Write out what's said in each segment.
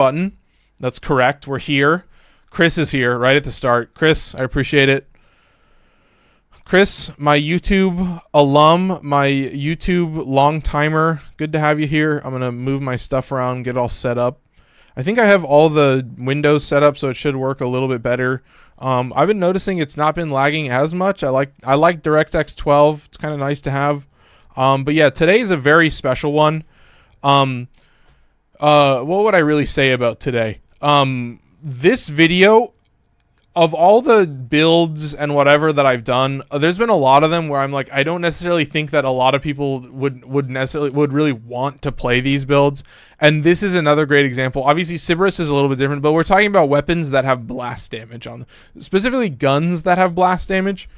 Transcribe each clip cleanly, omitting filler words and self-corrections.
button. That's correct. We're here. Chris is here right at the start. Chris, I appreciate it. Chris, my YouTube alum, my YouTube long timer. Good to have you here. I'm going to move my stuff around, get it all set up. I think I have all the windows set up, so it should work a little bit better. I've been noticing it's not been lagging as much. I like DirectX 12. It's kind of nice to have. But yeah, today is a very special one. What would I really say about today? This video, of all the builds and whatever that I've done, there's been a lot of them where I'm like, I don't necessarily think that a lot of people would really want to play these builds. And this is another great example. Obviously, Cerberus is a little bit different, but we're talking about weapons that have blast damage on them, specifically guns that have blast damage.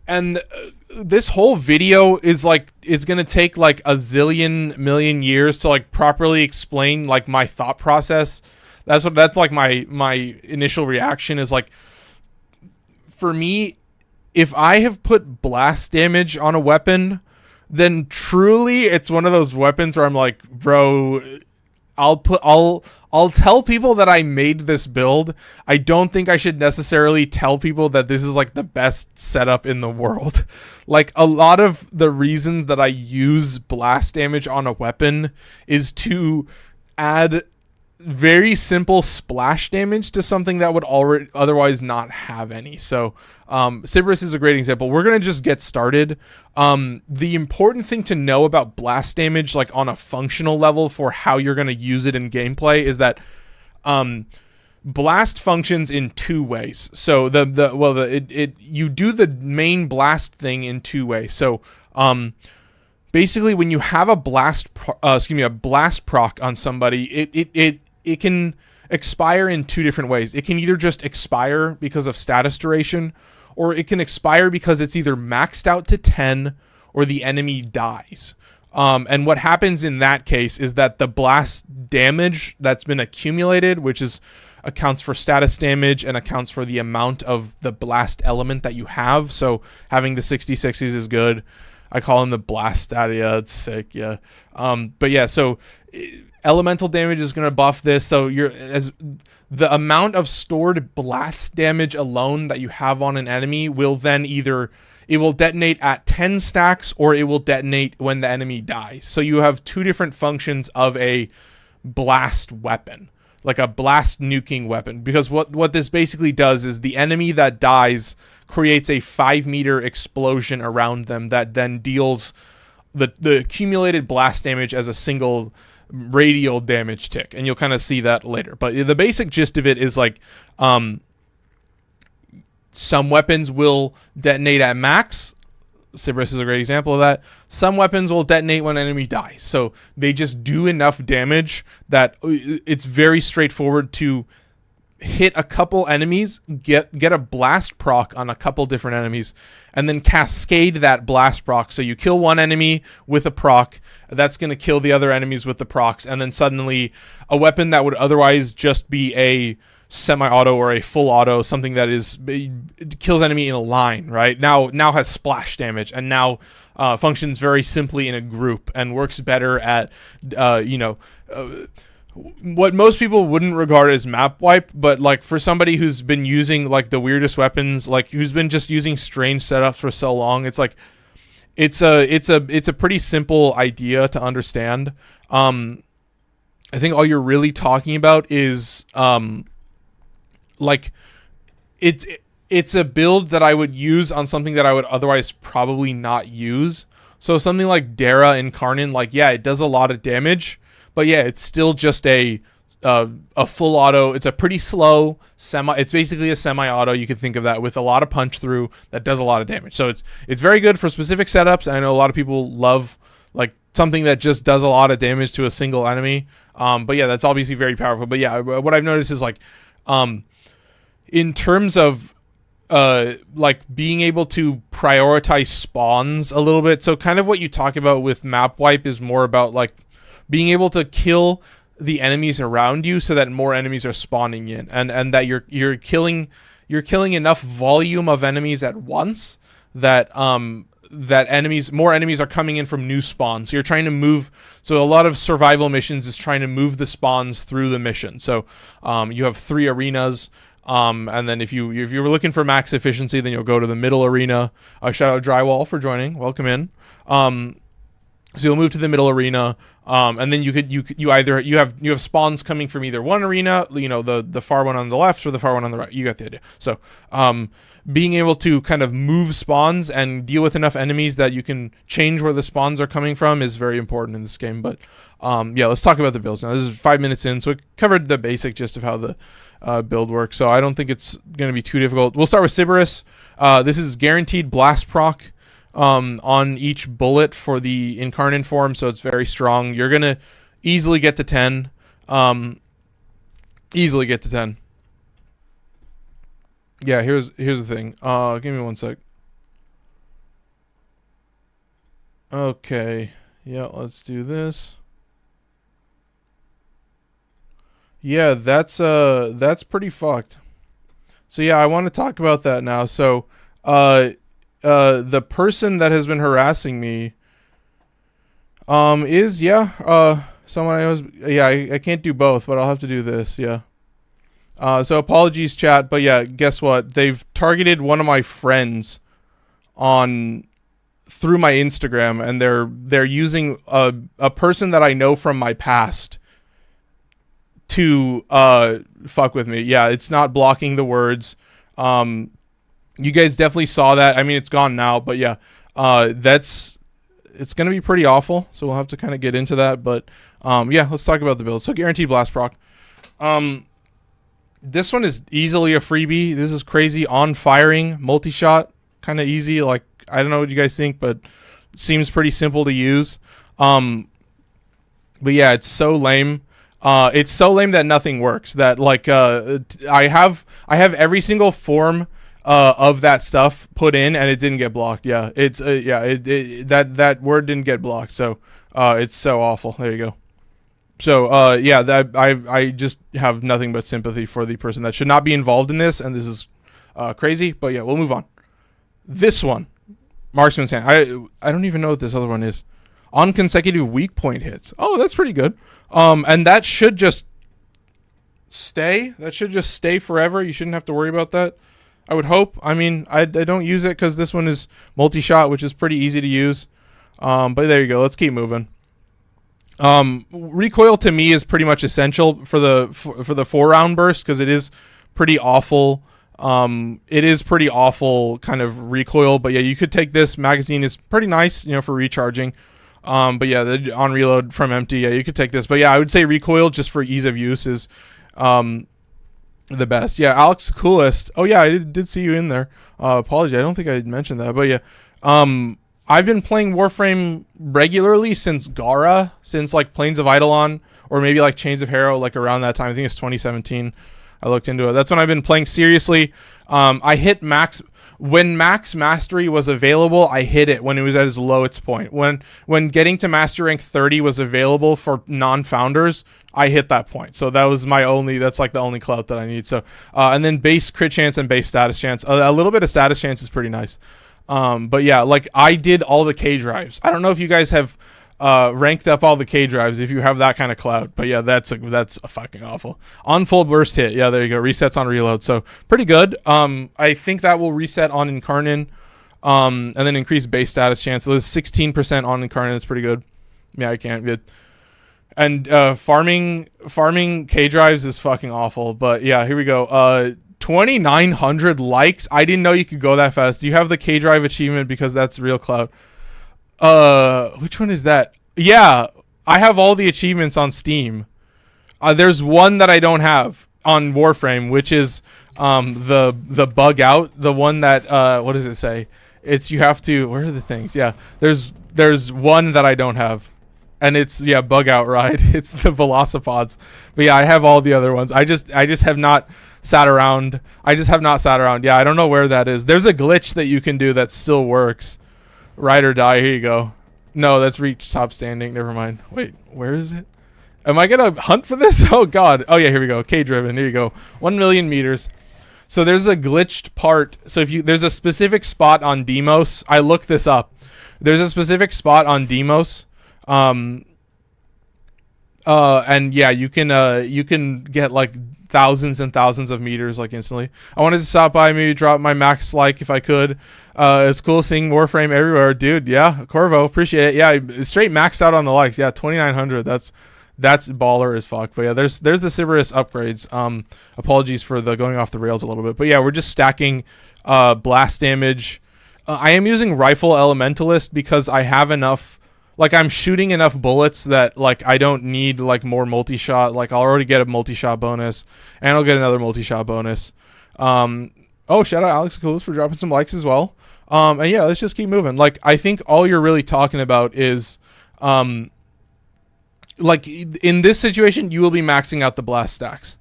And this whole video is like, it's going to take like a zillion million years to like properly explain like my thought process. That's like my initial reaction is like, for me, if I have put blast damage on a weapon, then truly it's one of those weapons where I'm like, bro, I'll tell people that I made this build. I don't think I should necessarily tell people that this is like the best setup in the world. Like, a lot of the reasons that I use blast damage on a weapon is to add very simple splash damage to something that would otherwise not have any. So Cerberus is a great example. We're going to just get started. The important thing to know about blast damage, like on a functional level for how you're going to use it in gameplay, is that blast functions in two ways. So you do the main blast thing in two ways. So basically, when you have a blast proc on somebody, it can expire in two different ways. It can either just expire because of status duration, or it can expire because it's either maxed out to 10 or the enemy dies. And what happens in that case is that the blast damage that's been accumulated, which accounts for status damage and accounts for the amount of the blast element that you have. So having the 60/60s is good. I call them the blast stadia. It's sick, yeah. But yeah, so elemental damage is going to buff this. So the amount of stored blast damage alone that you have on an enemy will then it will detonate at 10 stacks, or it will detonate when the enemy dies. So you have two different functions of a blast weapon, like a blast nuking weapon. Because what this basically does is the enemy that dies creates a 5-meter explosion around them that then deals the accumulated blast damage as a single radial damage tick, and you'll kind of see that later. But the basic gist of it is like, some weapons will detonate at max. Cerberus is a great example of that. Some weapons will detonate when an enemy dies, so they just do enough damage that it's very straightforward to hit a couple enemies, get a blast proc on a couple different enemies, and then cascade that blast proc. So you kill one enemy with a proc, that's going to kill the other enemies with the procs, and then suddenly a weapon that would otherwise just be a semi-auto or a full auto, something that kills enemy in a line, right? Now has splash damage, and now functions very simply in a group and works better at what most people wouldn't regard as map wipe, but like for somebody who's been using like the weirdest weapons, like who's been just using strange setups for so long, it's like it's a pretty simple idea to understand. I think all you're really talking about is like it's a build that I would use on something that I would otherwise probably not use. So something like Dara incarnon, like, yeah, it does a lot of damage, but yeah, it's still just a full auto. It's a pretty slow it's basically a semi-auto. You can think of that with a lot of punch through that does a lot of damage. So it's very good for specific setups. I know a lot of people love like something that just does a lot of damage to a single enemy. But yeah, that's obviously very powerful. But yeah, what I've noticed is like, in terms of like being able to prioritize spawns a little bit. So kind of what you talk about with map wipe is more about like being able to kill the enemies around you so that more enemies are spawning in, and that you're killing enough volume of enemies at once that more enemies are coming in from new spawns. So you're trying to move. So a lot of survival missions is trying to move the spawns through the mission. So you have 3 arenas. And then if you were looking for max efficiency, then you'll go to the middle arena. Shout out Drywall for joining. Welcome in. So you'll move to the middle arena, and then you have spawns coming from either one arena, the far one on the left or the far one on the right. You got the idea. So being able to kind of move spawns and deal with enough enemies that you can change where the spawns are coming from is very important in this game. But yeah, let's talk about the builds now. This is 5 minutes in, so we covered the basic gist of how the build works. So I don't think it's going to be too difficult. We'll start with Sybaris. This is guaranteed blast proc on each bullet for the incarnon form, so it's very strong. You're going to easily get to 10. Easily get to 10. Yeah, here's the thing. Give me one sec. Okay. Yeah, let's do this. Yeah, that's pretty fucked. So yeah, I want to talk about that now. So the person that has been harassing me is someone I was I can't do both, but I'll have to do this. Yeah. So apologies, chat, but yeah, guess what? They've targeted one of my friends through my Instagram, and they're using a person that I know from my past to fuck with me. Yeah, it's not blocking the words. You guys definitely saw that. I mean, it's gone now, but yeah, it's gonna be pretty awful. So we'll have to kind of get into that, but yeah, let's talk about the build. So guaranteed blast proc. This one is easily a freebie. This is crazy. On firing, multi-shot, kind of easy. Like, I don't know what you guys think, but it seems pretty simple to use. But yeah, it's so lame. It's so lame that nothing works. That like I have every single form of that stuff put in, and it didn't get blocked. Yeah, it's that word didn't get blocked. So it's so awful. There you go. So yeah, that I just have nothing but sympathy for the person that should not be involved in this, and this is crazy. But yeah, we'll move on. This one, Marksman's Hand. I don't even know what this other one is. On consecutive weak point hits. Oh, that's pretty good. And that should just stay. That should just stay forever. You shouldn't have to worry about that, I would hope. I mean, I don't use it because this one is multi-shot, which is pretty easy to use. But there you go. Let's keep moving. Recoil to me is pretty much essential for the 4-round burst, because it is pretty awful. It is pretty awful kind of recoil. But yeah, you could take this. Magazine is pretty nice, for recharging. But yeah, the on reload from empty, yeah, you could take this. But yeah, I would say recoil just for ease of use is the best. Yeah, Alex Coolest. Oh yeah, I did see you in there. Apology, I don't think I mentioned that. But yeah, I've been playing Warframe regularly since Gara, since like Plains of Eidolon, or maybe like Chains of Harrow, like around that time. I think it's 2017. I looked into it. That's when I've been playing seriously. I hit max when max mastery was available. I hit it when it was at its lowest point. When getting to master rank 30 was available for non-founders, I hit that point. So that was that's like the only clout that I need. So and then base crit chance and base status chance. A little bit of status chance is pretty nice. But yeah, like I did all the K drives. I don't know if you guys have ranked up all the K drives if you have that kind of clout, but yeah, that's a fucking awful. On full burst hit, yeah, there you go. Resets on reload, so pretty good. I think that will reset on incarnon, and then increase base status chance. So there's 16% on incarnon. That's pretty good. Yeah, I can't get. And farming K drives is fucking awful. But yeah, here we go. 2,900 likes. I didn't know you could go that fast. Do you have the K drive achievement? Because that's real clout. Which one is that? Yeah, I have all the achievements on Steam. There's one that I don't have on Warframe, which is the bug out, the one that what does it say? It's you have to. Where are the things? Yeah, there's one that I don't have, and it's bug out ride. It's the Velocipods. But yeah, I have all the other ones. I just have not sat around. Yeah, I don't know where that is. There's a glitch that you can do that still works. Ride or die. Here you go. No, that's reach top standing. Never mind. Wait, where is it? Am I gonna hunt for this? Oh god. Oh yeah, here we go. K driven. Here you go. 1 million meters. So there's a glitched part. So there's a specific spot on Demos. I looked this up. There's a specific spot on Demos. And yeah, you can get like thousands and thousands of meters like instantly. I wanted to stop by, maybe drop my max like if I could. It's cool seeing Warframe everywhere, dude. Yeah, Corvo, appreciate it. Yeah, straight maxed out on the likes. Yeah, 2,900. That's baller as fuck. But yeah, there's the Sybaris upgrades. Apologies for the going off the rails a little bit, but yeah, we're just stacking blast damage. I am using Rifle Elementalist because I have enough. Like, I'm shooting enough bullets that, like, I don't need, like, more multi-shot. Like, I'll already get a multi-shot bonus, and I'll get another multi-shot bonus. Oh, shout out Alex Coolest for dropping some likes as well. And yeah, let's just keep moving. Like, I think all you're really talking about is, like, in this situation, you will be maxing out the blast stacks.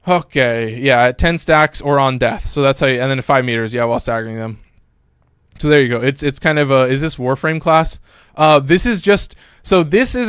Okay, yeah, at 10 stacks or on death. So that's how you, and then 5 meters, yeah, while staggering them. So there you go. It's kind of a, is this Warframe class? This is just, so this is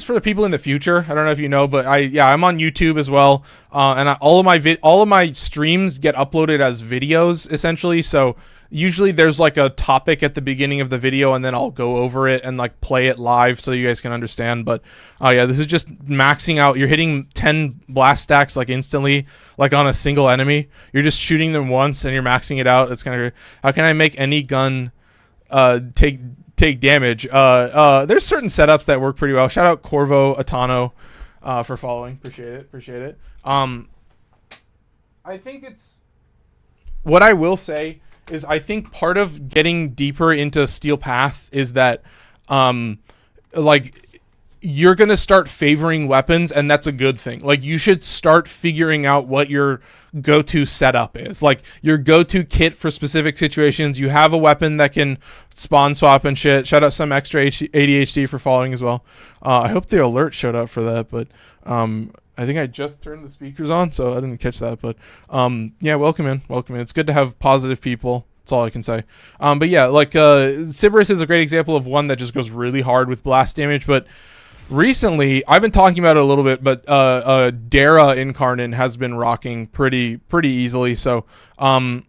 for the people in the future. I don't know if you know, but I'm on YouTube as well. And all of my streams get uploaded as videos essentially. So usually there's like a topic at the beginning of the video and then I'll go over it and like play it live so you guys can understand. But yeah, this is just maxing out. You're hitting 10 blast stacks like instantly, like on a single enemy. You're just shooting them once and you're maxing it out. It's kind of, how can I make any gun take damage? There's certain setups that work pretty well. Shout out Corvo Atano for following. Appreciate it. I think it's, what I will say is I think part of getting deeper into Steel Path is that like you're going to start favoring weapons, and that's a good thing. Like, you should start figuring out what your go-to setup is. Like, your go-to kit for specific situations. You have a weapon that can spawn swap and shit. Shout out some extra ADHD for following as well. I hope the alert showed up for that, but I think I just turned the speakers on, so I didn't catch that. But yeah, welcome in. It's good to have positive people. That's all I can say. But yeah, like Sybaris is a great example of one that just goes really hard with blast damage. But recently, I've been talking about it a little bit, but Dara incarnon has been rocking pretty easily. So the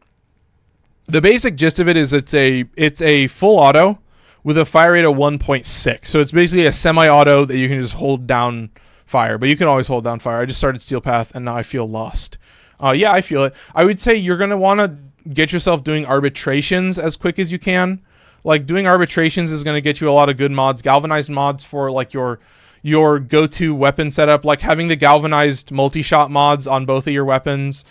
basic gist of it is it's a full auto with a fire rate of 1.6. So it's basically a semi-auto that you can just hold down fire, but you can always hold down fire. I just started Steel Path and now I feel lost. Yeah, I feel it. I would say you're going to want to get yourself doing arbitrations as quick as you can. Like, doing arbitrations is going to get you a lot of good mods, galvanized mods for like your go-to weapon setup, like having the galvanized multi-shot mods on both of your weapons,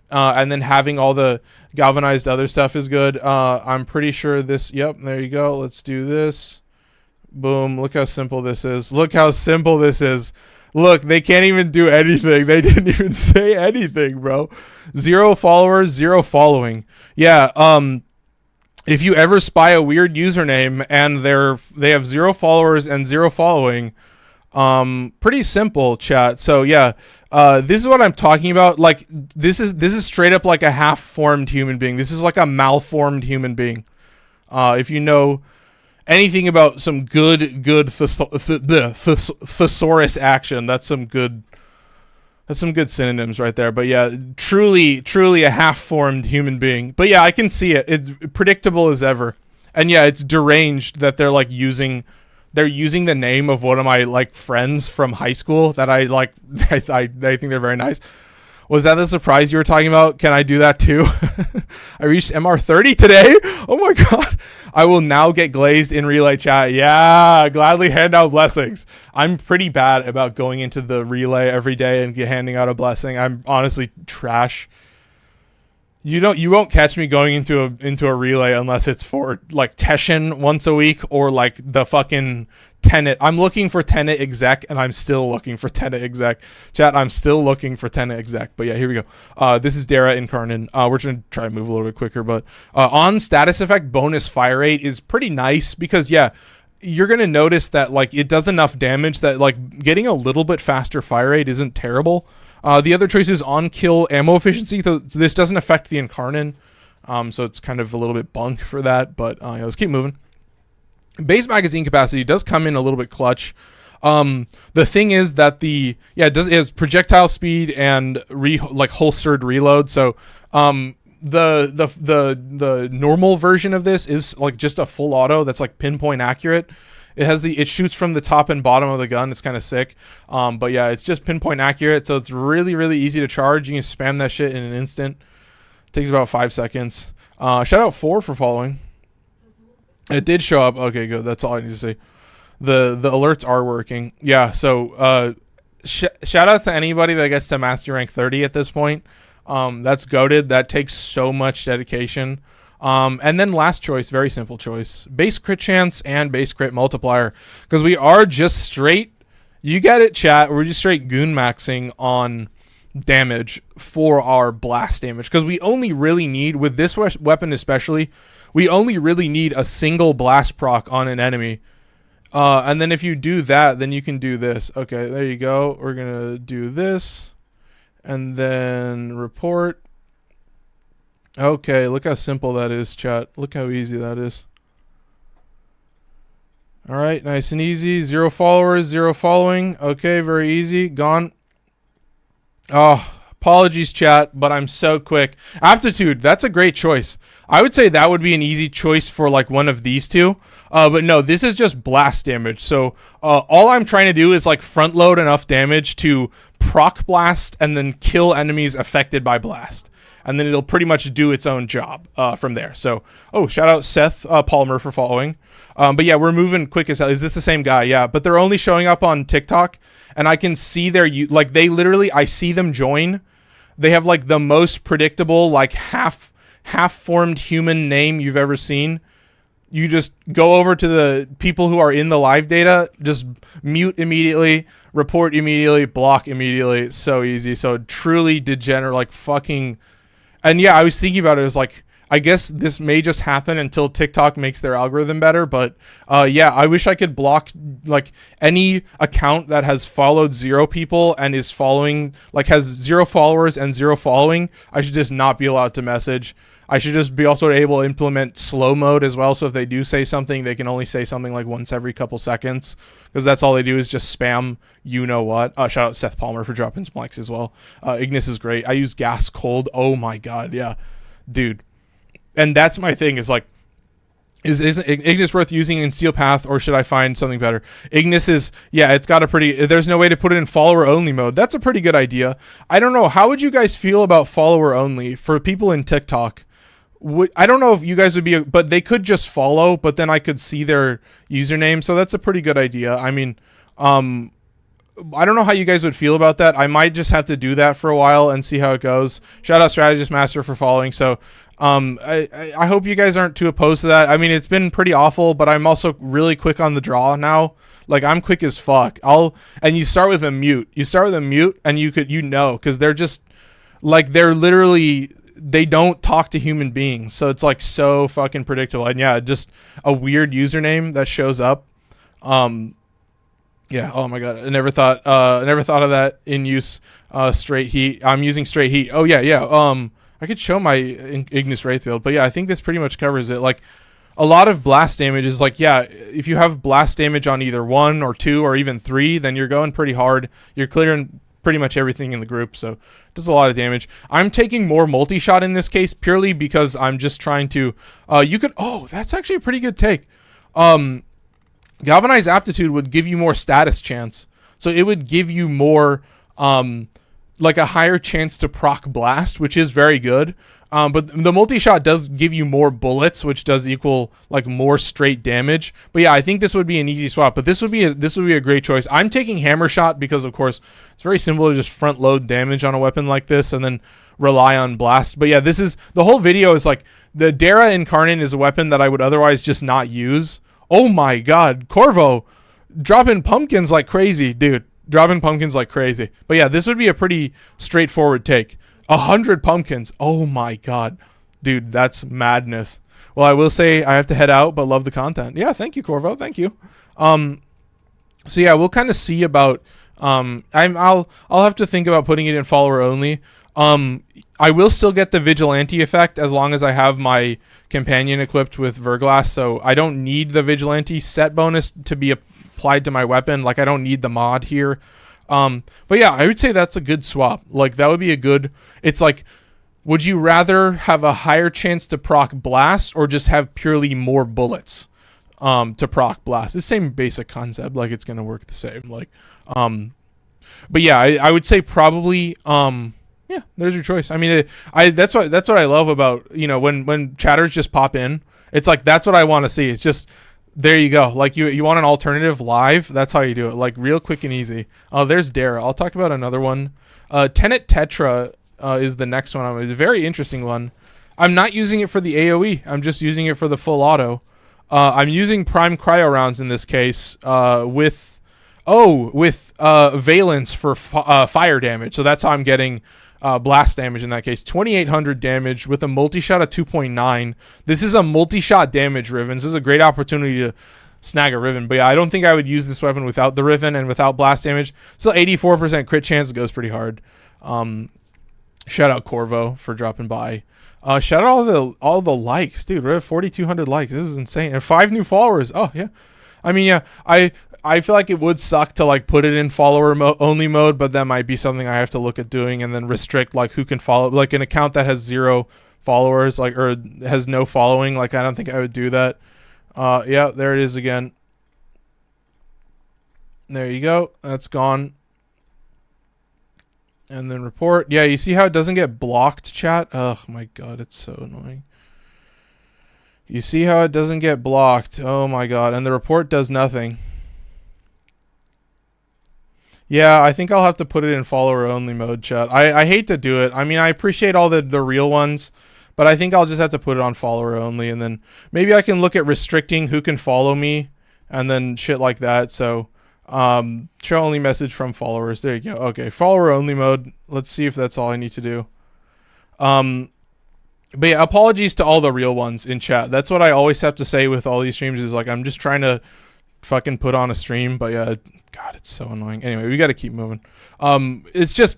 and then having all the galvanized other stuff is good. I'm pretty sure this, yep, there you go. Let's do this. Boom. Look how simple this is. Look, they can't even do anything. They didn't even say anything, bro. 0 followers, 0 following. Yeah, if you ever spy a weird username and they have 0 followers and 0 following, pretty simple, chat. So yeah, this is what I'm talking about. Like, this is straight up like a half-formed human being. This is like a malformed human being. If you know anything about some good thesaurus action, that's some good synonyms right there. But yeah, truly a half-formed human being. But yeah, I can see it. It's predictable as ever. And yeah, it's deranged that they're like using the name of one of my like friends from high school that I like. I think they're very nice. Was that the surprise you were talking about? Can I do that too? I reached MR 30 today. Oh my god. I will now get glazed in relay chat. Yeah, gladly hand out blessings. I'm pretty bad about going into the relay every day and handing out a blessing. I'm honestly trash. You won't catch me going into a relay unless it's for like Teshin once a week or like the fucking Tenet. I'm looking for Tenet exec, and I'm still looking for Tenet exec. Chat, I'm still looking for Tenet exec. But yeah, here we go. This is Dara incarnon. We're going to try to move a little bit quicker, but on status effect, bonus fire rate is pretty nice because yeah, you're going to notice that like it does enough damage that like getting a little bit faster fire rate isn't terrible. The other choice is on kill ammo efficiency. So this doesn't affect the incarnon. So it's kind of a little bit bunk for that, but yeah, let's keep moving. Base magazine capacity does come in a little bit clutch. The thing is that it has projectile speed and holstered reload. So the normal version of this is like just a full auto that's like pinpoint accurate. It shoots from the top and bottom of the gun. It's kind of sick. But yeah, it's just pinpoint accurate, so it's really, really easy to charge. You can spam that shit in an instant. It takes about 5 seconds. Shout out 4 for following. It did show up. Okay, good. That's all I need to say. The alerts are working. Yeah, so shout out to anybody that gets to master rank 30 at this point. That's goated. That takes so much dedication. And then last choice, very simple choice, base crit chance and base crit multiplier, because we are just straight, you get it chat, we're just straight goon maxing on damage for our blast damage, because we only really need, with this weapon especially, we only really need a single blast proc on an enemy. And then if you do that, then you can do this. Okay, there you go. We're gonna do this and then report. Okay, look how simple that is, chat. Look how easy that is. All right, nice and easy. 0 followers, 0 following. Okay, very easy. Gone. Oh, apologies, chat, but I'm so quick. Aptitude, that's a great choice. I would say that would be an easy choice for like one of these two. But no, this is just blast damage. So all I'm trying to do is like front load enough damage to proc blast and then kill enemies affected by blast. And then it'll pretty much do its own job from there. So, oh, shout out Seth Palmer for following. But yeah, we're moving quick as hell. Is this the same guy? Yeah, but they're only showing up on TikTok, and I can see their, like, they literally, I see them join. They have like the most predictable, like half-formed human name you've ever seen. You just go over to the people who are in the live data, just mute immediately, report immediately, block immediately. It's so easy. So truly degenerate, like fucking. And yeah, I was thinking about it. It was like, I guess this may just happen until TikTok makes their algorithm better. But yeah, I wish I could block like any account that has followed 0 people and is following, like has 0 followers and 0 following. I should just not be allowed to message. I should just be also able to implement slow mode as well. So if they do say something, they can only say something like once every couple seconds, because that's all they do is just spam you know what. Shout out Seth Palmer for dropping some likes as well. Ignis is great. I use gas cold. Oh my god, yeah, dude. And that's my thing, is like, is Ignis worth using in Steel Path, or should I find something better? Ignis is, yeah, it's got a pretty, there's no way to put it in follower only mode. That's a pretty good idea. I don't know, how would you guys feel about follower only for people in TikTok? I don't know if you guys would be, but they could just follow, but then I could see their username. So that's a pretty good idea. I mean, I don't know how you guys would feel about that. I might just have to do that for a while and see how it goes. Shout out Strategist Master for following. So I hope you guys aren't too opposed to that. I mean, it's been pretty awful, but I'm also really quick on the draw now. Like, I'm quick as fuck. And you start with a mute. You start with a mute, and because they're just like, they're literally, they don't talk to human beings. So it's like so fucking predictable. And yeah, just a weird username that shows up. Yeah. Oh my god. I never thought of that in use. Straight heat. I'm using straight heat. Oh yeah. Yeah. I could show my Ignis Wraith build, but yeah, I think this pretty much covers it. Like, a lot of blast damage is like, yeah, if you have blast damage on either 1 or 2 or even 3, then you're going pretty hard. You're clearing pretty much everything in the group, so it does a lot of damage. I'm taking more multi-shot in this case purely because I'm just trying to, that's actually a pretty good take. Galvanized Aptitude would give you more status chance. So it would give you more, like a higher chance to proc blast, which is very good. But the multi-shot does give you more bullets, which does equal like more straight damage. But yeah, I think this would be an easy swap. But this would be a great choice. I'm taking Hammer Shot because, of course, it's very simple to just front load damage on a weapon like this and then rely on blast. But yeah, the whole video is like, the Dara Incarnon is a weapon that I would otherwise just not use. Oh my god, Corvo dropping pumpkins like crazy, dude. Dropping pumpkins like crazy. But yeah, this would be a pretty straightforward take. 100 pumpkins. Oh my god. Dude, that's madness. Well, I will say I have to head out, but love the content. Yeah, thank you, Corvo. Thank you. So yeah, we'll kind of see about I'll have to think about putting it in follower only. I will still get the vigilante effect as long as I have my companion equipped with Verglass, so I don't need the vigilante set bonus to be applied to my weapon. Like, I don't need the mod here. But yeah, I would say that's a good swap. Like, that would be a good, it's like would you rather have a higher chance to proc blast or just have purely more bullets to proc blast? The same basic concept, like it's gonna work the same. Like, but yeah, I would say probably yeah, there's your choice. I mean, that's what I love about, you know, when chatters just pop in. It's like that's what I want to see. It's just there you go. Like you want an alternative live. That's how you do it. Like real quick and easy. Oh, there's Dara. I'll talk about another one. Tenet tetra is the next one. It's a very interesting one. I'm not using it for the AOE. I'm just using it for the full auto. I'm using prime cryo rounds in this case with valence for fire damage. So that's how I'm getting blast damage in that case. 2800 damage with a multi-shot of 2.9. This is a multi-shot damage Riven. This is a great opportunity to snag a Riven. But yeah, I don't think I would use this weapon without the Riven and without blast damage. Still 84% crit chance. It goes pretty hard. Shout out Corvo for dropping by. Shout out all the likes, dude. We're at 4,200 likes. This is insane. And 5 new followers. Oh yeah. I mean, yeah, I feel like it would suck to like put it in follower only mode, but that might be something I have to look at doing, and then restrict like who can follow, like an account that has 0 followers, like, or has no following. Like, I don't think I would do that. Yeah, there it is again. There you go. That's gone. And then report. Yeah, you see how it doesn't get blocked, chat? Oh my god, it's so annoying. You see how it doesn't get blocked? Oh my god. And the report does nothing. Yeah, I think I'll have to put it in follower only mode, chat. I hate to do it. I mean, I appreciate all the real ones, but I think I'll just have to put it on follower only, and then maybe I can look at restricting who can follow me and then shit like that. So show only message from followers. There you go. Okay, follower only mode. Let's see if that's all I need to do. But yeah, apologies to all the real ones in chat. That's what I always have to say with all these streams, is like, I'm just trying to fucking put on a stream. But yeah, god, it's so annoying. Anyway, we got to keep moving. It's just,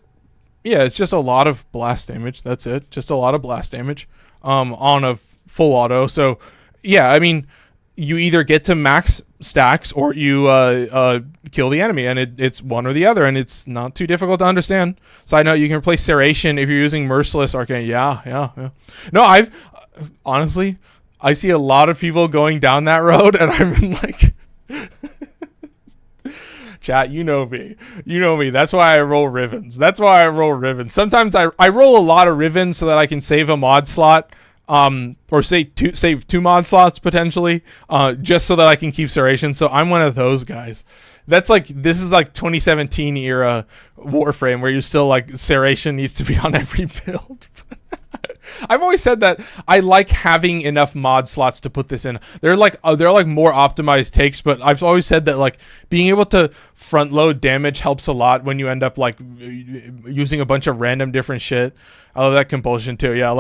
yeah, it's just a lot of blast damage. That's it. Just a lot of blast damage on a full auto. So yeah, I mean, you either get to max stacks or you kill the enemy, and it's one or the other, and it's not too difficult to understand. Side note, you can replace Serration if you're using Merciless Arcane. Yeah. No, honestly, I see a lot of people going down that road, and I'm like, chat, you know me. That's why I roll Rivens. Sometimes I roll a lot of Rivens so that I can save a mod slot. Or save 2 mod slots potentially, just so that I can keep Serration. So I'm one of those guys. This is like 2017 era Warframe, where you're still like, Serration needs to be on every build. I've always said that I like having enough mod slots to put this in. They're like more optimized takes, but I've always said that like being able to front load damage helps a lot when you end up like using a bunch of random different shit. I love that compulsion too. Yeah, I'm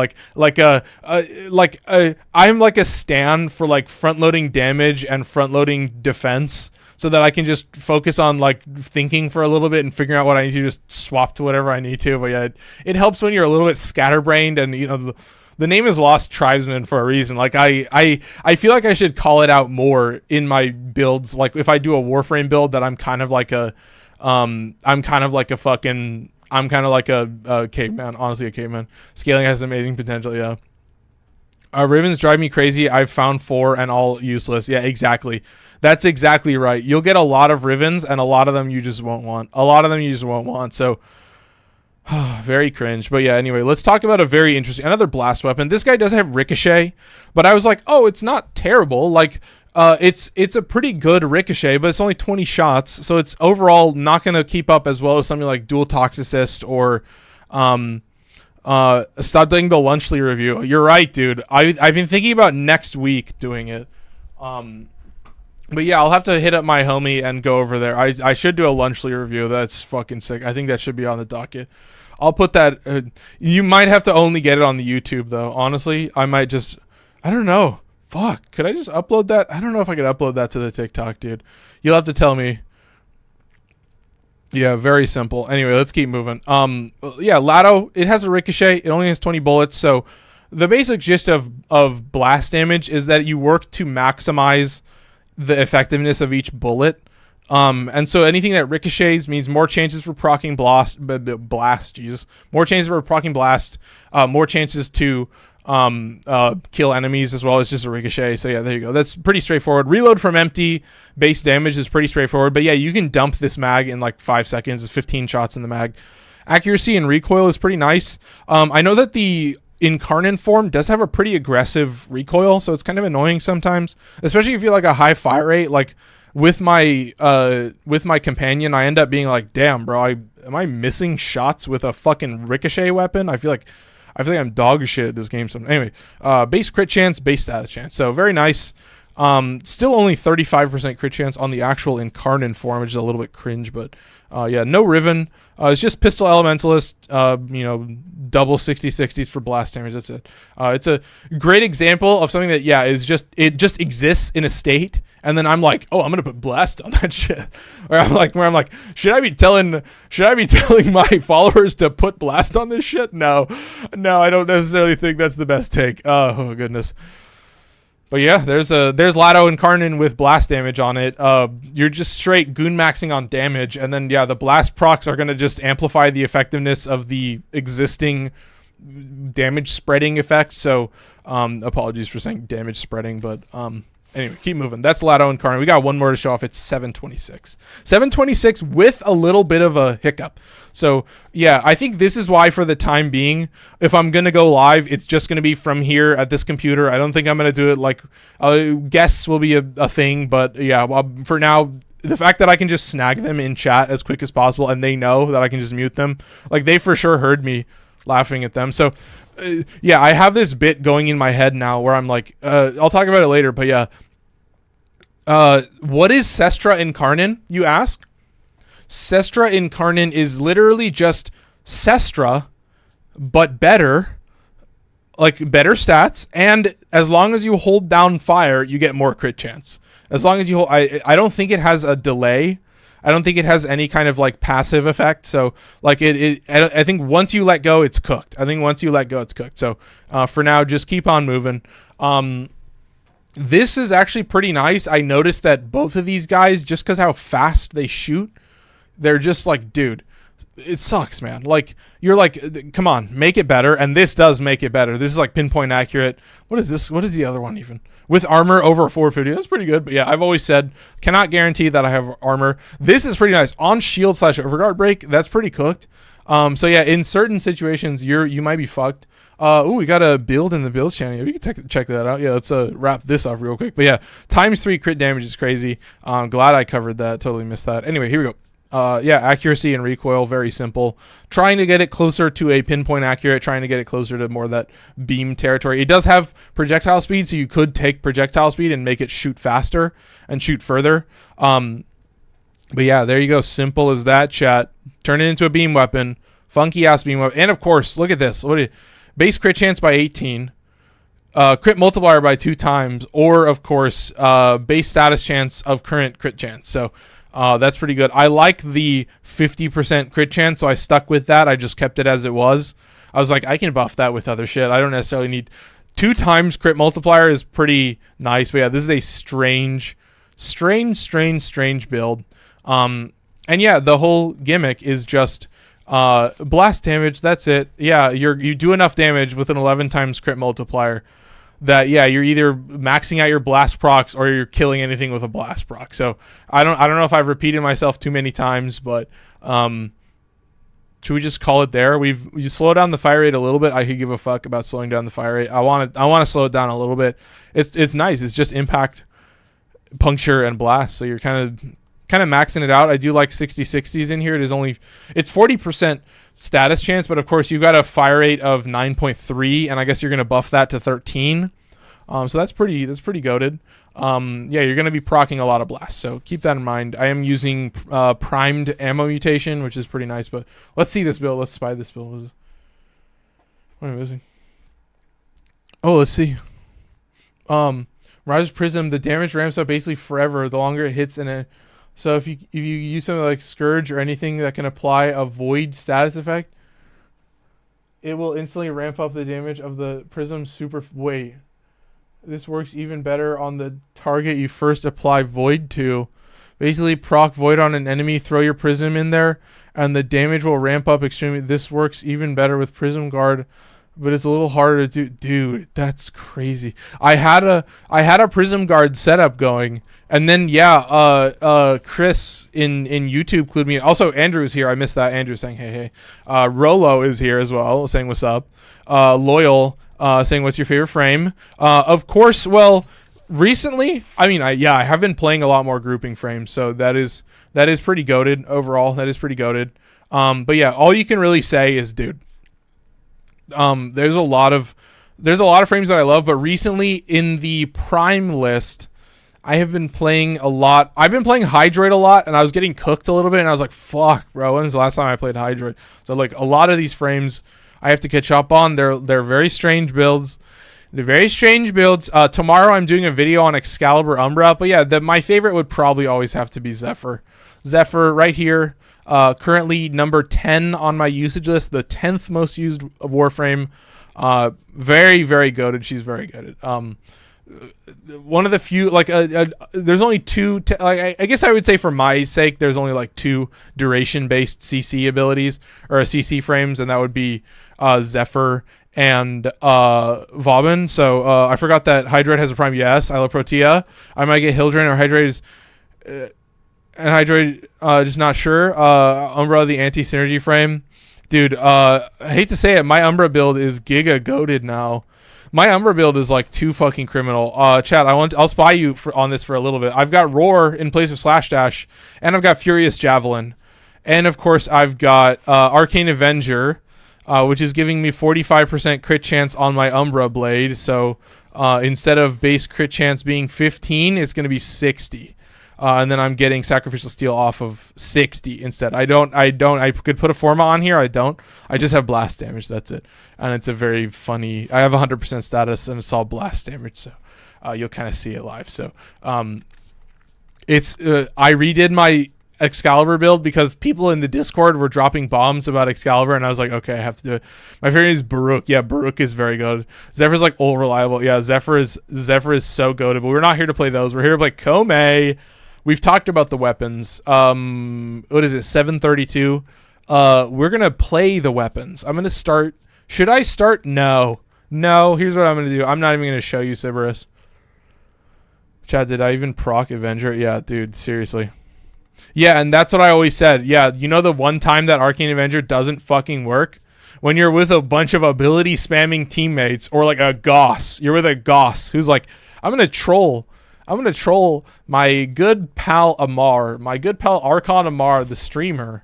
like a stan for like front loading damage and front loading defense, so that I can just focus on like thinking for a little bit and figuring out what I need to, just swap to whatever I need to. But yeah, it helps when you're a little bit scatterbrained, and you know the name is Lost Tribesman for a reason. Like I feel like I should call it out more in my builds. Like if I do a Warframe build, that I'm kind of like a caveman. Honestly, a caveman. Scaling has amazing potential. Yeah. Rivens drive me crazy. I've found 4 and all useless. Yeah, exactly. That's exactly right. You'll get a lot of Rivens, and a lot of them you just won't want. So very cringe. But yeah, anyway, let's talk about another blast weapon. This guy does have Ricochet, but I was like, oh, it's not terrible. Like, it's a pretty good Ricochet, but it's only 20 shots, so it's overall not going to keep up as well as something like Dual Toxicist or stop doing the Lunchly review. You're right, dude. I've been thinking about next week doing it. But yeah, I'll have to hit up my homie and go over there. I should do a Lunchly review. That's fucking sick. I think that should be on the docket. I'll put that. You might have to only get it on the YouTube though. Honestly, I might just. I don't know. Fuck. Could I just upload that? I don't know if I could upload that to the TikTok, dude. You'll have to tell me. Yeah, very simple. Anyway, let's keep moving. Yeah, Lado. It has a Ricochet. It only has 20 bullets. So the basic gist of blast damage is that you work to maximize the effectiveness of each bullet. And so anything that ricochets means more chances for proccing blast, Jesus. More chances for proccing blast, more chances to kill enemies as well. It's just a ricochet. So yeah, there you go. That's pretty straightforward. Reload from empty base damage is pretty straightforward. But yeah, you can dump this mag in like 5 seconds. It's 15 shots in the mag. Accuracy and recoil is pretty nice. I know that the incarnon form does have a pretty aggressive recoil, so it's kind of annoying sometimes, especially if you're like a high fire rate. Like with my companion, I end up being like, damn, bro, am I missing shots with a fucking ricochet weapon? I feel like I'm dog shit at this game. So anyway, base crit chance, base status chance. So very nice. Still only 35% crit chance on the actual incarnon form, which is a little bit cringe, but yeah, no Riven. It's just pistol elementalist, double 60/60s for blast damage. That's it. It's a great example of something that, yeah, it just exists in a state, and then I'm like, oh, I'm gonna put blast on that shit. Where I'm like, should I be telling my followers to put blast on this shit? No, I don't necessarily think that's the best take. Oh goodness. But yeah, there's Lado Incarnon with blast damage on it. You're just straight goon maxing on damage, and then yeah, the blast procs are gonna just amplify the effectiveness of the existing damage spreading effect. So apologies for saying damage spreading, but anyway, keep moving. That's Lado Incarnon. We got one more to show off. It's 726. 726 with a little bit of a hiccup. So yeah, I think this is why for the time being, if I'm going to go live, it's just going to be from here at this computer. I don't think I'm going to do it like guests will be a thing, but yeah, well, for now, the fact that I can just snag them in chat as quick as possible and they know that I can just mute them, like they for sure heard me laughing at them. So yeah, I have this bit going in my head now where I'm like, I'll talk about it later, but yeah. What is Sestra Incarnon, you ask? Sestra Incarnon is literally just Sestra, but better, like better stats, and as long as you hold down fire, you get more crit chance. As long as you hold, I don't think it has a delay. I don't think it has any kind of like passive effect. So like I think once you let go, it's cooked. So for now, just keep on moving. This is actually pretty nice. I noticed that both of these guys, just because how fast they shoot, they're just like, dude, it sucks, man. Like, you're like, come on, make it better. And this does make it better. This is like pinpoint accurate. What is this? What is the other one even? With armor over 450. That's pretty good. But yeah, I've always said, cannot guarantee that I have armor. This is pretty nice. On shield / overguard break, that's pretty cooked. So yeah, in certain situations, you might be fucked. We got a build in the build channel. We can check that out. Yeah, let's wrap this up real quick. But yeah, ×3 crit damage is crazy. Glad I covered that. Totally missed that. Anyway, here we go. Yeah, accuracy and recoil, very simple. Trying to get it closer to a pinpoint accurate, trying to get it closer to more of that beam territory. It does have projectile speed, so you could take projectile speed and make it shoot faster and shoot further. But yeah, there you go. Simple as that, chat. Turn it into a beam weapon. Funky ass beam weapon. And of course, look at this. Base crit chance by 18. Crit multiplier by 2 times. Or of course, base status chance of current crit chance. So that's pretty good. I like the 50% crit chance, so I stuck with that. I just kept it as it was. I was like, I can buff that with other shit. I don't necessarily need 2 times crit multiplier is pretty nice. But yeah, this is a strange build. And yeah, the whole gimmick is just blast damage. That's it. Yeah, you do enough damage with an 11 times crit multiplier that yeah, you're either maxing out your blast procs or you're killing anything with a blast proc. So I don't know if I've repeated myself too many times, but should we just call it there? You slow down the fire rate a little bit. I could give a fuck about slowing down the fire rate. I want to slow it down a little bit. It's nice. It's just impact, puncture, and blast. So you're kind of maxing it out. I do like 60/60s in here. It's 40% status chance, but of course you've got a fire rate of 9.3, and I guess you're going to buff that to 13. So that's pretty goated. Yeah, you're going to be proccing a lot of blasts, so keep that in mind. I am using primed ammo mutation, which is pretty nice, but let's see this build. Let's spy this build. What am I missing? Oh, let's see. Rise Prism, the damage ramps up basically forever the longer it hits, so if you use something like Scourge or anything that can apply a void status effect, it will instantly ramp up the damage of the Prism super. Wait, this works even better on the target you first apply void to. Basically, proc void on an enemy, throw your prism in there, and the damage will ramp up extremely. This works even better with prism guard, but it's a little harder to do. Dude, that's crazy. I had a prism guard setup going, and then Chris in YouTube clued me. Also, Andrew's here. I missed that. Andrew saying hey. Rolo is here as well, saying what's up. Loyal saying what's your favorite frame. Of course, well, recently, I mean, I have been playing a lot more grouping frames, so that is pretty goated overall. That is pretty goated. But yeah, all you can really say is, dude, there's a lot of frames that I love, but recently in the prime list, I have been playing a lot. I've been playing Hydroid a lot, and I was getting cooked a little bit, and I was like, fuck, bro, when's the last time I played Hydroid? So like a lot of these frames I have to catch up on. They're very strange builds. They're very strange builds. Tomorrow I'm doing a video on Excalibur Umbra, but yeah, my favorite would probably always have to be Zephyr. Zephyr right here. Currently number 10 on my usage list, the 10th most used Warframe. Very, very goated. She's very goated. One of the few, like, there's only two, I guess I would say for my sake, there's only like 2 duration-based CC abilities, or CC frames, and that would be Zephyr and Vauban. So I forgot that Hydroid has a prime. Yes, I love Protea. I might get Hildren or Hydroid is... and Hydroid, just not sure. Umbra, the anti-synergy frame. Dude, I hate to say it, my Umbra build is giga goated now. My Umbra build is like too fucking criminal. Chat, I'll spy you on this for a little bit. I've got Roar in place of Slash Dash, and I've got Furious Javelin. And of course, I've got Arcane Avenger, which is giving me 45% crit chance on my Umbra blade. So instead of base crit chance being 15, it's going to be 60. And then I'm getting Sacrificial Steel off of 60 instead. I could put a Forma on here. I don't. I just have blast damage. That's it. And it's a very funny... I have 100% status, and it's all blast damage. So you'll kind of see it live. So it's... I redid my Excalibur build because people in the Discord were dropping bombs about Excalibur, and I was like, okay, I have to do it. My favorite is Baruch. Yeah, Baruch is very good. Zephyr's like all reliable. Yeah, Zephyr is so good. But we're not here to play those. We're here to play Kome. We've talked about the weapons. What is it? 732. We're gonna play the weapons. I'm gonna start. Should I start? No. Here's what I'm gonna do. I'm not even gonna show you Cerberus. Chad, did I even proc Avenger? Yeah, dude. Seriously. Yeah, and that's what I always said. Yeah, you know the one time that Arcane Avenger doesn't fucking work? When you're with a bunch of ability spamming teammates, or like a Goss. You're with a Goss who's like, I'm gonna troll my good pal Amar, my good pal Archon Amar, the streamer.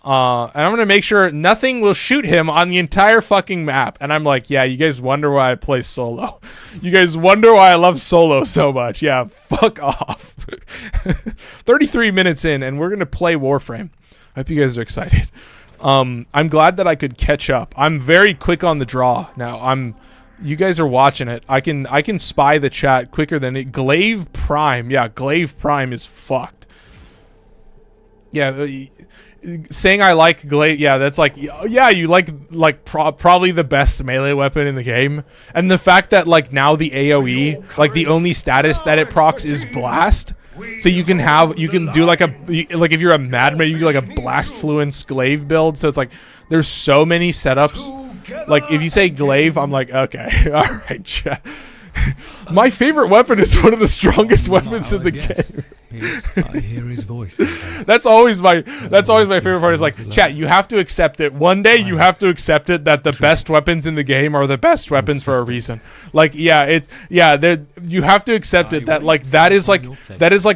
And I'm going to make sure nothing will shoot him on the entire fucking map. And I'm like, yeah, you guys wonder why I play solo. You guys wonder why I love solo so much. Yeah, fuck off. 33 minutes in, and we're going to play Warframe. I hope you guys are excited. I'm glad that I could catch up. I'm very quick on the draw now. You guys are watching it. I can spy the chat quicker than it. Glaive Prime. Yeah, Glaive Prime is fucked. Yeah, saying I like Glaive. Yeah, that's like, yeah, you like probably the best melee weapon in the game. And the fact that like now the AoE, like the only status that it procs is Blast. So you can do like if you're a madman, you do like a Blast Fluence Glaive build. So it's like there's so many setups. Like, if you say Glaive, I'm like, okay, all right, chat. My favorite weapon is one of the strongest weapons in the game. I hear his voice. That's always my favorite part. Is like, chat, you have to accept it. One day you have to accept it that the best weapons in the game are the best weapons for a reason. Like, you have to accept it that like that is like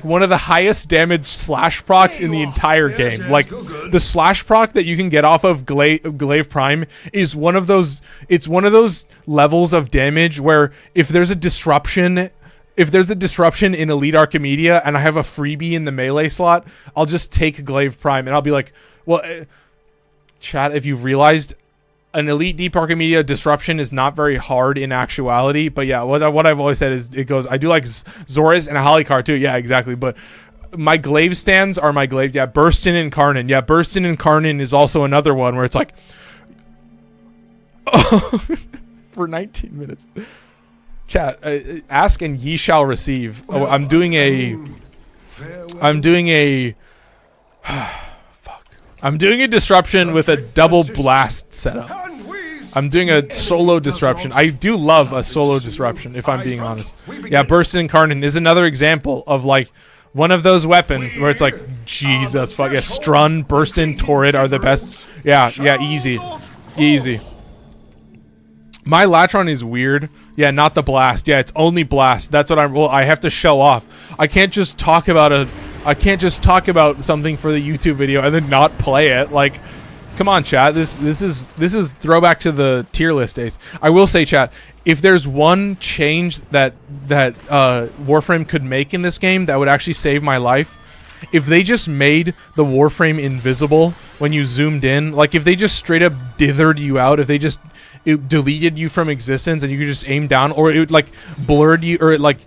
one of the highest damage slash procs in the entire game. Like the slash proc that you can get off of Glaive Prime is one of those. It's one of those levels of damage where if there's a disruption in Elite Archimedea and I have a freebie in the melee slot, I'll just take Glaive Prime and I'll be like, well, chat, if you've realized, an Elite Deep Archimedea disruption is not very hard in actuality. But yeah, what I've always said is I do like Zoras and a Halikar too. Yeah, exactly. But my Glaive stands are my Glaive. Yeah, Burst in Incarnon. Yeah, Burst in Incarnon is also another one where it's like for 19 minutes. Chat, ask and ye shall receive. Oh, I'm doing a I'm doing a fuck. I'm doing a disruption with a double blast setup. I'm doing a solo disruption. I do love a solo disruption, if I'm being honest. Yeah, burst incarnon is another example of like one of those weapons where it's like, Jesus fuck yeah, Strun, burst in, torrid are the best. Yeah, easy. Easy. My Latron is weird. Yeah, not the blast. Yeah, it's only blast. That's what I have to show off. I can't just talk about something for the YouTube video and then not play it. Like, come on, chat. This is throwback to the tier list days. I will say, chat, if there's one change that Warframe could make in this game that would actually save my life, if they just made the Warframe invisible when you zoomed in, like if they just straight up dithered you out, if they just deleted you from existence and you could just aim down, or it like blurred you, or it like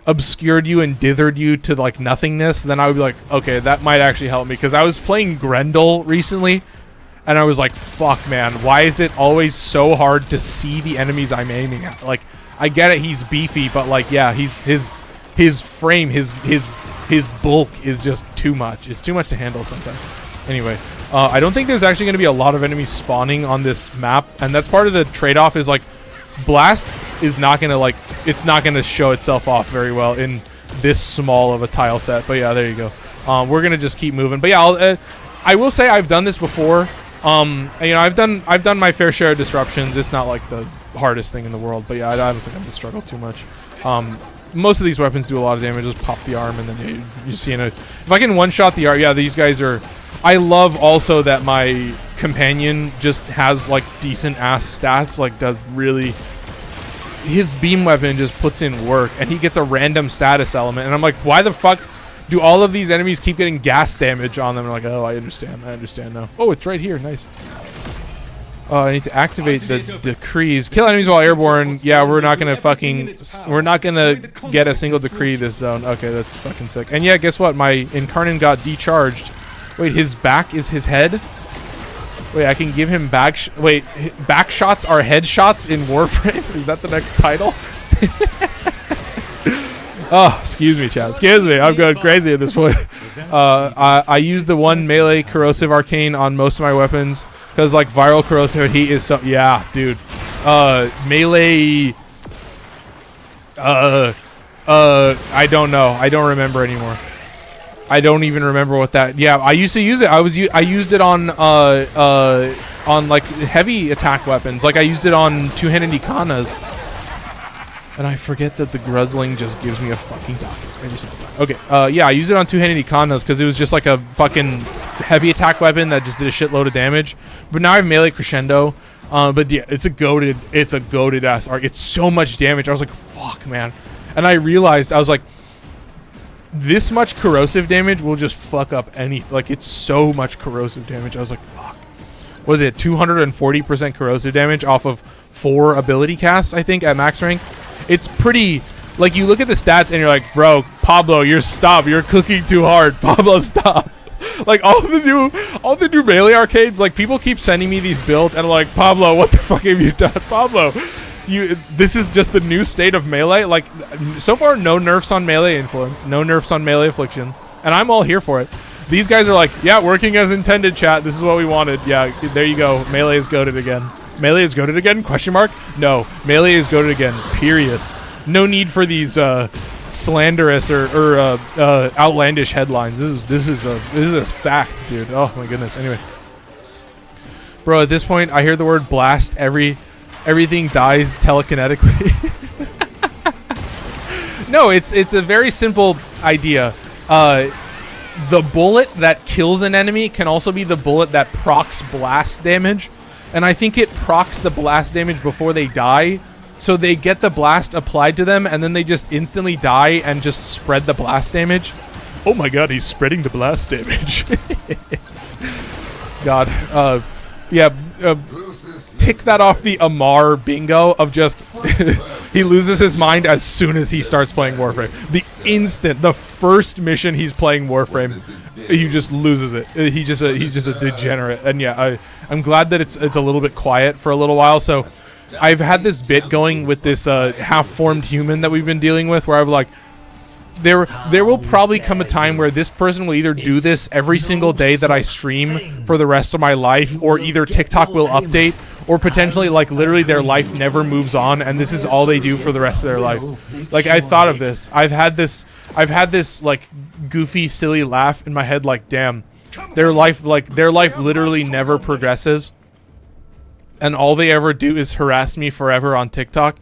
obscured you and dithered you to like nothingness, then I would be like, okay, that might actually help me. Because I was playing Grendel recently and I was like, fuck man, why is it always so hard to see the enemies I'm aiming at? Like, I get it, he's beefy, but like, yeah, his frame, his bulk is just too much. It's too much to handle sometimes. Anyway, I don't think there's actually going to be a lot of enemies spawning on this map, and that's part of the trade-off. Is like, blast is not going to like, it's not going to show itself off very well in this small of a tile set. But yeah, there you go. We're gonna just keep moving. But yeah, I will say I've done this before. You know, I've done my fair share of disruptions. It's not like the hardest thing in the world. But yeah, I don't think I'm gonna struggle too much. Most of these weapons do a lot of damage. Just pop the arm, and then you see in a. If I can one-shot the arm, yeah, these guys are. I love also that my companion just has like decent ass stats. Like, does really. His beam weapon just puts in work, and he gets a random status element. And I'm like, why the fuck do all of these enemies keep getting gas damage on them? And I'm like, oh, I understand now. Oh, it's right here. Nice. Oh, I need to activate the decrees. Kill enemies while airborne. Yeah, we're not gonna get a single decree this zone. Okay, that's fucking sick. And yeah, guess what? My incarnon got decharged. Wait, his back is his head? Wait, I can give him back shots are headshots in Warframe? Is that the next title? Oh, excuse me, chat. Excuse me. I'm going crazy at this point. I use the one melee corrosive arcane on most of my weapons because, like, viral corrosive heat is so. Yeah, dude. Melee. I don't know. I don't remember anymore. I don't even remember what that. Yeah, I used to use it. I used it on like heavy attack weapons. Like I used it on two-handed ikanas. And I forget that the Gruzzling just gives me a fucking docket every single time. Okay, yeah, I used it on two-handed ikanas because it was just like a fucking heavy attack weapon that just did a shitload of damage. But now I have melee crescendo. But yeah, it's a goated ass arc. It's so much damage. I was like, fuck, man. And I realized, I was like, this much corrosive damage will just fuck up any. Like, it's so much corrosive damage. I was like, fuck. What is it? 240% corrosive damage off of 4 ability casts, I think, at max rank. It's pretty. Like, you look at the stats and you're like, bro, Pablo, you're cooking too hard. Pablo, stop. Like, all the new melee arcades, like, people keep sending me these builds and I'm like, Pablo, what the fuck have you done? Pablo, this is just the new state of melee. Like, so far, no nerfs on melee influence, no nerfs on melee afflictions, and I'm all here for it. These guys are like, yeah, working as intended, chat. This is what we wanted. Yeah, there you go. Melee is goated again. Melee is goated again? Question mark? No, melee is goated again. Period. No need for these slanderous or outlandish headlines. This is a fact, dude. Oh my goodness. Anyway, bro, at this point, I hear the word blast. Everything dies telekinetically. No, it's a very simple idea. The bullet that kills an enemy can also be the bullet that procs blast damage. And I think it procs the blast damage before they die. So they get the blast applied to them, and then they just instantly die and just spread the blast damage. Oh my god, he's spreading the blast damage. God. Yeah. Tick that off the Amar bingo of just he loses his mind as soon as he starts playing Warframe. The first mission he's playing Warframe, he just loses it. He's just a degenerate. And yeah, I'm glad that it's a little bit quiet for a little while. So I've had this bit going with this half-formed human that we've been dealing with, where I've like, there will probably come a time where this person will either do this every single day that I stream for the rest of my life, or either TikTok will update, or potentially like literally their life never moves on and this is all they do for the rest of their life. Like, I thought of this. I've had this like goofy, silly laugh in my head, like, damn, their life literally never progresses, and all they ever do is harass me forever on TikTok.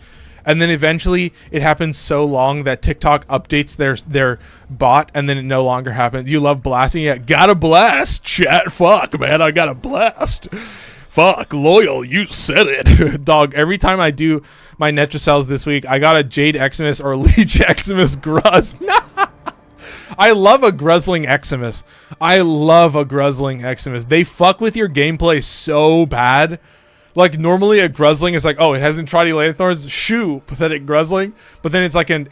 And then eventually it happens so long that TikTok updates their bot, and then it no longer happens. You love blasting it. Got a blast, chat. Fuck, man, I got a blast. Fuck, loyal, you said it. Dog, every time I do my Netracells this week, I got a Jade Eximus or Leech Eximus Gruz. I love a Gruzzling Eximus. I love a Gruzzling Eximus. They fuck with your gameplay so bad. Like, normally a Gruzzling is like, oh, it hasn't tried Elathorns. Shoo, pathetic Gruzzling. But then it's like a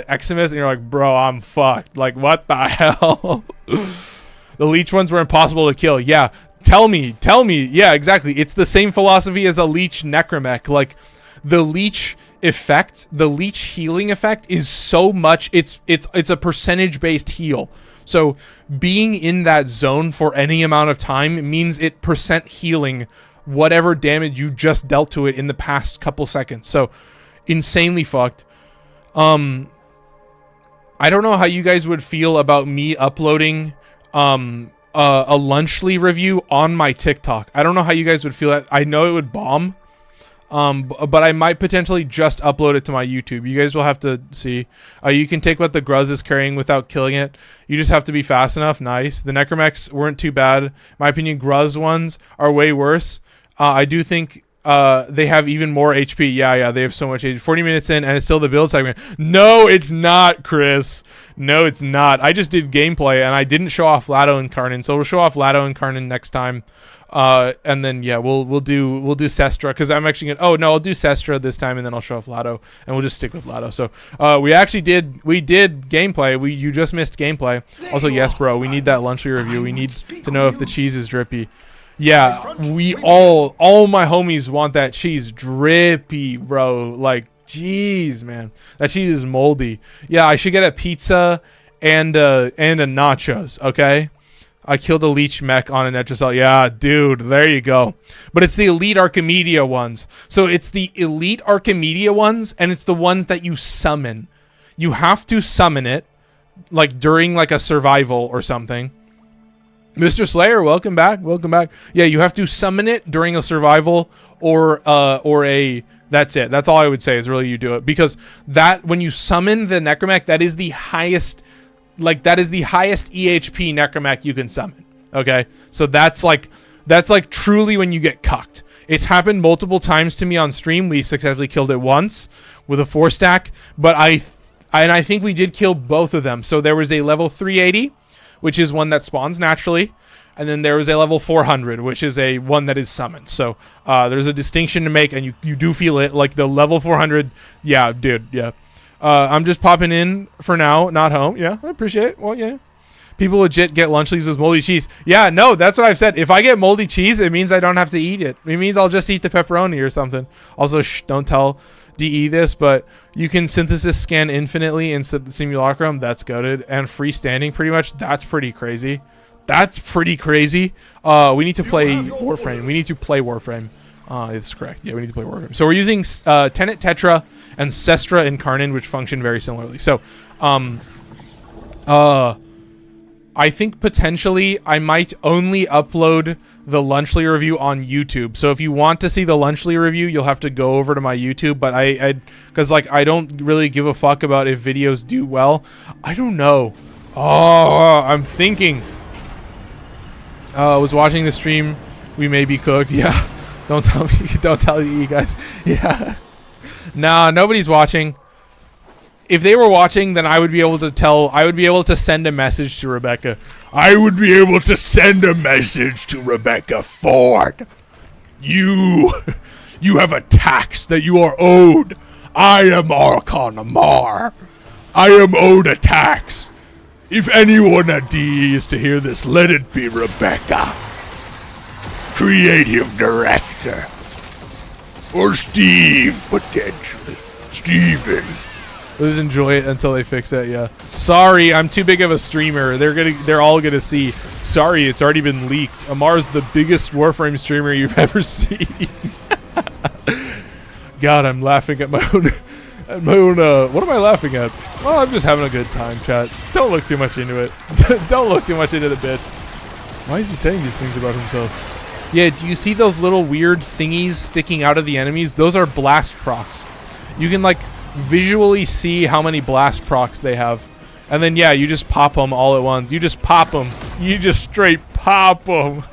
Eximus, and you're like, bro, I'm fucked. Like, what the hell? The Leech ones were impossible to kill. Yeah, tell me. Yeah, exactly. It's the same philosophy as a Leech Necromech. Like, the Leech effect, the Leech healing effect is so much. It's a percentage-based heal. So being in that zone for any amount of time means it percent healing whatever damage you just dealt to it in the past couple seconds. So insanely fucked. I don't know how you guys would feel about me uploading a Lunchly review on my TikTok. I don't know how you guys would feel that. I know it would bomb. But I might potentially just upload it to my YouTube. You guys will have to see. You can take what the Gruz is carrying without killing it. You just have to be fast enough. Nice. The Necromechs weren't too bad. In my opinion, Gruz ones are way worse. I do think they have even more HP. Yeah, they have so much HP. 40 minutes in, and it's still the build segment. No, it's not, Chris. No, it's not. I just did gameplay, and I didn't show off Lado Incarnon, so we'll show off Lado Incarnon next time. And then yeah, we'll do Sestra, because I'm actually gonna. Oh no, I'll do Sestra this time, and then I'll show off Lado, and we'll just stick with Lado. So we did gameplay. You just missed gameplay. Also, yes, bro, we need that Lunchly review. We need to know if the cheese is drippy. Yeah, we all my homies want that cheese drippy, bro. Like, jeez, man, that cheese is moldy. Yeah, I should get a pizza and a nachos. Okay. I killed a Leech mech on a Netracell. Yeah, dude, there you go. But it's the Elite Archimedea ones. So it's the Elite Archimedea ones, and it's the ones that you summon. You have to summon it, like, during, like, a survival or something. Mr. Slayer, welcome back. Welcome back. Yeah, you have to summon it during a survival or a... That's it. That's all I would say is really you do it. Because that, when you summon the Necromech, that is the highest... Like, that is the highest EHP Necromech you can summon. Okay? So that's like truly when you get cucked. It's happened multiple times to me on stream. We successfully killed it once with a 4-stack, but I think we did kill both of them. So there was a level 380, which is one that spawns naturally, and then there was a level 400, which is a one that is summoned. So there's a distinction to make, and you do feel it. Like the level 400, yeah, dude, yeah. I'm just popping in for now, not home. Yeah, I appreciate it. Well, yeah. People legit get Lunchlies with moldy cheese. Yeah, no, that's what I've said. If I get moldy cheese, it means I don't have to eat it. It means I'll just eat the pepperoni or something. Also, don't tell DE this, but you can synthesis scan infinitely in Simulacrum. That's goated. And freestanding, pretty much. That's pretty crazy. That's pretty crazy. We need to play Warframe. We need to play Warframe. It's correct. Yeah, we need to play Warframe. So we're using Tenet, Tetra, and Sestra Incarnon, which function very similarly. So, I think potentially I might only upload the Lunchly review on YouTube. So if you want to see the Lunchly review, you'll have to go over to my YouTube. But because like I don't really give a fuck about if videos do well. I don't know. Oh, I'm thinking. I was watching the stream. We may be cooked. Yeah. Don't tell me. Don't tell you guys. Yeah. Nah, nobody's watching. If they were watching, then I would be able to tell. I would be able to send a message to Rebecca. I would be able to send a message to Rebecca Ford. You have a tax that you are owed. I am Archon Amar. I am owed a tax. If anyone at DE is to hear this, let it be Rebecca. Creative director. Or Steve, potentially. Steven. Let's enjoy it until they fix it. Yeah. Sorry, I'm too big of a streamer. They're all gonna see. Sorry, it's already been leaked. Amar's the biggest Warframe streamer you've ever seen. God, I'm laughing at my own. What am I laughing at? Well, I'm just having a good time, chat. Don't look too much into it. Don't look too much into the bits. Why is he saying these things about himself? Yeah, do you see those little weird thingies sticking out of the enemies? Those are blast procs. You can like visually see how many blast procs they have. And then, yeah, you just pop them all at once. You just pop them. You just straight pop them.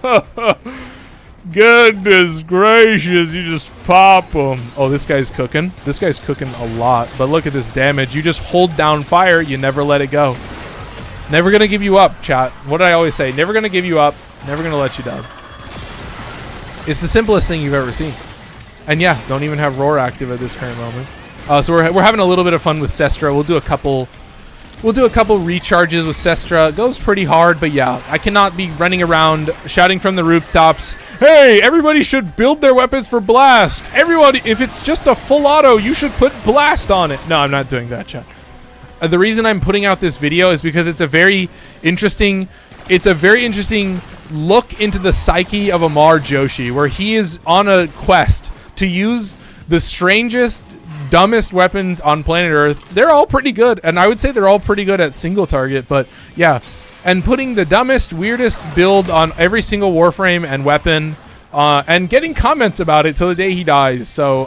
Goodness gracious, you just pop them. Oh, this guy's cooking. This guy's cooking a lot. But look at this damage. You just hold down fire. You never let it go. Never going to give you up, chat. What do I always say? Never going to give you up. Never going to let you down. It's the simplest thing you've ever seen. And yeah, don't even have Roar active at this current moment. So we're having a little bit of fun with Sestra. We'll do a couple recharges with Sestra. It goes pretty hard, but yeah, I cannot be running around shouting from the rooftops, hey, everybody should build their weapons for blast. Everybody, if it's just a full auto, you should put blast on it. No, I'm not doing that, chat. The reason I'm putting out this video is because it's a very interesting look into the psyche of Amar Joshi, where he is on a quest to use the strangest, dumbest weapons on planet Earth. They're all pretty good, and I would say they're all pretty good at single target, but yeah, and putting the dumbest, weirdest build on every single Warframe and weapon, and getting comments about it till the day he dies. So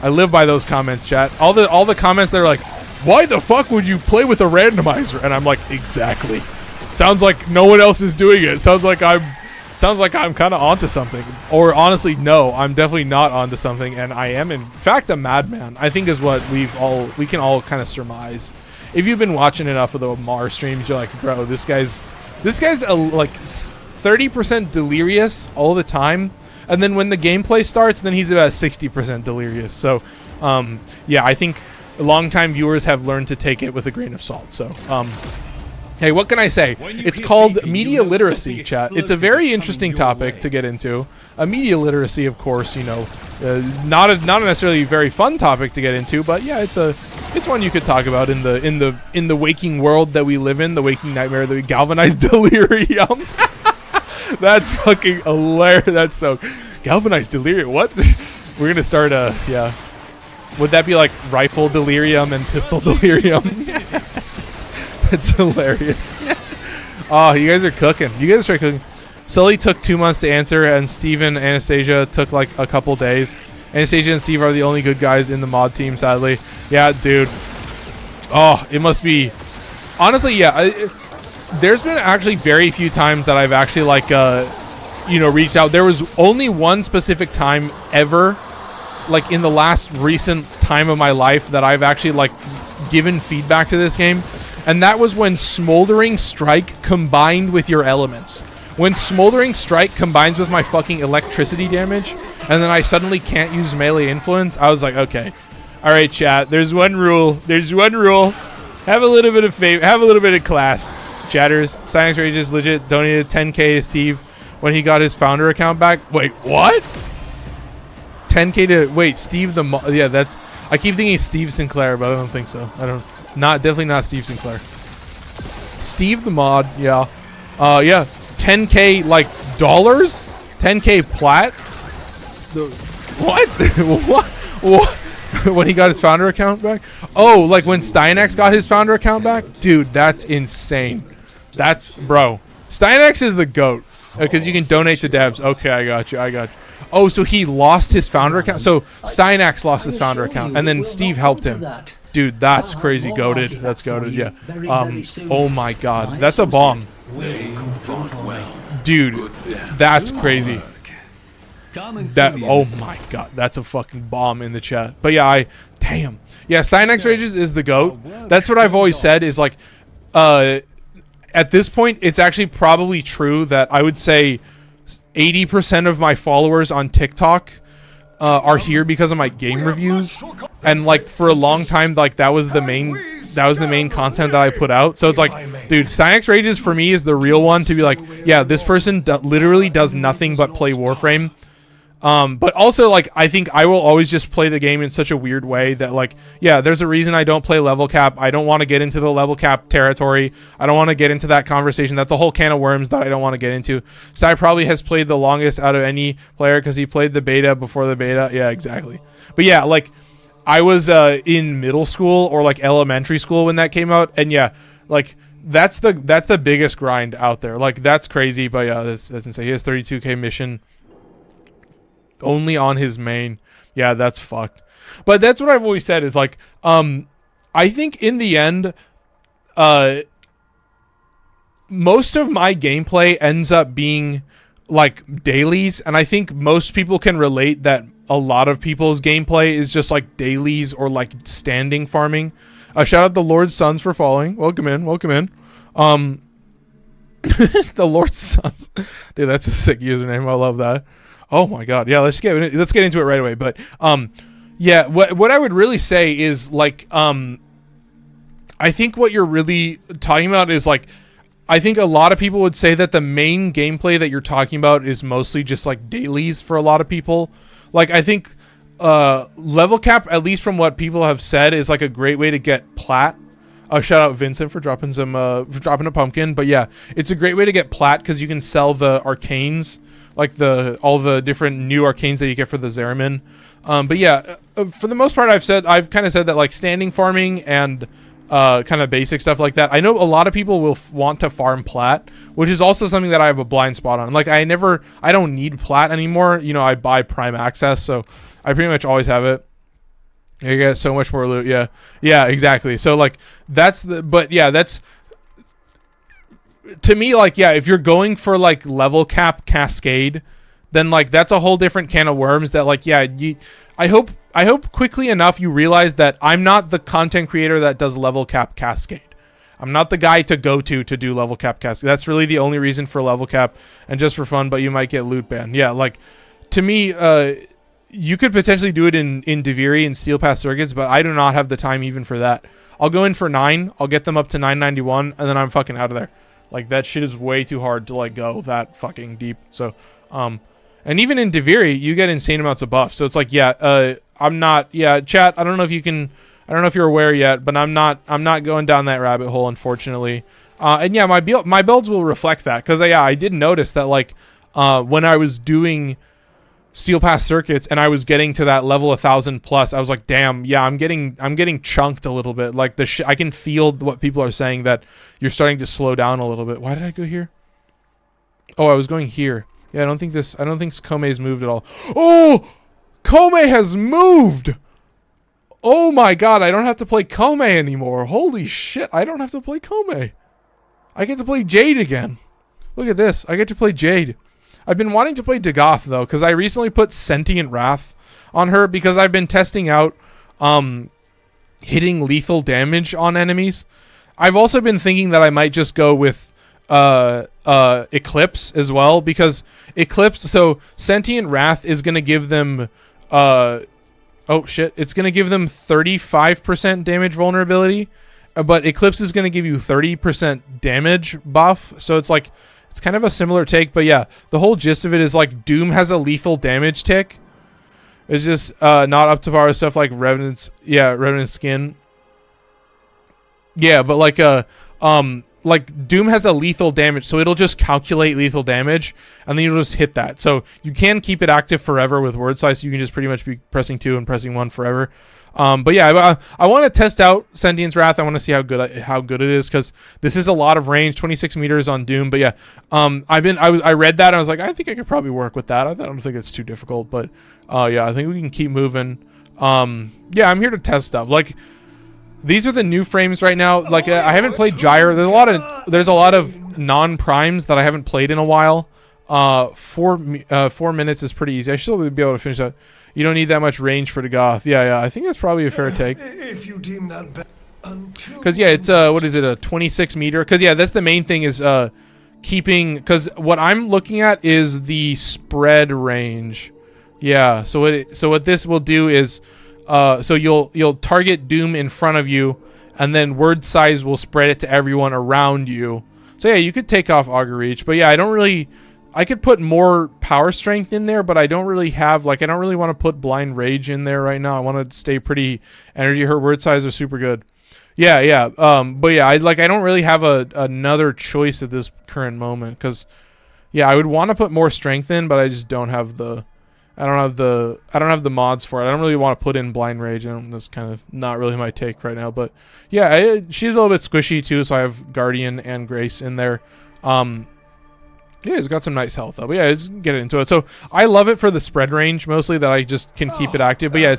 I live by those comments, chat. All the comments that are like, why the fuck would you play with a randomizer? And I'm like, exactly. Sounds like no one else is doing it. Sounds like I'm kind of onto something. Or honestly, no, I'm definitely not onto something, and I am in fact a madman, I think, is what we can all kind of surmise. If you've been watching enough of the Mar streams, you're like, bro, this guy's like 30% delirious all the time, and then when the gameplay starts, then he's about 60% delirious. So yeah, I think longtime viewers have learned to take it with a grain of salt. So hey, what can I say? It's called media literacy, chat. It's a very interesting topic to get into. Media literacy, of course, you know, not a necessarily very fun topic to get into, but yeah, it's one you could talk about in the waking world that we live in, the waking nightmare that we galvanize delirium. That's fucking hilarious. That's so galvanized delirium. What? We're gonna start yeah. Would that be like rifle delirium and pistol delirium? It's hilarious. Oh, you guys are cooking. You guys are cooking. Sully took 2 months to answer, and Steve and Anastasia took like a couple days. Anastasia and Steve are the only good guys in the mod team, sadly. Yeah, dude. Oh, it must be. Honestly, yeah. There's been actually very few times that I've actually like, you know, reached out. There was only one specific time ever, like in the last recent time of my life, that I've actually like given feedback to this game. And that was when Smoldering Strike combined with your elements. When Smoldering Strike combines with my fucking electricity damage, and then I suddenly can't use melee influence, I was like, okay. Alright, chat, there's one rule. There's one rule. Have a little bit of faith. Have a little bit of class. Chatters, Science Rages legit donated 10k to Steve when he got his founder account back. Wait, what? 10k to... Wait, Steve the... Yeah, that's... I keep thinking Steve Sinclair, but I don't think so. I don't... Definitely not Steve Sinclair. Steve the mod, yeah. Yeah, 10k like dollars? 10k plat? What? What? When he got his founder account back? Oh, like when Steinex got his founder account back? Dude, that's insane. That's, bro. Steinex is the GOAT. Because you can donate to devs. Okay, I got you. Oh, so he lost his founder account? So Steinex lost his founder account, and then Steve helped him. Dude, that's crazy. Goated. That's goated, yeah. Oh my god. That's a bomb. Dude, that's crazy. Oh my god. That's a fucking bomb in the chat. But yeah, damn. Yeah, Steinex Rages is the GOAT. That's what I've always said is like, at this point, it's actually probably true that I would say 80% of my followers on TikTok are here because of my game reviews, and like for a long time, like that was the main content that I put out. So it's like, dude, Steinex Rages for me is the real one to be like, yeah, this person literally does nothing but play Warframe, But also, like, I think I will always just play the game in such a weird way that, like, yeah, there's a reason I don't play level cap. I don't want to get into the level cap territory. I don't want to get into that conversation. That's a whole can of worms that I don't want to get into. Sai probably has played the longest out of any player because he played the beta before the beta. Yeah, exactly. But yeah, like, I was in middle school or like elementary school when that came out, and yeah, like, that's the biggest grind out there. Like, that's crazy. But yeah, that's insane. He has 32k mission only on his main. Yeah, that's fucked. But that's what I've always said is, like, I think in the end, most of my gameplay ends up being like dailies, and I think most people can relate that a lot of people's gameplay is just like dailies or like standing farming. Shout out the Lord's Sons for following. Welcome in. The Lord's Sons. Dude, that's a sick username. I love that. Oh my god. Yeah, let's get into it right away. But yeah, what I would really say is, like, I think what you're really talking about is, like, I think a lot of people would say that the main gameplay that you're talking about is mostly just like dailies for a lot of people. Like, I think level cap, at least from what people have said, is like a great way to get plat. Shout out Vincent for dropping a pumpkin. But yeah, it's a great way to get plat because you can sell the arcanes, like all the different new arcanes that you get for the Zeramin. But yeah, for the most part, I've kind of said that, like, standing farming and kind of basic stuff like that. I know a lot of people will want to farm plat, which is also something that I have a blind spot on. Like, I don't need plat anymore. You know, I buy prime access, so I pretty much always have it. You get so much more loot. Yeah, exactly. So, like, but yeah, that's, to me, like, yeah, if you're going for like level cap cascade, then, like, that's a whole different can of worms that, like, yeah, I hope quickly enough you realize that I'm not the content creator that does level cap cascade. I'm not the guy to go to do level cap cascade. That's really the only reason for level cap, and just for fun, but you might get loot banned. Yeah, like, to me, you could potentially do it in Deviri and Steel Pass circuits, but I do not have the time even for that. I'll go in for 9, I'll get them up to 991, and then I'm fucking out of there. Like, that shit is way too hard to, like, go that fucking deep. So, and even in Deviri, you get insane amounts of buffs. So it's like, yeah, I'm not, yeah, chat, I don't know if you're aware yet, but I'm not going down that rabbit hole, unfortunately. And yeah, my builds will reflect that, because yeah, I did notice that, like, when I was doing Steel Pass circuits and I was getting to that level 1,000 plus, I was like, damn, yeah, I'm getting chunked a little bit. Like, I can feel what people are saying, that you're starting to slow down a little bit. Why did I go here? Oh, I was going here. Yeah, I don't think Komei's moved at all. Oh, Komei has moved. Oh my god, I don't have to play Komei anymore. Holy shit, I don't have to play Komei. I get to play Jade again. Look at this. I get to play Jade. I've been wanting to play Dagoth, though, because I recently put Sentient Wrath on her because I've been testing out hitting lethal damage on enemies. I've also been thinking that I might just go with Eclipse as well, because Eclipse, so Sentient Wrath is going to give them it's going to give them 35% damage vulnerability, but Eclipse is going to give you 30% damage buff. So it's like, it's kind of a similar take, but yeah, the whole gist of it is, like, Doom has a lethal damage tick. It's just not up to par with stuff like Revenant's skin. Yeah, but like Doom has a lethal damage, so it'll just calculate lethal damage, and then you'll just hit that. So you can keep it active forever with word size. So you can just pretty much be pressing 2 and pressing 1 forever. But yeah, I want to test out Sentience Wrath. I want to see how good it is, because this is a lot of range, 26 meters on Doom. But yeah, I read that and I was like, I think I could probably work with that. I don't think it's too difficult, but yeah, I think we can keep moving. Yeah, I'm here to test stuff. Like, these are the new frames right now. Like, I haven't played Gyre. There's a lot of non-primes that I haven't played in a while. 4 minutes is pretty easy. I should be able to finish that. You don't need that much range for the Goth. Yeah, I think that's probably a fair take. If you deem that because yeah, it's what is it, a 26 meter? Because yeah, that's the main thing, is keeping, because what I'm looking at is the spread range. Yeah, so what this will do is so you'll target Doom in front of you, and then word size will spread it to everyone around you. So yeah, you could take off Augur Reach, but yeah, I I could put more power strength in there, but I don't really have, like, I don't really want to put blind rage in there right now. I want to stay pretty energy. Her word size are super good. Yeah. But yeah, I don't really have another choice at this current moment, because yeah, I would want to put more strength in, but I just don't have the mods for it. I don't really want to put in blind rage, and that's kind of not really my take right now. But yeah, she's a little bit squishy too, so I have Guardian and Grace in there. Yeah, it's got some nice health though. But yeah, let's get into it. So I love it for the spread range mostly, that I just can keep it active. But yeah,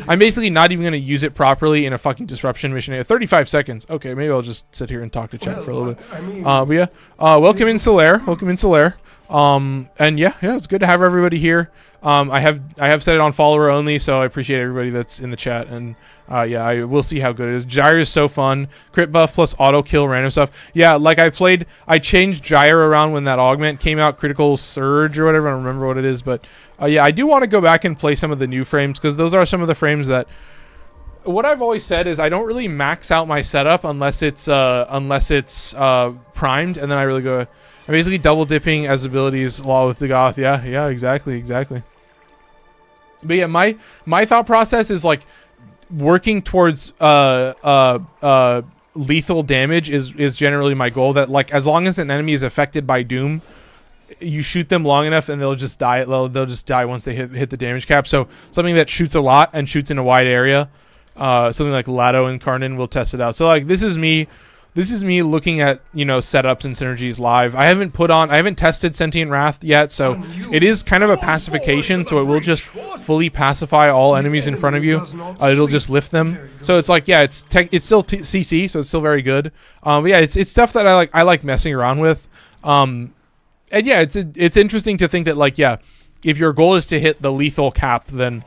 I'm basically not even going to use it properly in a fucking disruption mission. 35 seconds. Okay, maybe I'll just sit here and talk to chat for a little bit. But yeah, welcome in Solaire. Welcome in Solaire. And yeah, it's good to have everybody here. I have set it on follower only, so I appreciate everybody that's in the chat. And yeah, I will see how good it is. Gyre is so fun. Crit buff plus auto kill, random stuff. Yeah, like I changed Gyre around when that augment came out, critical surge or whatever. I don't remember what it is, but yeah, I do want to go back and play some of the new frames, because those are some of the frames that. What I've always said is I don't really max out my setup unless it's primed, and then I really go. I'm basically double dipping as abilities law with the goth. Yeah, exactly. But yeah, my thought process is like working towards lethal damage is generally my goal. That like as long as an enemy is affected by doom, you shoot them long enough and they'll just die. They'll just die once they hit the damage cap. So something that shoots a lot and shoots in a wide area, something like Lado Incarnon will test it out. So like this is me looking at, setups and synergies live. I haven't tested Sentient Wrath yet, so it is kind of a pacification, so it will just fully pacify all enemies in front of you. It'll just lift them. So it's like, yeah, it's still CC, so it's still very good. But yeah, it's stuff that I like messing around with. And yeah, it's interesting to think that, like, yeah, if your goal is to hit the lethal cap, then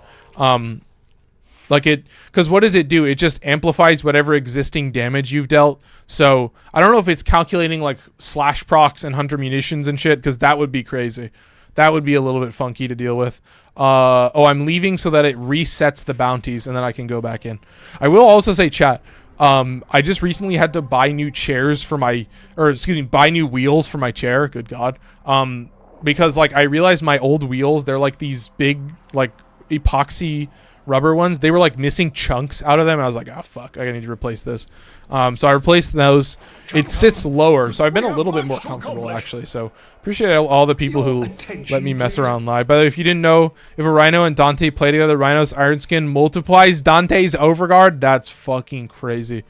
because what does it do? It just amplifies whatever existing damage you've dealt. So I don't know if it's calculating like slash procs and hunter munitions and shit, because that would be crazy. That would be a little bit funky to deal with. I'm leaving so that it resets the bounties and then I can go back in. I will also say, chat, I just recently had to buy new buy new wheels for my chair. Good God. Because like I realized my old wheels, they're like these big like epoxy rubber ones, they were like missing chunks out of them. I was like, oh fuck, I need to replace this. So I replaced those. It sits lower, so I've been a little bit more comfortable actually. So appreciate all the people who let me mess around live. By the way, if you didn't know, if a Rhino and Dante play together, Rhino's Iron Skin multiplies Dante's Overguard. That's fucking crazy.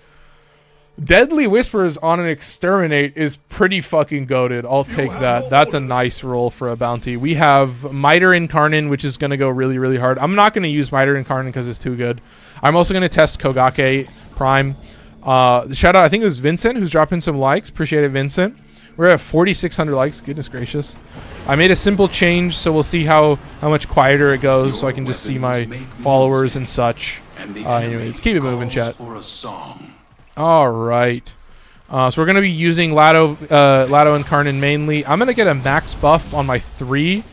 Deadly Whispers on an Exterminate is pretty fucking goated. I'll take that. That's a nice roll for a bounty. We have Miter Incarnon, which is going to go really, really hard. I'm not going to use Miter Incarnon because it's too good. I'm also going to test Kogake Prime. Shout out, I think it was Vincent who's dropping some likes. Appreciate it, Vincent. We're at 4,600 likes. Goodness gracious. I made a simple change, so we'll see how much quieter it goes, so I can just see my followers and such. Anyway, let's keep it moving, chat. All right. So we're going to be using Lado Incarnon mainly. I'm going to get a max buff on my 3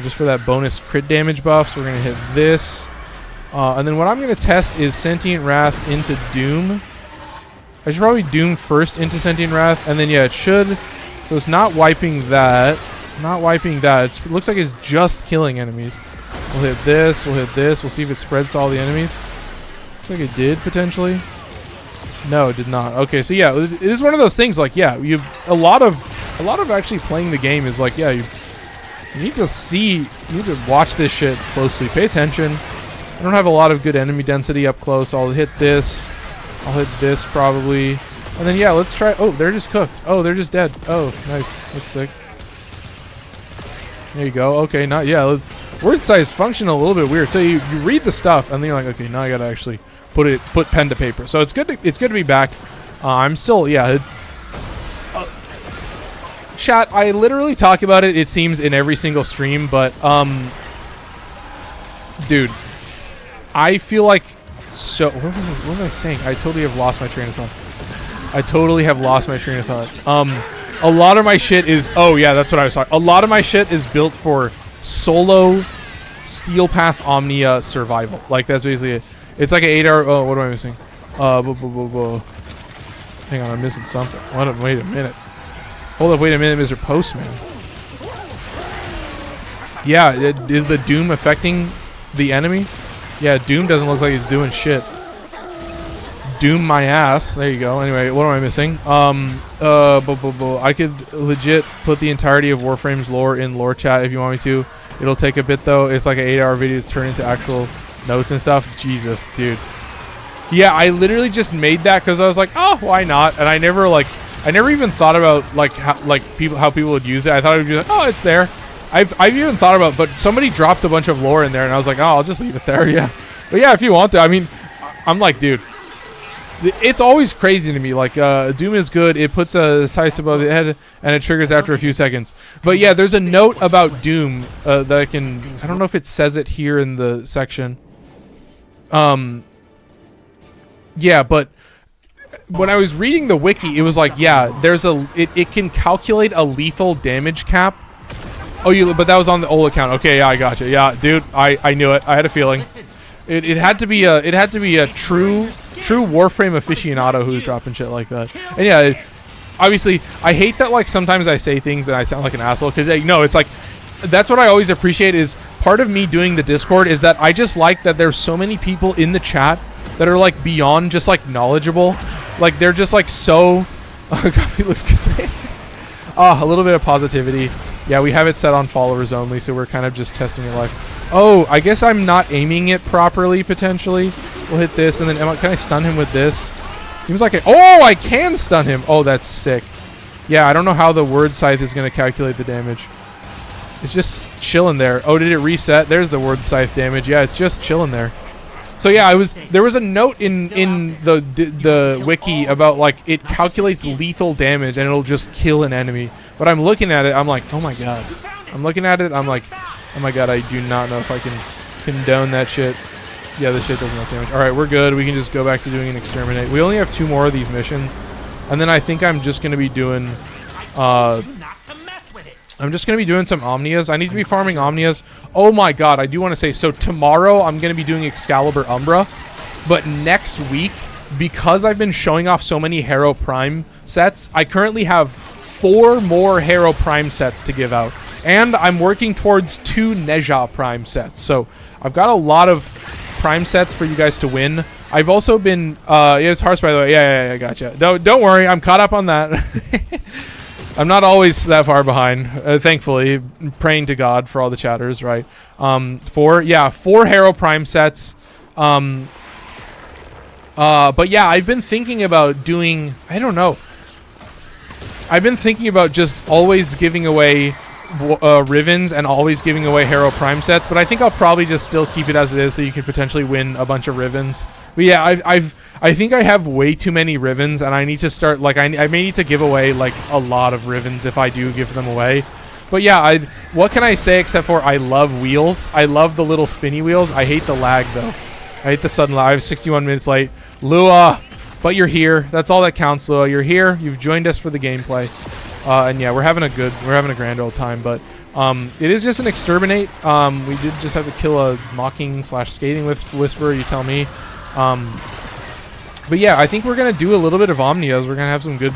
just for that bonus crit damage buff. So we're going to hit this. And then what I'm going to test is Sentient Wrath into Doom. I should probably Doom first into Sentient Wrath. And then, yeah, it should. So it's not wiping that. It looks like it's just killing enemies. We'll hit this. We'll hit this. We'll see if it spreads to all the enemies. Looks like it did, potentially. No, it did not. Okay, so yeah, it is one of those things. Like, yeah, a lot of actually playing the game is like, yeah, you need to watch this shit closely. Pay attention. I don't have a lot of good enemy density up close. I'll hit this. I'll hit this probably, and then yeah, let's try. Oh, they're just cooked. Oh, they're just dead. Oh, nice. That's sick. There you go. Okay, not yeah. Word size function a little bit weird. So you read the stuff, and then you're like, okay, now I gotta actually put pen to paper. So it's good to be back. I'm still, yeah. Chat, I literally talk about it seems in every single stream, but dude, I feel like what was I saying? I totally have lost my train of thought. A lot of my shit is, oh yeah, that's what I was talking. A lot of my shit is built for solo Steel Path Omnia survival. Like that's basically it. It's like an 8-hour. Oh, what am I missing? Hang on, I'm missing something. Wait a minute. Hold up, wait a minute, Mr. Postman. Yeah, is the Doom affecting the enemy? Yeah, Doom doesn't look like he's doing shit. Doom my ass. There you go. Anyway, what am I missing? I could legit put the entirety of Warframe's lore in lore chat if you want me to. It'll take a bit though. It's like an 8-hour video to turn into actual notes and stuff. Jesus, dude. Yeah, I literally just made that because I was like, oh, why not? And I never even thought about like how people would use it. I thought it would be like, oh, it's there. I've even thought about, but somebody dropped a bunch of lore in there, and I was like, oh, I'll just leave it there. Yeah, but yeah, if you want to. I mean, I'm like, dude, it's always crazy to me. Like, Doom is good. It puts a sight above the head, and it triggers after a few seconds. But yeah, there's a note about Doom that I don't know if it says it here in the section. Yeah, but when I was reading the wiki, it was like, yeah, it can calculate a lethal damage cap. Oh, but that was on the old account. Okay, yeah, I gotcha. Yeah, dude, I knew it. I had a feeling. It had to be a true Warframe aficionado who's dropping shit like that. And yeah, obviously, I hate that like sometimes I say things and I sound like an asshole because no, it's like that's what I always appreciate is part of me doing the Discord is that I just like that there's so many people in the chat that are like beyond just like knowledgeable, like they're just like so. Let's get a little bit of positivity. Yeah, we have it set on followers only, so we're kind of just testing it live. Oh, I guess I'm not aiming it properly, potentially. We'll hit this, and then can I stun him with this? Seems like oh, I can stun him. Oh, that's sick. Yeah, I don't know how the word scythe is going to calculate the damage. It's just chilling there. Oh, did it reset? There's the word scythe damage. Yeah, it's just chilling there. So yeah, there was a note in the wiki about like it calculates lethal damage and it'll just kill an enemy. But I'm looking at it, I'm like, oh my god. I'm looking at it, I'm like, oh my god, I do not know if I can condone that shit. Yeah, this shit doesn't have damage. All right, we're good. We can just go back to doing an exterminate. We only have 2 more of these missions, and then I think I'm just gonna be doing some Omnias. I need to be farming Omnias. Oh my god, I do want to say, so tomorrow I'm going to be doing Excalibur Umbra, but next week, because I've been showing off so many Hero Prime sets, I currently have 4 more Hero Prime sets to give out, and I'm working towards 2 Neja Prime sets, so I've got a lot of Prime sets for you guys to win. I've also been, yeah, it's Hearts, by the way. Yeah, gotcha. Don't worry, I'm caught up on that. I'm not always that far behind, thankfully. Praying to God for all the chatters, right? 4 Hero Prime sets. But yeah, I've been thinking about doing, I don't know. I've been thinking about just always giving away Rivens and always giving away Hero Prime sets, but I think I'll probably just still keep it as it is so you can potentially win a bunch of Rivens. But yeah, I think I have way too many Rivens, and I need to start, like, I may need to give away, like, a lot of Rivens if I do give them away. But yeah, what can I say except for I love wheels? I love the little spinny wheels. I hate the lag, though. I hate the sudden lag. I'm 61 minutes late. Lua, but you're here. That's all that counts, Lua. You're here. You've joined us for the gameplay. And yeah, we're having a grand old time, but it is just an exterminate. We did just have to kill a mocking/skating with whisperer, you tell me. But yeah, I think we're gonna do a little bit of Omnias. We're gonna have some good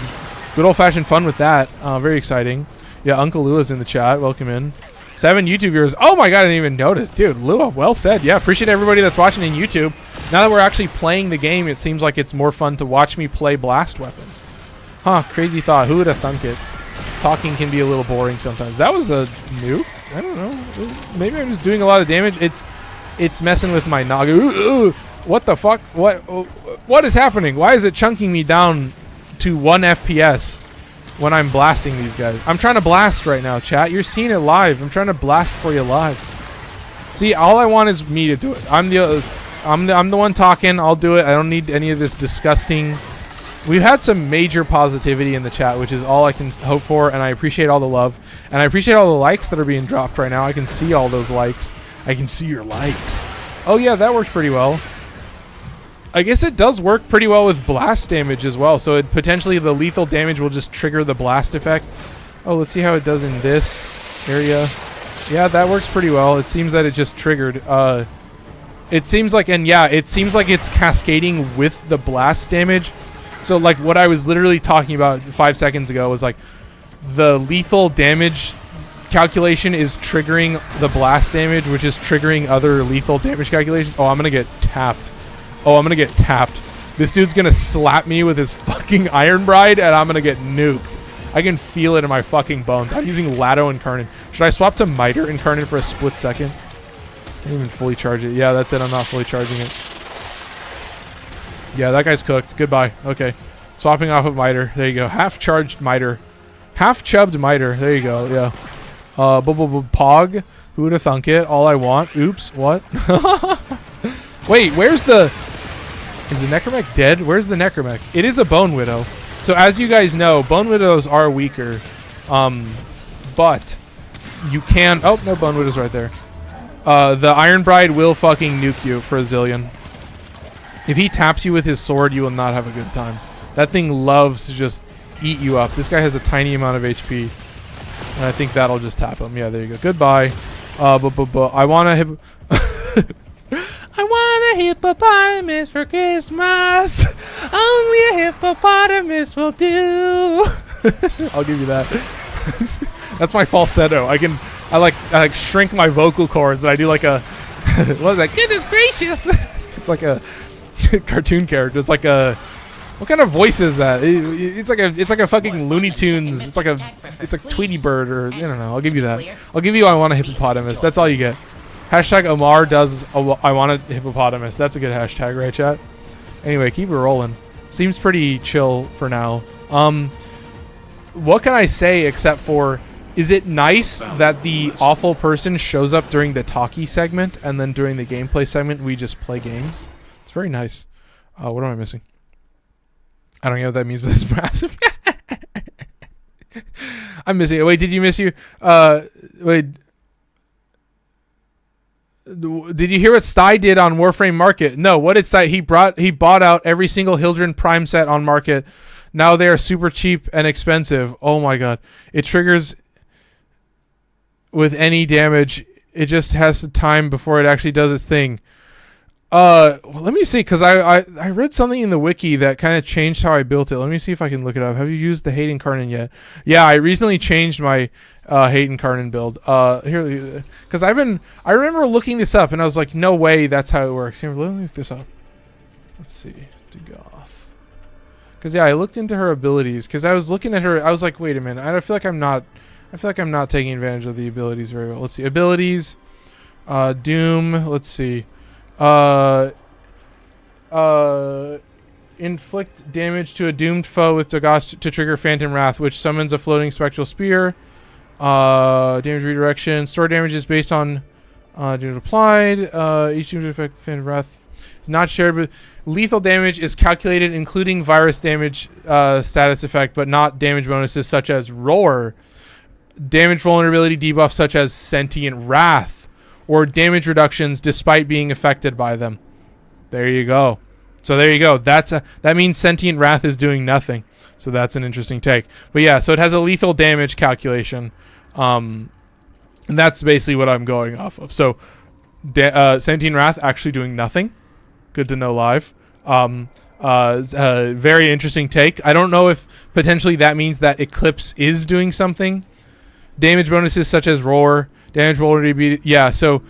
old-fashioned fun with that. Very exciting. Yeah, Uncle Lua's in the chat. Welcome in. 7 YouTube viewers. Oh my god, I didn't even notice. Dude, Lua, well said. Yeah, appreciate everybody that's watching in YouTube. Now that we're actually playing the game, it seems like it's more fun to watch me play blast weapons. Huh, crazy thought. Who would have thunk it? Talking can be a little boring sometimes. That was a nuke? I don't know. Maybe I'm just doing a lot of damage. It's messing with my Naga. Ooh. What the fuck? What is happening? Why is it chunking me down to 1 FPS when I'm blasting these guys? I'm trying to blast right now, chat. You're seeing it live. I'm trying to blast for you live. See, all I want is me to do it. I'm the one talking. I'll do it. I don't need any of this disgusting. We've had some major positivity in the chat, which is all I can hope for, and I appreciate all the love. And I appreciate all the likes that are being dropped right now. I can see all those likes. I can see your likes. Oh yeah, that works pretty well. I guess it does work pretty well with blast damage as well, so it potentially the lethal damage will just trigger the blast effect. Oh, let's see how it does in this area. Yeah, that works pretty well. It seems that it just triggered. It seems like, and yeah, it seems like it's cascading with the blast damage. So like what I was literally talking about 5 seconds ago was like the lethal damage calculation is triggering the blast damage, which is triggering other lethal damage calculations. Oh, I'm gonna get tapped. This dude's gonna slap me with his fucking Iron Bride, and I'm gonna get nuked. I can feel it in my fucking bones. I'm using Lado Incarnon. Should I swap to Miter Incarnon for a split second? I didn't even fully charge it. Yeah, that's it. I'm not fully charging it. Yeah, that guy's cooked. Goodbye. Okay. Swapping off of Miter. There you go. Half-charged Miter. Half-chubbed Miter. There you go. Yeah. Pog. Who would have thunk it? All I want. Oops. What? Wait, where's the... Is the Necromech dead? Where's the Necromech? It is a Bone Widow. So as you guys know, Bone Widows are weaker. But you can... Oh, no, Bone Widow's right there. The Iron Bride will fucking nuke you for a zillion. If he taps you with his sword, you will not have a good time. That thing loves to just eat you up. This guy has a tiny amount of HP. And I think that'll just tap him. Yeah, there you go. Goodbye. I want to... I want a hippopotamus for Christmas. Only a hippopotamus will do. I'll give you that. That's my falsetto. I like shrink my vocal cords and I do like a what is that? Goodness gracious. It's like a cartoon character. It's like a what kind of voice is that? It's like a fucking Looney Tunes. It's like Tweety Bird or I don't know. I'll give you that. I'll give you I want a hippopotamus. That's all you get. Hashtag Omar does I want a hippopotamus. That's a good hashtag, right, chat? Anyway, keep it rolling. Seems pretty chill for now. What can I say except for, is it nice that the awful person shows up during the talkie segment and then during the gameplay segment we just play games? It's very nice. What am I missing? I don't know what that means, but it's massive. I'm missing it. Wait, did you miss you? Wait. Did you hear what Sty did on Warframe Market? No, what did Sty? He bought out every single Hildren Prime set on Market. Now they are super cheap and expensive. Oh my god. It triggers with any damage. It just has time before it actually does its thing. Well, let me see, because I read something in the wiki that kind of changed how I built it. Let me see if I can look it up. Have you used the Hate Incarnon yet? Yeah, I recently changed my Hate Incarnon build. Here, because I remember looking this up and I was like, no way, that's how it works. Here, let me look this up. Let's see. Goff. Because yeah, I looked into her abilities. Because I was looking at her, I was like, wait a minute. I feel like I'm not taking advantage of the abilities very well. Let's see. Abilities. Doom. Let's see. Inflict damage to a doomed foe with Dagosh to trigger Phantom Wrath, which summons a floating spectral spear. Damage redirection. Store damage is based on damage applied. Each damage effect Phantom Wrath is not shared, but lethal damage is calculated including virus damage status effect, but not damage bonuses such as Roar. Damage vulnerability debuff such as Sentient Wrath. Or damage reductions despite being affected by them. There you go. So there you go. That means Sentient Wrath is doing nothing. So that's an interesting take. But yeah, so it has a lethal damage calculation. And that's basically what I'm going off of. So Sentient Wrath actually doing nothing. Good to know live. Very interesting take. I don't know if potentially that means that Eclipse is doing something. Damage bonuses such as Roar. Damage vulnerability. Yeah, so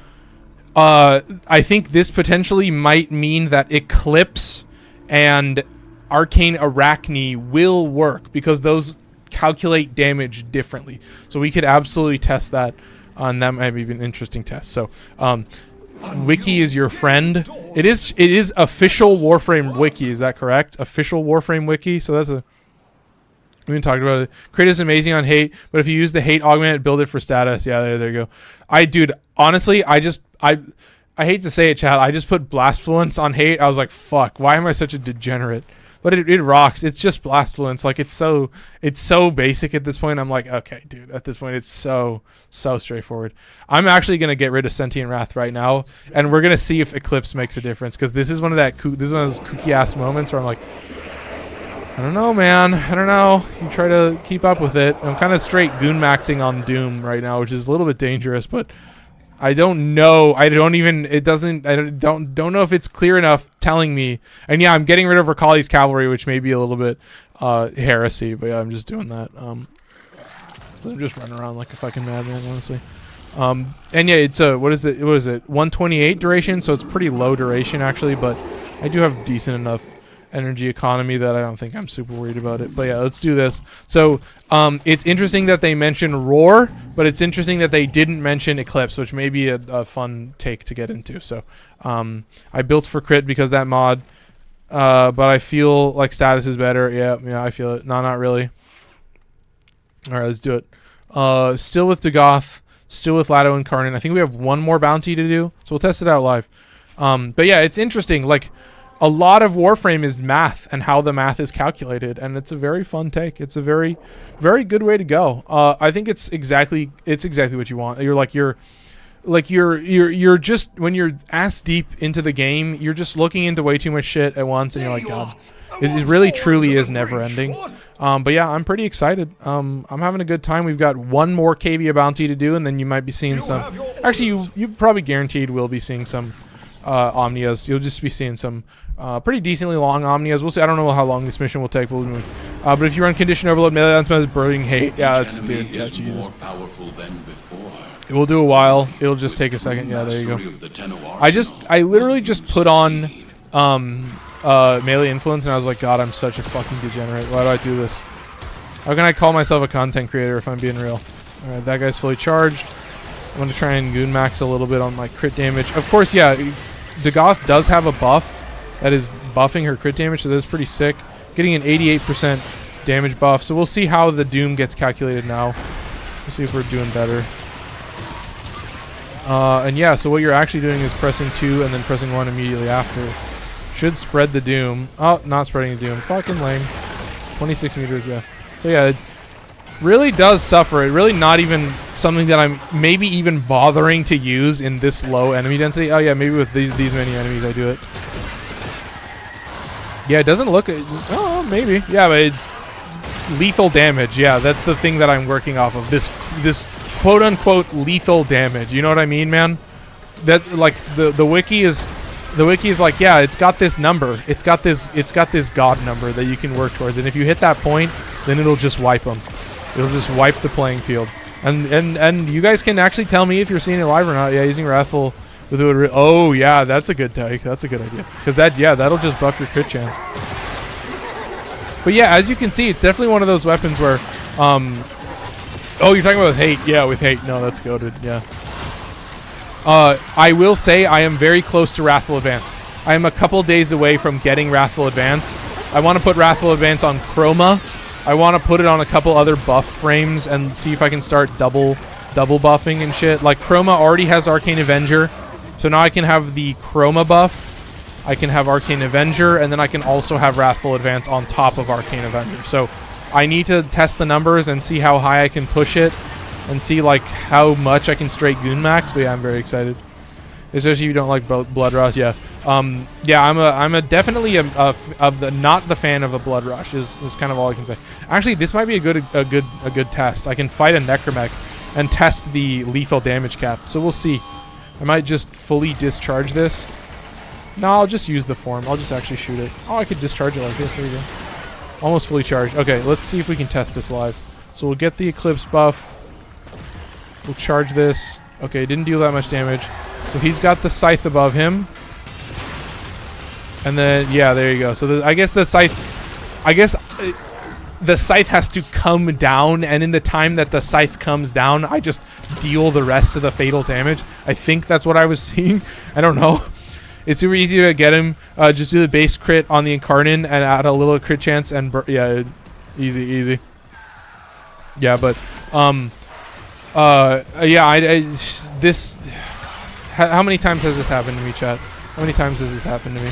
I think this potentially might mean that Eclipse and Arcane Arachne will work because those calculate damage differently. So we could absolutely test that, and that might be an interesting test. So Wiki is your friend. It is official Warframe Wiki. Is that correct? Official Warframe Wiki. So that's a... We haven't talked about it. Crit is amazing on Hate, but if you use the Hate augment, build it for status. Yeah, there you go. Dude, honestly, I hate to say it, chat. I just put Blastfluence on Hate. I was like, fuck, why am I such a degenerate? But it rocks. It's just Blastfluence. Like, it's so basic at this point. I'm like, okay, dude, at this point, it's so straightforward. I'm actually going to get rid of Sentient Wrath right now, and we're going to see if Eclipse makes a difference, because this is one of those kooky-ass moments where I'm like, I don't know, man. I don't know. You try to keep up with it. I'm kind of straight goon maxing on Doom right now, which is a little bit dangerous, but I don't know. I don't know if it's clear enough telling me. And yeah, I'm getting rid of Rakali's cavalry, which may be a little bit heresy, but yeah, I'm just doing that. I'm just running around like a fucking madman, honestly. And yeah, it's a what is it? 128 duration, so it's pretty low duration actually, but I do have decent enough energy economy that I don't think I'm super worried about it. But yeah, let's do this. So it's interesting that they mentioned Roar, but it's interesting that they didn't mention Eclipse, which may be a fun take to get into. So I built for crit because that mod, but I feel like status is better. Yeah, I feel it. No, not really. All right, let's do it. Still with Dagoth, still with Lado Incarnon. I think we have one more bounty to do, so we'll test it out live. But yeah, it's interesting. Like, a lot of Warframe is math and how the math is calculated, and it's a very fun take. It's a very, very good way to go. I think it's exactly what you want. You're just, when you're ass deep into the game, you're just looking into way too much shit at once, and you're like, God, it really truly is never ending. But yeah, I'm pretty excited. I'm having a good time. We've got one more Cavia bounty to do, and then you might be seeing some. Actually, you probably guaranteed will be seeing some Omnias. You'll just be seeing some pretty decently long Omnias. We'll see. I don't know how long this mission will take. But if you run Condition Overload, melee on burning hate. Yeah, that's dude. Yeah, Jesus. It will do a while. It'll just take a second. Yeah, there you go. I literally just put on melee influence, and I was like, God, I'm such a fucking degenerate. Why do I do this? How can I call myself a content creator if I'm being real? All right, that guy's fully charged. I'm going to try and goon max a little bit on my crit damage. Of course, yeah, Dagoth does have a buff that is buffing her crit damage, so that's pretty sick. Getting an 88% damage buff. So we'll see how the Doom gets calculated now. We'll see if we're doing better. And yeah, so what you're actually doing is pressing 2 and then pressing 1 immediately after. Should spread the Doom. Oh, not spreading the Doom. Fucking lame. 26 meters, yeah. So yeah, it really does suffer. It really not even something that I'm maybe even bothering to use in this low enemy density. Oh yeah, maybe with these many enemies I do it. Yeah, it doesn't look... Oh, maybe. Yeah, but lethal damage. Yeah, that's the thing that I'm working off of. This quote-unquote lethal damage. You know what I mean, man? That's like the wiki is... The wiki is like, yeah, it's got this number. It's got this god number that you can work towards. And if you hit that point, then it'll just wipe them. It'll just wipe the playing field. And you guys can actually tell me if you're seeing it live or not. Yeah, using Wrathful with it. Oh yeah, that's a good take. That's a good idea. Because that'll just buff your crit chance. But yeah, as you can see, it's definitely one of those weapons where oh, you're talking about with hate. Yeah, with hate. No, that's goated. Yeah. I will say I am very close to Wrathful Advance. I am a couple days away from getting Wrathful Advance. I want to put Wrathful Advance on Chroma. I want to put it on a couple other buff frames and see if I can start double buffing and shit. Like, Chroma already has Arcane Avenger, so now I can have the Chroma buff. I can have Arcane Avenger, and then I can also have Wrathful Advance on top of Arcane Avenger. So I need to test the numbers and see how high I can push it and see like how much I can straight goon max. But yeah, I'm very excited, especially if you don't like Blood Rush. Yeah, yeah, I'm definitely not the fan of a Blood Rush. Is kind of all I can say. Actually, this might be a good test. I can fight a Necromech and test the lethal damage cap. So we'll see. I might just fully discharge this. No, I'll just use the form. I'll just actually shoot it. Oh, I could discharge it like this. There you go. Almost fully charged. Okay, let's see if we can test this live. So we'll get the Eclipse buff. We'll charge this. Okay, didn't deal that much damage. So he's got the Scythe above him. And then, yeah, there you go. So I guess the Scythe has to come down, and in the time that the Scythe comes down, I just deal the rest of the fatal damage. I think that's what I was seeing. I don't know. It's super easy to get him. Just do the base crit on the Incarnon and add a little crit chance, and yeah, easy. Yeah, but yeah, this. How many times has this happened to me, chat? How many times has this happened to me?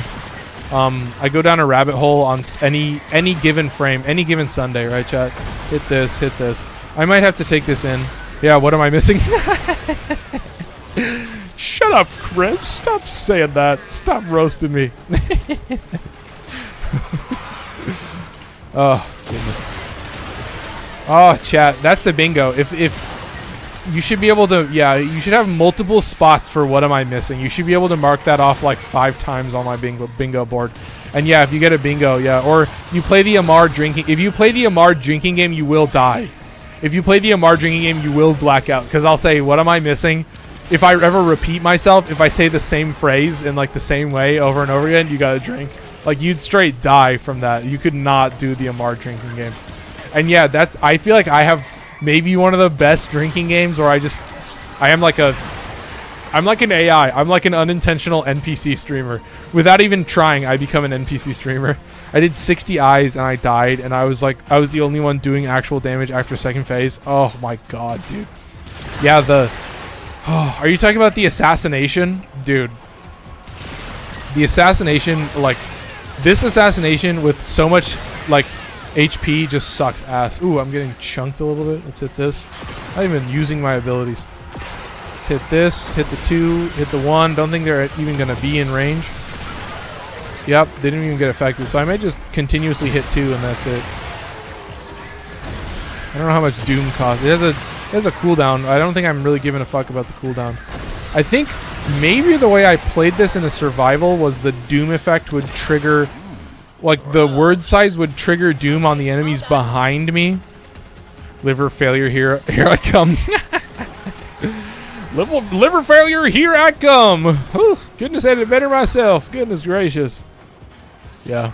I go down a rabbit hole on any given frame, any given Sunday, right, chat? Hit this. I might have to take this in. Yeah, what am I missing? Shut up, Chris. Stop saying that. Stop roasting me. Oh, goodness. Oh, chat. That's the bingo. If you should be able to, yeah, you should have multiple spots for what am I missing. You should be able to mark that off like 5 times on my bingo board. And yeah, if you get a bingo, yeah, or you play the Amar drinking. If you play the Amar drinking game, you will die. If you play the Amar drinking game, you will black out. Because I'll say, what am I missing? If I ever repeat myself, if I say the same phrase in like the same way over and over again, you gotta drink. Like you'd straight die from that. You could not do the Amar drinking game. And yeah, I feel like I have maybe one of the best drinking games where I'm like an AI. I'm like an unintentional NPC streamer. Without even trying, I become an NPC streamer. I did 60 eyes and I died, and I was the only one doing actual damage after second phase. Oh my god, dude. Yeah, are you talking about the assassination? Dude. The assassination, like, this assassination with so much, like, HP just sucks ass. Ooh, I'm getting chunked a little bit. Let's hit this. Not even using my abilities. Let's hit this, hit the 2, hit the 1. Don't think they're even going to be in range. Yep, they didn't even get affected. So I may just continuously hit 2 and that's it. I don't know how much Doom costs. It has a cooldown. I don't think I'm really giving a fuck about the cooldown. I think maybe the way I played this in a survival was the Doom effect would trigger, like the word size would trigger Doom on the enemies behind me. Liver failure, here I come. Liver failure, here I come. Whew, goodness, I did it better myself. Goodness gracious. Yeah.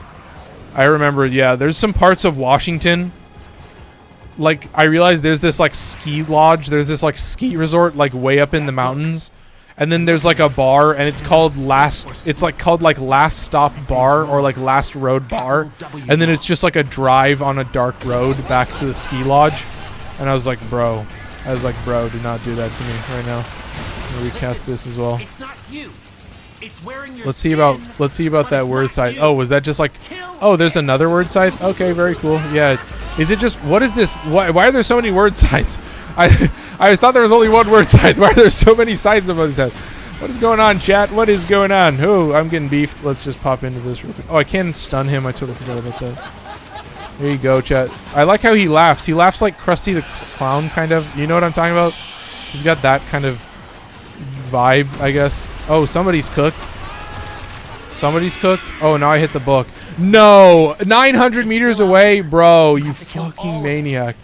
I remember, yeah, there's some parts of Washington. Like, I realized there's this, like, ski lodge. There's this, like, ski resort, like, way up in the mountains. And then there's, like, a bar, and it's called Last Stop Bar, or, like, Last Road Bar. And then it's just, like, a drive on a dark road back to the ski lodge. And I was like, bro, do not do that to me right now. I'm gonna recast this as well. It's not you. It's wearing your let's see about that word scythe. Oh, was that just like, oh, there's another word scythe? Okay, very cool. Yeah. Is it just, what is this? Why are there so many word scythes? I thought there was only one word scythe. Why are there so many scythes of this head? What is going on, chat? What is going on? Oh, I'm getting beefed. Let's just pop into this real quick. Oh, I can stun him. I totally forgot about that. There you go, chat. I like how he laughs. He laughs like Krusty the Clown, kind of. You know what I'm talking about? He's got that kind of vibe, I guess. Oh, somebody's cooked. Somebody's cooked. Oh, now I hit the book. No! 900 meters away? Bro, you fucking maniac.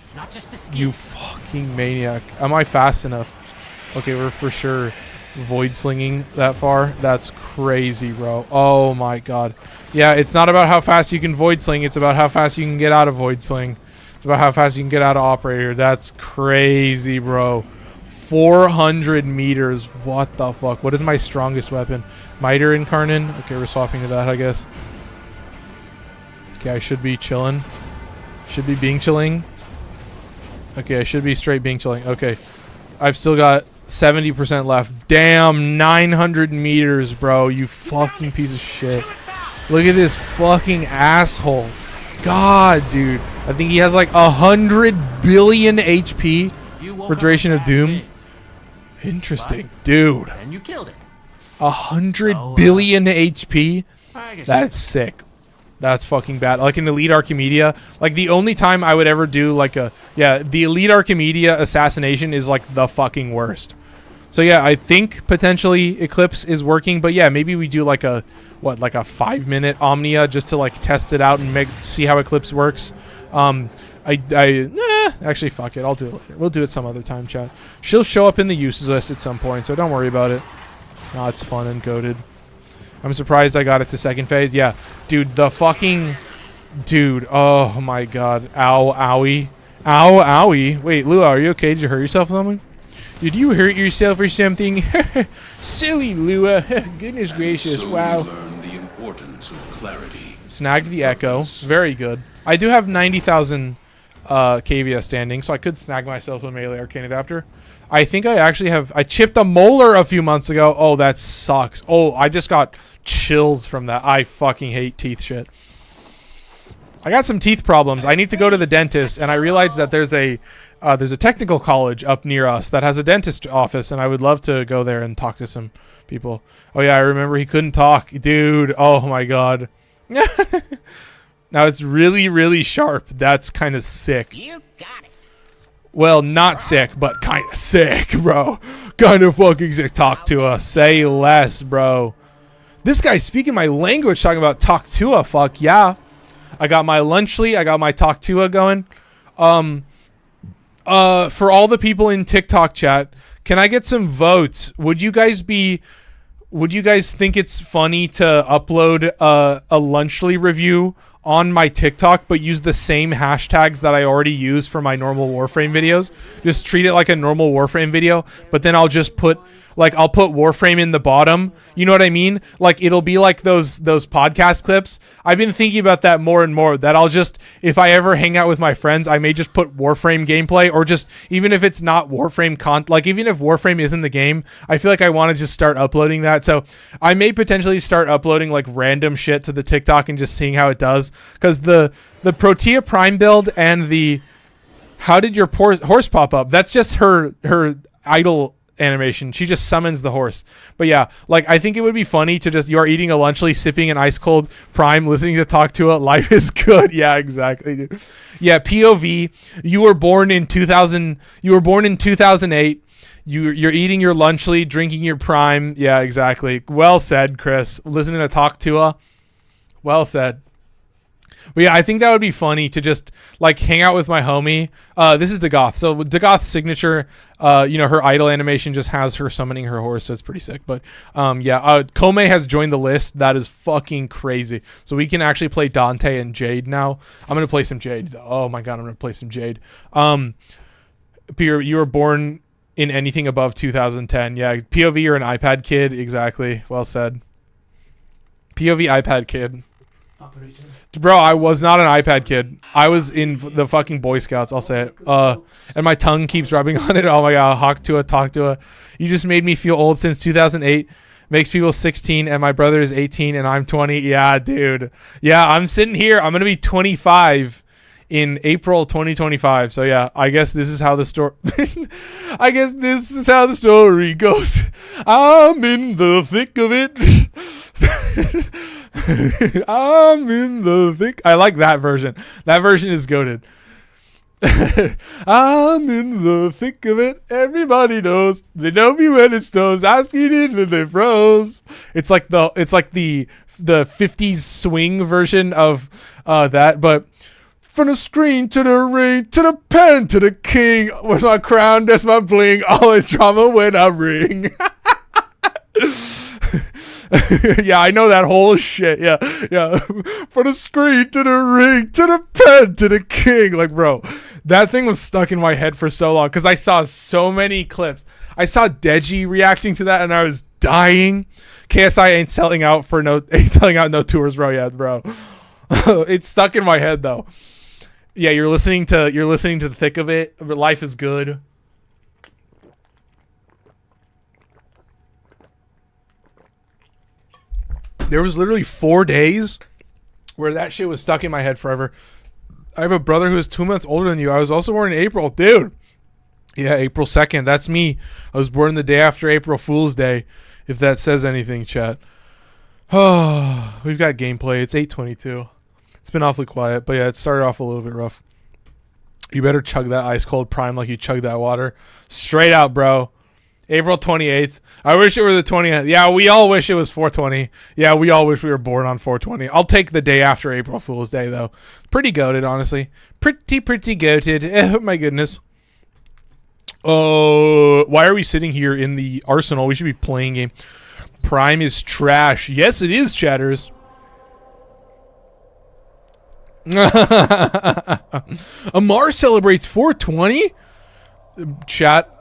You fucking maniac. Am I fast enough? Okay, we're for sure void slinging that far. That's crazy, bro. Oh my god. Yeah, it's not about how fast you can void sling. It's about how fast you can get out of void sling. It's about how fast you can get out of operator. That's crazy, bro. 400 meters. What the fuck? What is my strongest weapon? Miter incarnon? Okay, we're swapping to that, I guess. Okay, I should be chilling. Should be being chilling. Okay, I should be straight being chilling. Okay. I've still got 70% left. Damn, 900 meters, bro. You fucking piece of shit. Look at this fucking asshole. God, dude. I think he has like 100 billion HP for duration of Doom. Interesting. Dude. And you killed it. 100 billion HP? That's sick. That's fucking bad. Like in Elite Archimedea, like the only time I would ever do like the Elite Archimedea assassination is like the fucking worst. So yeah, I think potentially Eclipse is working, but yeah, maybe we do like a 5-minute Omnia just to like test it out and see how Eclipse works. Actually, fuck it. I'll do it later. We'll do it some other time, chat. She'll show up in the uses list at some point, so don't worry about it. No, it's fun and goated. I'm surprised I got it to second phase. Yeah, dude, the fucking... Dude, oh my god. Ow, owie. Ow, owie. Wait, Lua, are you okay? Did you hurt yourself or something? Did you hurt yourself or something? Silly Lua. Goodness gracious, wow. Learn the importance of clarity. Snagged the Echo. Very good. I do have 90,000 KVS standing, so I could snag myself a melee arcane adapter. I think I actually have... I chipped a molar a few months ago. Oh, that sucks. Oh, I just got chills from that. I fucking hate teeth shit. I got some teeth problems. I need to go to the dentist, and I realized that there's a technical college up near us that has a dentist office, and I would love to go there and talk to some people. Oh, yeah, I remember he couldn't talk. Dude, oh my god. Now it's really, really sharp. That's kind of sick. You got it. Well, not sick, but kind of sick, bro. Kind of fucking sick. Talk to us. Say less, bro. This guy's speaking my language, talking about talk to us. Fuck yeah. I got my Lunchly. I got my talk to us going. For all the people in TikTok chat, can I get some votes? Would you guys think it's funny to upload a Lunchly review on my TikTok, but use the same hashtags that I already use for my normal Warframe videos? Just treat it like a normal Warframe video, but then I'll just put Warframe in the bottom. You know what I mean? Like, it'll be like those podcast clips. I've been thinking about that more and more, that I'll just, if I ever hang out with my friends, I may just put Warframe gameplay, or just, even if it's not Warframe like, even if Warframe isn't the game, I feel like I want to just start uploading that. So I may potentially start uploading like random shit to the TikTok and just seeing how it does. Because the Protea Prime build and the how did your horse pop up? That's just her idle animation. She just summons the horse. But yeah, like, I think it would be funny to just, you are eating a Lunchly, sipping an ice cold Prime, listening to Talk to It. Life is good. Yeah, exactly, dude. Yeah, POV. You were born in 2008. You're eating your Lunchly, drinking your Prime. Yeah, exactly. Well said, Chris. Listening to Talk to It. Well said. But yeah, I think that would be funny to just like hang out with my homie. This is Dagoth. So Dagoth's signature, her idle animation just has her summoning her horse, so it's pretty sick. But Kome has joined the list. That is fucking crazy. So we can actually play Dante and Jade now. I'm gonna play some Jade. Oh my god, I'm gonna play some Jade. Peter, you were born in anything above 2010. Yeah, POV, you're an iPad kid. Exactly. Well said. POV iPad kid. Operator. Bro, I was not an iPad kid. I was in the fucking Boy Scouts, I'll say it. And my tongue keeps rubbing on it. Oh my god, talk to it. You just made me feel old. Since 2008. Makes people 16 and my brother is 18 and I'm 20. Yeah, dude. Yeah, I'm sitting here. I'm going to be 25 in April 2025. So yeah, I guess this is how the story goes. I'm in the thick of it. I'm in the thick. I like that version. That version is goated. I'm in the thick of it. Everybody knows. They know me when it snows. Asking it when they froze. It's like the 50s swing version of that, but from the screen to the ring to the pen to the king. With my crown, that's my bling. Always drama when I ring. Yeah, I know that whole shit. Yeah. From the screen to the ring to the pen to the king. Like, bro, that thing was stuck in my head for so long because I saw so many clips. I saw Deji reacting to that and I was dying. KSI ain't selling out no tours, bro. Yeah, bro. It's stuck in my head though. Yeah, you're listening to the thick of it. But life is good. There was literally 4 days where that shit was stuck in my head forever. I have a brother who is 2 months older than you. I was also born in April. Dude. Yeah, April 2nd. That's me. I was born the day after April Fool's Day, if that says anything, chat. Oh, we've got gameplay. It's 8:22. It's been awfully quiet, but yeah, it started off a little bit rough. You better chug that ice cold Prime like you chug that water. Straight out, bro. April 28th. I wish it were the 20th. Yeah, we all wish it was 420. Yeah, we all wish we were born on 420. I'll take the day after April Fool's Day, though. Pretty goated, honestly. Pretty goated. Oh, my goodness. Oh, why are we sitting here in the arsenal? We should be playing game. Prime is trash. Yes, it is, chatters. Amar celebrates 420? Chat,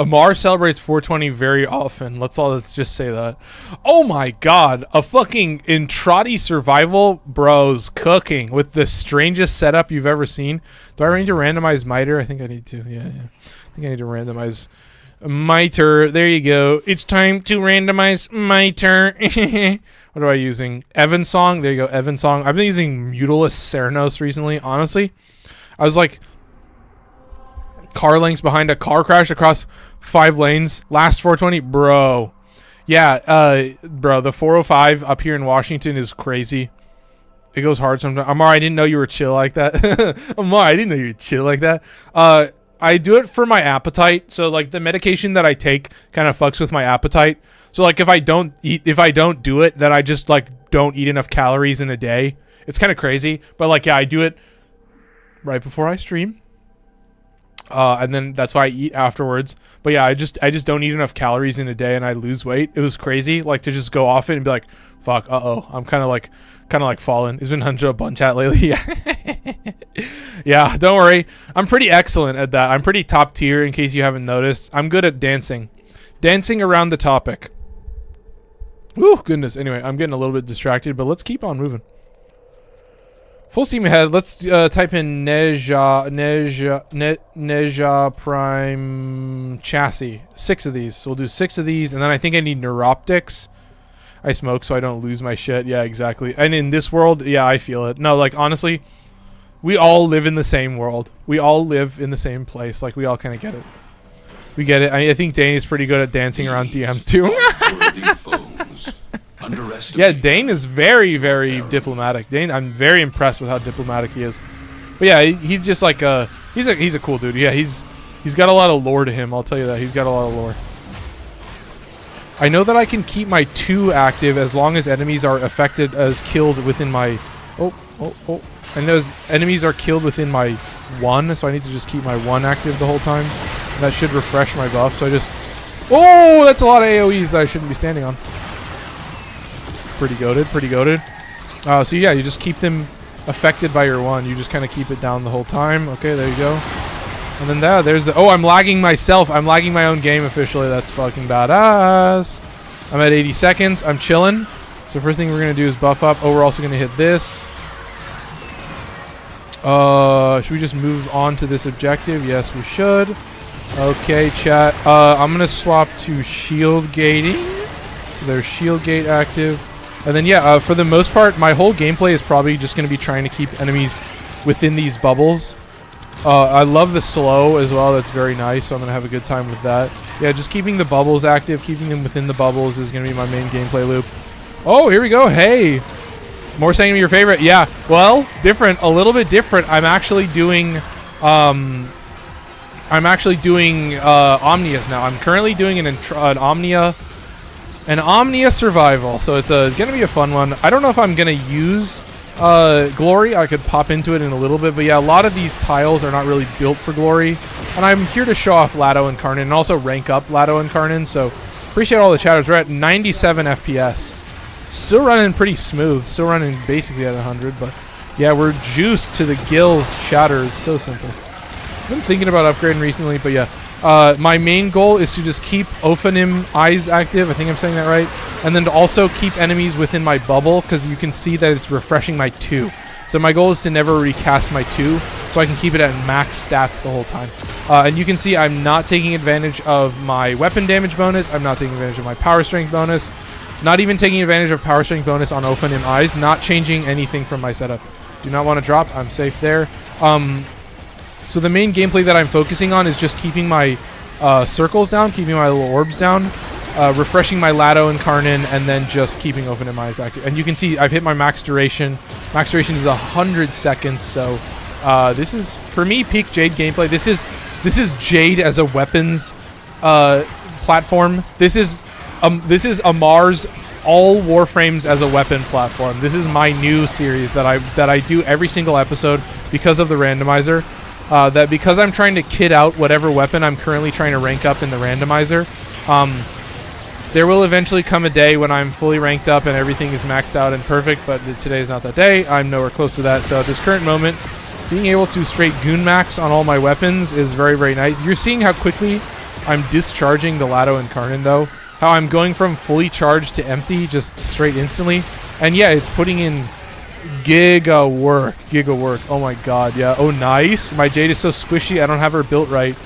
Amar celebrates 420 very often. Let's just say that. Oh my god, a fucking Intrati survival bros cooking with the strangest setup you've ever seen. Do I need to randomize Miter? I think I need to. Yeah. I think I need to randomize Miter. There you go. It's time to randomize Miter. What am I using? Evensong. There you go, Evensong. I've been using Mutilus Ceranos recently. Honestly, I was like car lengths behind a car crash across 5 lanes last 420, bro. Yeah, bro, the 405 up here in Washington is crazy. It goes hard sometimes. Amar, I didn't know you were chill like that. Amar, I didn't know you were chill like that. I do it for my appetite. So like the medication that I take kind of fucks with my appetite. So like if I don't do it, then I just like don't eat enough calories in a day. It's kind of crazy, but like yeah, I do it right before I stream. And then that's why I eat afterwards. But yeah, I just don't eat enough calories in a day, and I lose weight. It was crazy, like to just go off it and be like, fuck, I'm kind of like falling. It's been Hunter up on chat lately. Yeah. Yeah, don't worry. I'm pretty excellent at that. I'm pretty top tier, in case you haven't noticed. I'm good at dancing around the topic. Woo, goodness. Anyway, I'm getting a little bit distracted, but let's keep on moving. Full steam ahead. Let's type in Neja Prime chassis. 6 of these. So we'll do 6 of these, and then I think I need neuroptics. I smoke so I don't lose my shit. Yeah, exactly. And in this world, yeah, I feel it. No, like, honestly, we all live in the same world. We all live in the same place. Like, we all kind of get it. We get it. I think Dane is pretty good at dancing around DMs, too. Yeah, Dane is very, very diplomatic. Dane, I'm very impressed with how diplomatic he is. But yeah, he's just like he's a cool dude. Yeah, he's got a lot of lore to him. I'll tell you that. He's got a lot of lore. I know that I can keep my 2 active as long as enemies are affected as killed within my... Oh. I know enemies are killed within my 1, so I need to just keep my 1 active the whole time. And that should refresh my buff, so I just... Oh, that's a lot of AoEs that I shouldn't be standing on. Pretty goated, pretty goated. So yeah, you just keep them affected by your 1. You just kind of keep it down the whole time. Okay, there you go. And then there's the... Oh, I'm lagging myself. I'm lagging my own game officially. That's fucking badass. I'm at 80 seconds. I'm chilling. So first thing we're going to do is buff up. Oh, we're also going to hit this. Should we just move on to this objective? Yes, we should. Okay, chat. I'm going to swap to shield gating. So there's shield gate active. And then, yeah, for the most part, my whole gameplay is probably just going to be trying to keep enemies within these bubbles. I love the slow as well. That's very nice, so I'm going to have a good time with that. Yeah, just keeping the bubbles active, keeping them within the bubbles is going to be my main gameplay loop. Oh, here we go. Hey. More saying your favorite. Yeah, well, different. A little bit different. I'm actually doing... Omnias now. I'm currently doing an Omnia survival, so it's going to be a fun one. I don't know if I'm going to use glory. I could pop into it in a little bit, but yeah, a lot of these tiles are not really built for glory, and I'm here to show off Lado Incarnon and also rank up Lado Incarnon, so appreciate all the chatters. We're at 97 FPS. Still running pretty smooth, still running basically at 100, but yeah, we're juiced to the gills. Chatters, so simple. I've been thinking about upgrading recently, but yeah. My main goal is to just keep Ophanim eyes active. I think I'm saying that right. And then to also keep enemies within my bubble, because you can see that it's refreshing my 2. So my goal is to never recast my 2, so I can keep it at max stats the whole time. And you can see I'm not taking advantage of my weapon damage bonus. I'm not taking advantage of my power strength bonus. Not even taking advantage of power strength bonus on Ophanim eyes. Not changing anything from my setup. Do not want to drop. I'm safe there. So the main gameplay that I'm focusing on is just keeping my circles down, keeping my little orbs down, refreshing my Lado Incarnon, and then just keeping Ophanim eyes active. And you can see I've hit my max duration. Max duration is 100 seconds. So this is, for me, peak Jade gameplay. This is Jade as a weapons platform. This is Amar's all Warframes as a weapon platform. This is my new series that I do every single episode because of the randomizer. That because I'm trying to kit out whatever weapon I'm currently trying to rank up in the randomizer, there will eventually come a day when I'm fully ranked up and everything is maxed out and perfect, but today is not that day. I'm nowhere close to that. So at this current moment, being able to straight goon max on all my weapons is very, very nice. You're seeing how quickly I'm discharging the Lado Incarnon, though. How I'm going from fully charged to empty just straight instantly. And yeah, it's putting in giga work. Oh my god, yeah. Oh, nice. My Jade is so squishy. I don't have her built right.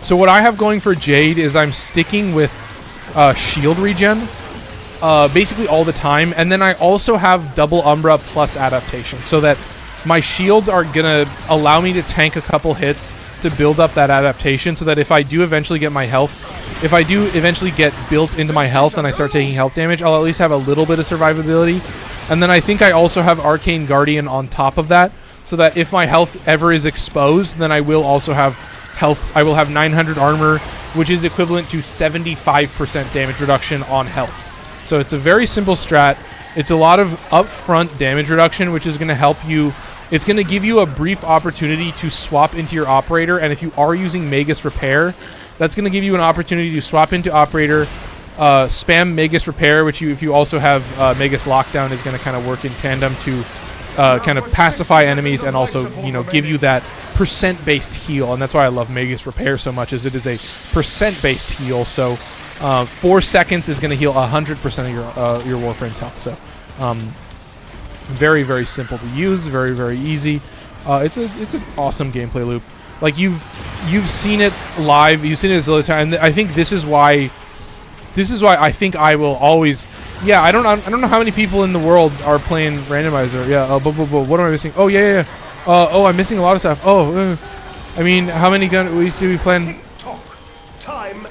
So what I have going for Jade is I'm sticking with shield regen basically all the time, and then I also have double Umbra plus adaptation, so that my shields are gonna allow me to tank a couple hits to build up that adaptation, so that if I do eventually get my health, if I do eventually get built into my health and I start taking health damage, I'll at least have a little bit of survivability. And then I think I also have Arcane Guardian on top of that, so that if my health ever is exposed, then I will also have health. I will have 900 armor, which is equivalent to 75% damage reduction on health. So it's a very simple strat. It's a lot of upfront damage reduction, which is going to help you it's going to give you a brief opportunity to swap into your operator, and if you are using Magus Repair, that's going to give you an opportunity to swap into operator, spam Magus Repair, which if you also have Magus Lockdown, is going to kind of work in tandem to kind of pacify enemies and also, you know, give you that percent-based heal. And that's why I love Magus Repair so much, is it is a percent-based heal. So 4 seconds is going to heal 100% of your Warframe's health. So very, very simple to use, very, very easy. It's an awesome gameplay loop. Like you've seen it live, you've seen it as a little time. And I think this is why I think I will always. Yeah, I don't know how many people in the world are playing Randomizer. Yeah. What am I missing? Oh yeah. Oh, I'm missing a lot of stuff. Oh, I mean, how many gun we do we plan?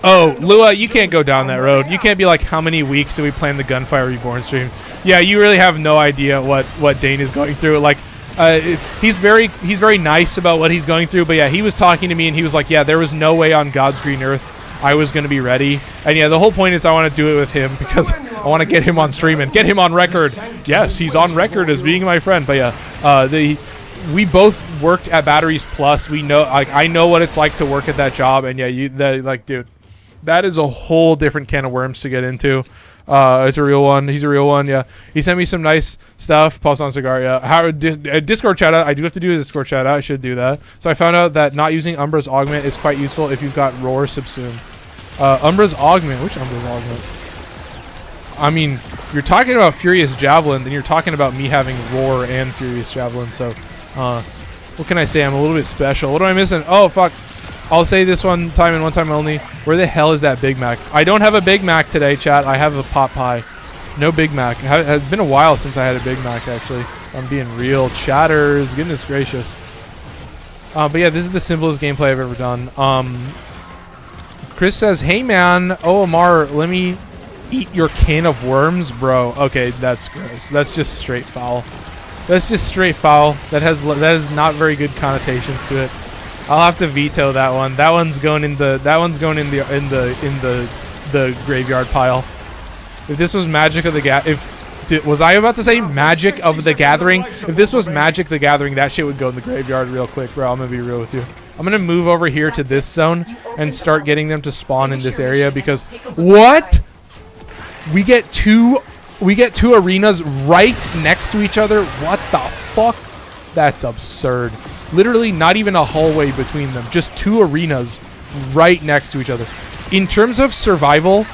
Oh, Lua, you can't go down that road. You can't be like, how many weeks do we plan the Gunfire Reborn stream? Yeah, you really have no idea what Dane is going through. Like, he's very nice about what he's going through. But yeah, he was talking to me and he was like, yeah, there was no way on God's green earth I was going to be ready. And yeah, the whole point is I want to do it with him because I want to get him on stream and get him on record. Yes, he's on record as being my friend. But yeah, we both worked at Batteries Plus. We know, like, I know what it's like to work at that job. And yeah, like, dude, that is a whole different can of worms to get into. It's a real one. He's a real one. Yeah, he sent me some nice stuff. Pulse on cigar. Yeah, Discord shout out. I do have to do a Discord shout out. I should do that. So I found out that not using Umbra's Augment is quite useful if you've got Roar Subsume. Umbra's Augment. Which Umbra's Augment? I mean, you're talking about Furious Javelin, then you're talking about me having Roar and Furious Javelin. So, what can I say? I'm a little bit special. What am I missing? Oh fuck. I'll say this one time and one time only. Where the hell is that Big Mac? I don't have a Big Mac today, chat. I have a pot pie. No Big Mac. It has been a while since I had a Big Mac, actually. I'm being real. Chatters. Goodness gracious. But yeah, this is the simplest gameplay I've ever done. Chris says, hey man, OMR, let me eat your can of worms, bro. Okay, that's gross. That's just straight foul. That's just straight foul. That has not very good connotations to it. I'll have to veto that one. That one's going in the graveyard pile. If this was Magic of the was I about to say Magic of the Gathering? If this was Magic the Gathering, that shit would go in the graveyard real quick, bro. I'm gonna be real with you. I'm gonna move over here to this zone and start getting them to spawn in this area because what? We get two arenas right next to each other. What the fuck? That's absurd. Literally not even a hallway between them. Just two arenas right next to each other. In terms of survival,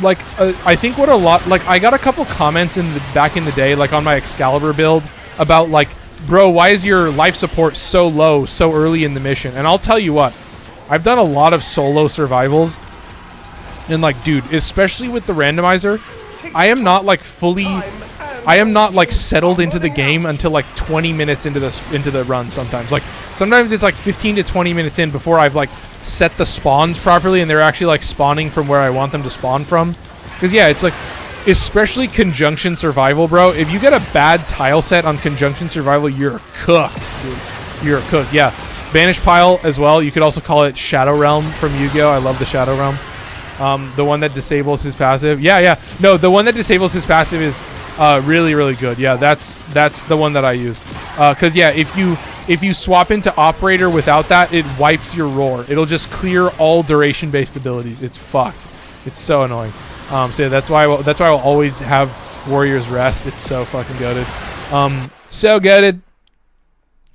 like, I think what a lot... Like, I got a couple comments back in the day, like, on my Excalibur build about, like, bro, why is your life support so low so early in the mission? And I'll tell you what. I've done a lot of solo survivals. And, like, dude, especially with the randomizer, I am not, like, fully... I am not like settled into the game until like 20 minutes into the run sometimes. Like sometimes it's like 15 to 20 minutes in before I've like set the spawns properly and they're actually like spawning from where I want them to spawn from. Because yeah, it's like, especially Conjunction Survival, bro. If you get a bad tile set on Conjunction Survival, you're cooked, dude. You're cooked. Yeah. Banish Pile as well. You could also call it Shadow Realm from Yu-Gi-Oh! I love the Shadow Realm. The one that disables his passive. Yeah. No, the one that disables his passive is really, really good. Yeah, that's the one that I use. Because yeah, if you swap into Operator without that, it wipes your Roar. It'll just clear all duration-based abilities. It's fucked. It's so annoying. So yeah, that's why I'll always have Warrior's Rest. It's so fucking goated. So goated.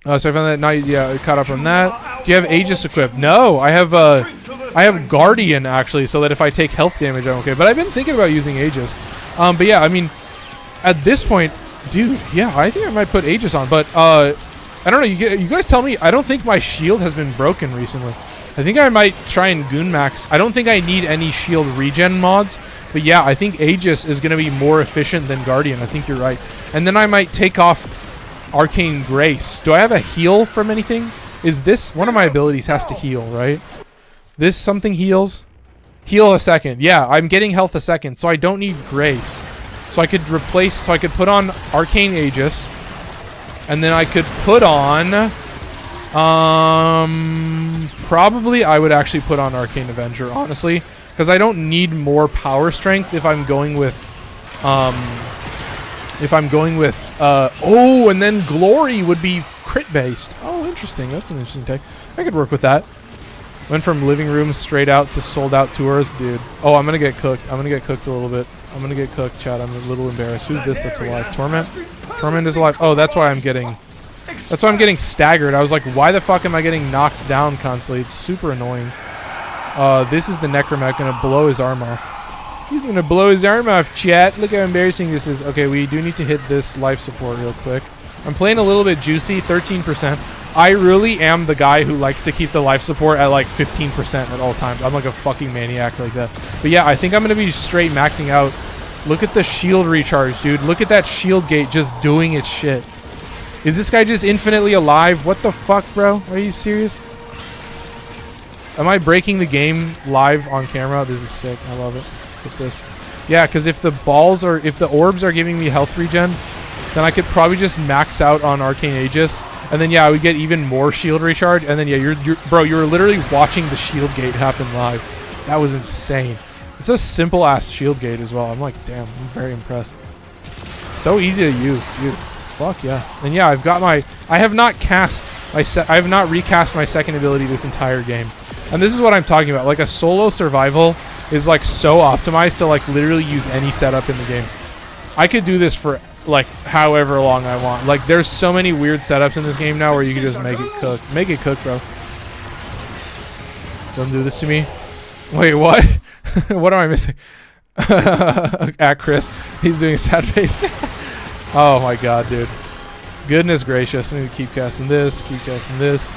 So I found that now. Yeah, caught up on that. Do you have Aegis equipped? No, I have Guardian actually, so that if I take health damage, I'm okay. But I've been thinking about using Aegis. But yeah, I mean, at this point, dude, yeah, I think I might put Aegis on. But I don't know. You guys tell me. I don't think my shield has been broken recently. I think I might try and Goon Max. I don't think I need any shield regen mods. But yeah, I think Aegis is going to be more efficient than Guardian. I think you're right. And then I might take off Arcane Grace. Do I have a heal from anything? Is this... One of my abilities has to heal, right? This something heals? Heal a second. Yeah, I'm getting health a second, so I don't need Grace. So I could replace... So I could put on Arcane Aegis. And then I could put on... Probably I would actually put on Arcane Avenger, honestly. Because I don't need more power strength if I'm going with... oh, and then Glory would be crit based. Oh, interesting. That's an interesting take. I could work with that. Went from living rooms straight out to sold out tours, dude. Oh, I'm gonna get cooked. I'm gonna get cooked a little bit. I'm gonna get cooked, Chad. I'm a little embarrassed. Who's this that's alive? Torment? Torment is alive. Oh, that's why I'm getting staggered. I was like, why the fuck am I getting knocked down constantly? It's super annoying. This is the Necromech gonna blow his arm off. He's gonna blow his arm off, chat. Look how embarrassing this is. Okay, we do need to hit this life support real quick. I'm playing a little bit juicy, 13%. I really am the guy who likes to keep the life support at like 15% at all times. I'm like a fucking maniac like that. But yeah, I think I'm going to be straight maxing out. Look at the shield recharge, dude. Look at that shield gate just doing its shit. Is this guy just infinitely alive? What the fuck, bro? Are you serious? Am I breaking the game live on camera? This is sick. I love it. Let's hit this. Yeah, because if the orbs are giving me health regen, then I could probably just max out on Arcane Aegis. And then, yeah, I would get even more shield recharge. And then, yeah, you're literally watching the shield gate happen live. That was insane. It's a simple-ass shield gate as well. I'm like, damn, I'm very impressed. So easy to use, dude. Fuck, yeah. And, yeah, I have not recast my second ability this entire game. And this is what I'm talking about. Like, a solo survival is, like, so optimized to, like, literally use any setup in the game. I could do this for like however long I want. Like there's so many weird setups in this game now where you can just make it cook. Make it cook, bro. Don't do this to me. Wait, what? What am I missing? At Chris. He's doing a sad face. Oh my god, dude. Goodness gracious. I need to keep casting this, keep casting this.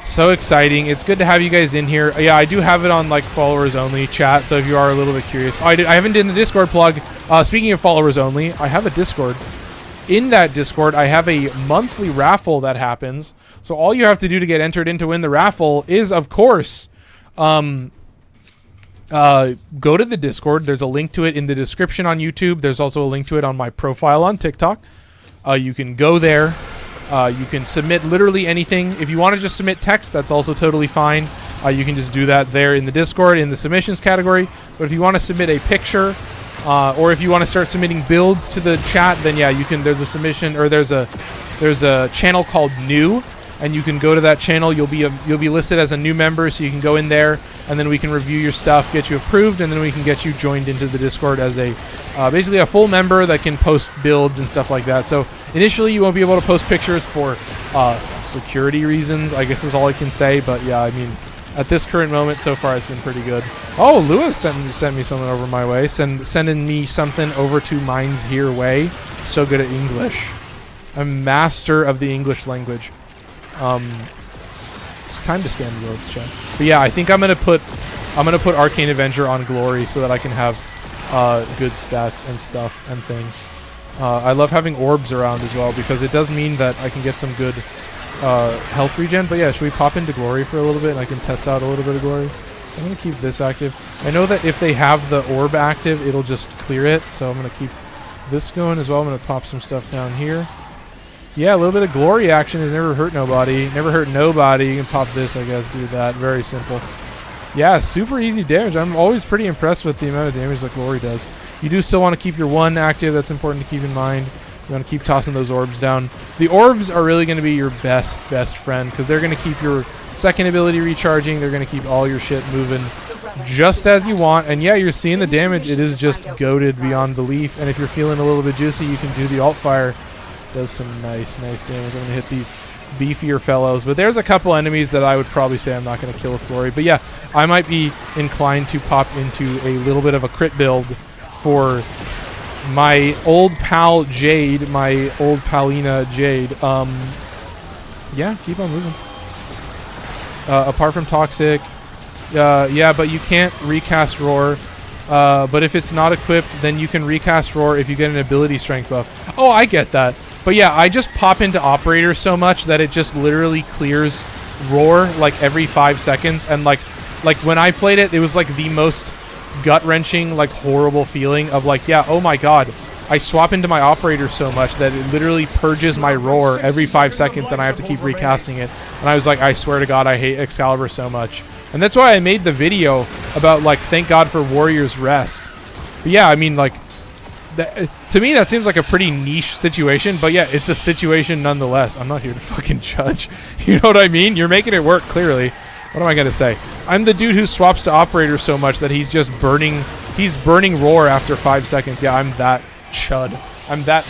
So exciting. It's good to have you guys in here. Yeah, I do have it on like followers only chat, so if you are a little bit curious. I haven't done the Discord plug. Speaking of followers only, I have a Discord. In that Discord, I have a monthly raffle that happens. So all you have to do to get entered in to win the raffle is, of course, go to the Discord. There's a link to it in the description on YouTube. There's also a link to it on my profile on TikTok. You can go there. You can submit literally anything. If you want to just submit text, that's also totally fine. You can just do that there in the Discord in the submissions category. But if you want to submit a picture, or if you want to start submitting builds to the chat, then yeah, you can. There's a submission, or there's a channel called New, and you can go to that channel. You'll be listed as a new member, so you can go in there, and then we can review your stuff, get you approved, and then we can get you joined into the Discord as a basically a full member that can post builds and stuff like that. So initially, you won't be able to post pictures for security reasons, I guess is all I can say. But yeah, I mean, at this current moment, so far, it's been pretty good. Oh, Lewis sent me something over my way. Sending me something over to mine's here way. So good at English. I'm master of the English language. It's time to spam the orbs, chat. But yeah, I think I'm gonna put Arcane Avenger on Glory so that I can have good stats and stuff and things. I love having orbs around as well because it does mean that I can get some good health regen. But yeah, should we pop into Glory for a little bit and I can test out a little bit of Glory? I'm going to keep this active. I know that if they have the orb active, it'll just clear it. So I'm going to keep this going as well. I'm going to pop some stuff down here. Yeah, a little bit of Glory action has never hurt nobody. Never hurt nobody. You can pop this, I guess, do that. Very simple. Yeah, super easy damage. I'm always pretty impressed with the amount of damage that Glory does. You do still want to keep your one active. That's important to keep in mind. You want to keep tossing those orbs down. The orbs are really going to be your best friend because they're going to keep your second ability recharging. They're going to keep all your shit moving just as you want. And yeah, you're seeing the damage. It is just goated beyond belief. And if you're feeling a little bit juicy, you can do the alt fire. Does some nice damage. I'm going to hit these beefier fellows. But there's a couple enemies that I would probably say I'm not going to kill with Glory. But yeah, I might be inclined to pop into a little bit of a crit build for my old pal Jade, my old palina Jade. Yeah, keep on moving. Apart from Toxic, yeah, but you can't recast Roar. But if it's not equipped, then you can recast Roar if you get an ability strength buff. Oh, I get that. But yeah, I just pop into Operator so much that it just literally clears Roar like every 5 seconds. And like when I played it, it was like the most gut-wrenching, like horrible feeling of like, yeah, oh my god, I swap into my Operator so much that it literally purges my Roar every 5 seconds and I have to keep recasting it. And I was like, I swear to god, I hate Excalibur so much. And that's why I made the video about like, thank god for Warrior's Rest. But yeah, I mean, like, to me, that seems like a pretty niche situation, but yeah, it's a situation nonetheless. I'm not here to fucking judge. You know what I mean? You're making it work, clearly. What am I gonna say? I'm the dude who swaps to operator so much that he's just burning. He's burning roar after 5 seconds. Yeah, I'm that chud. I'm that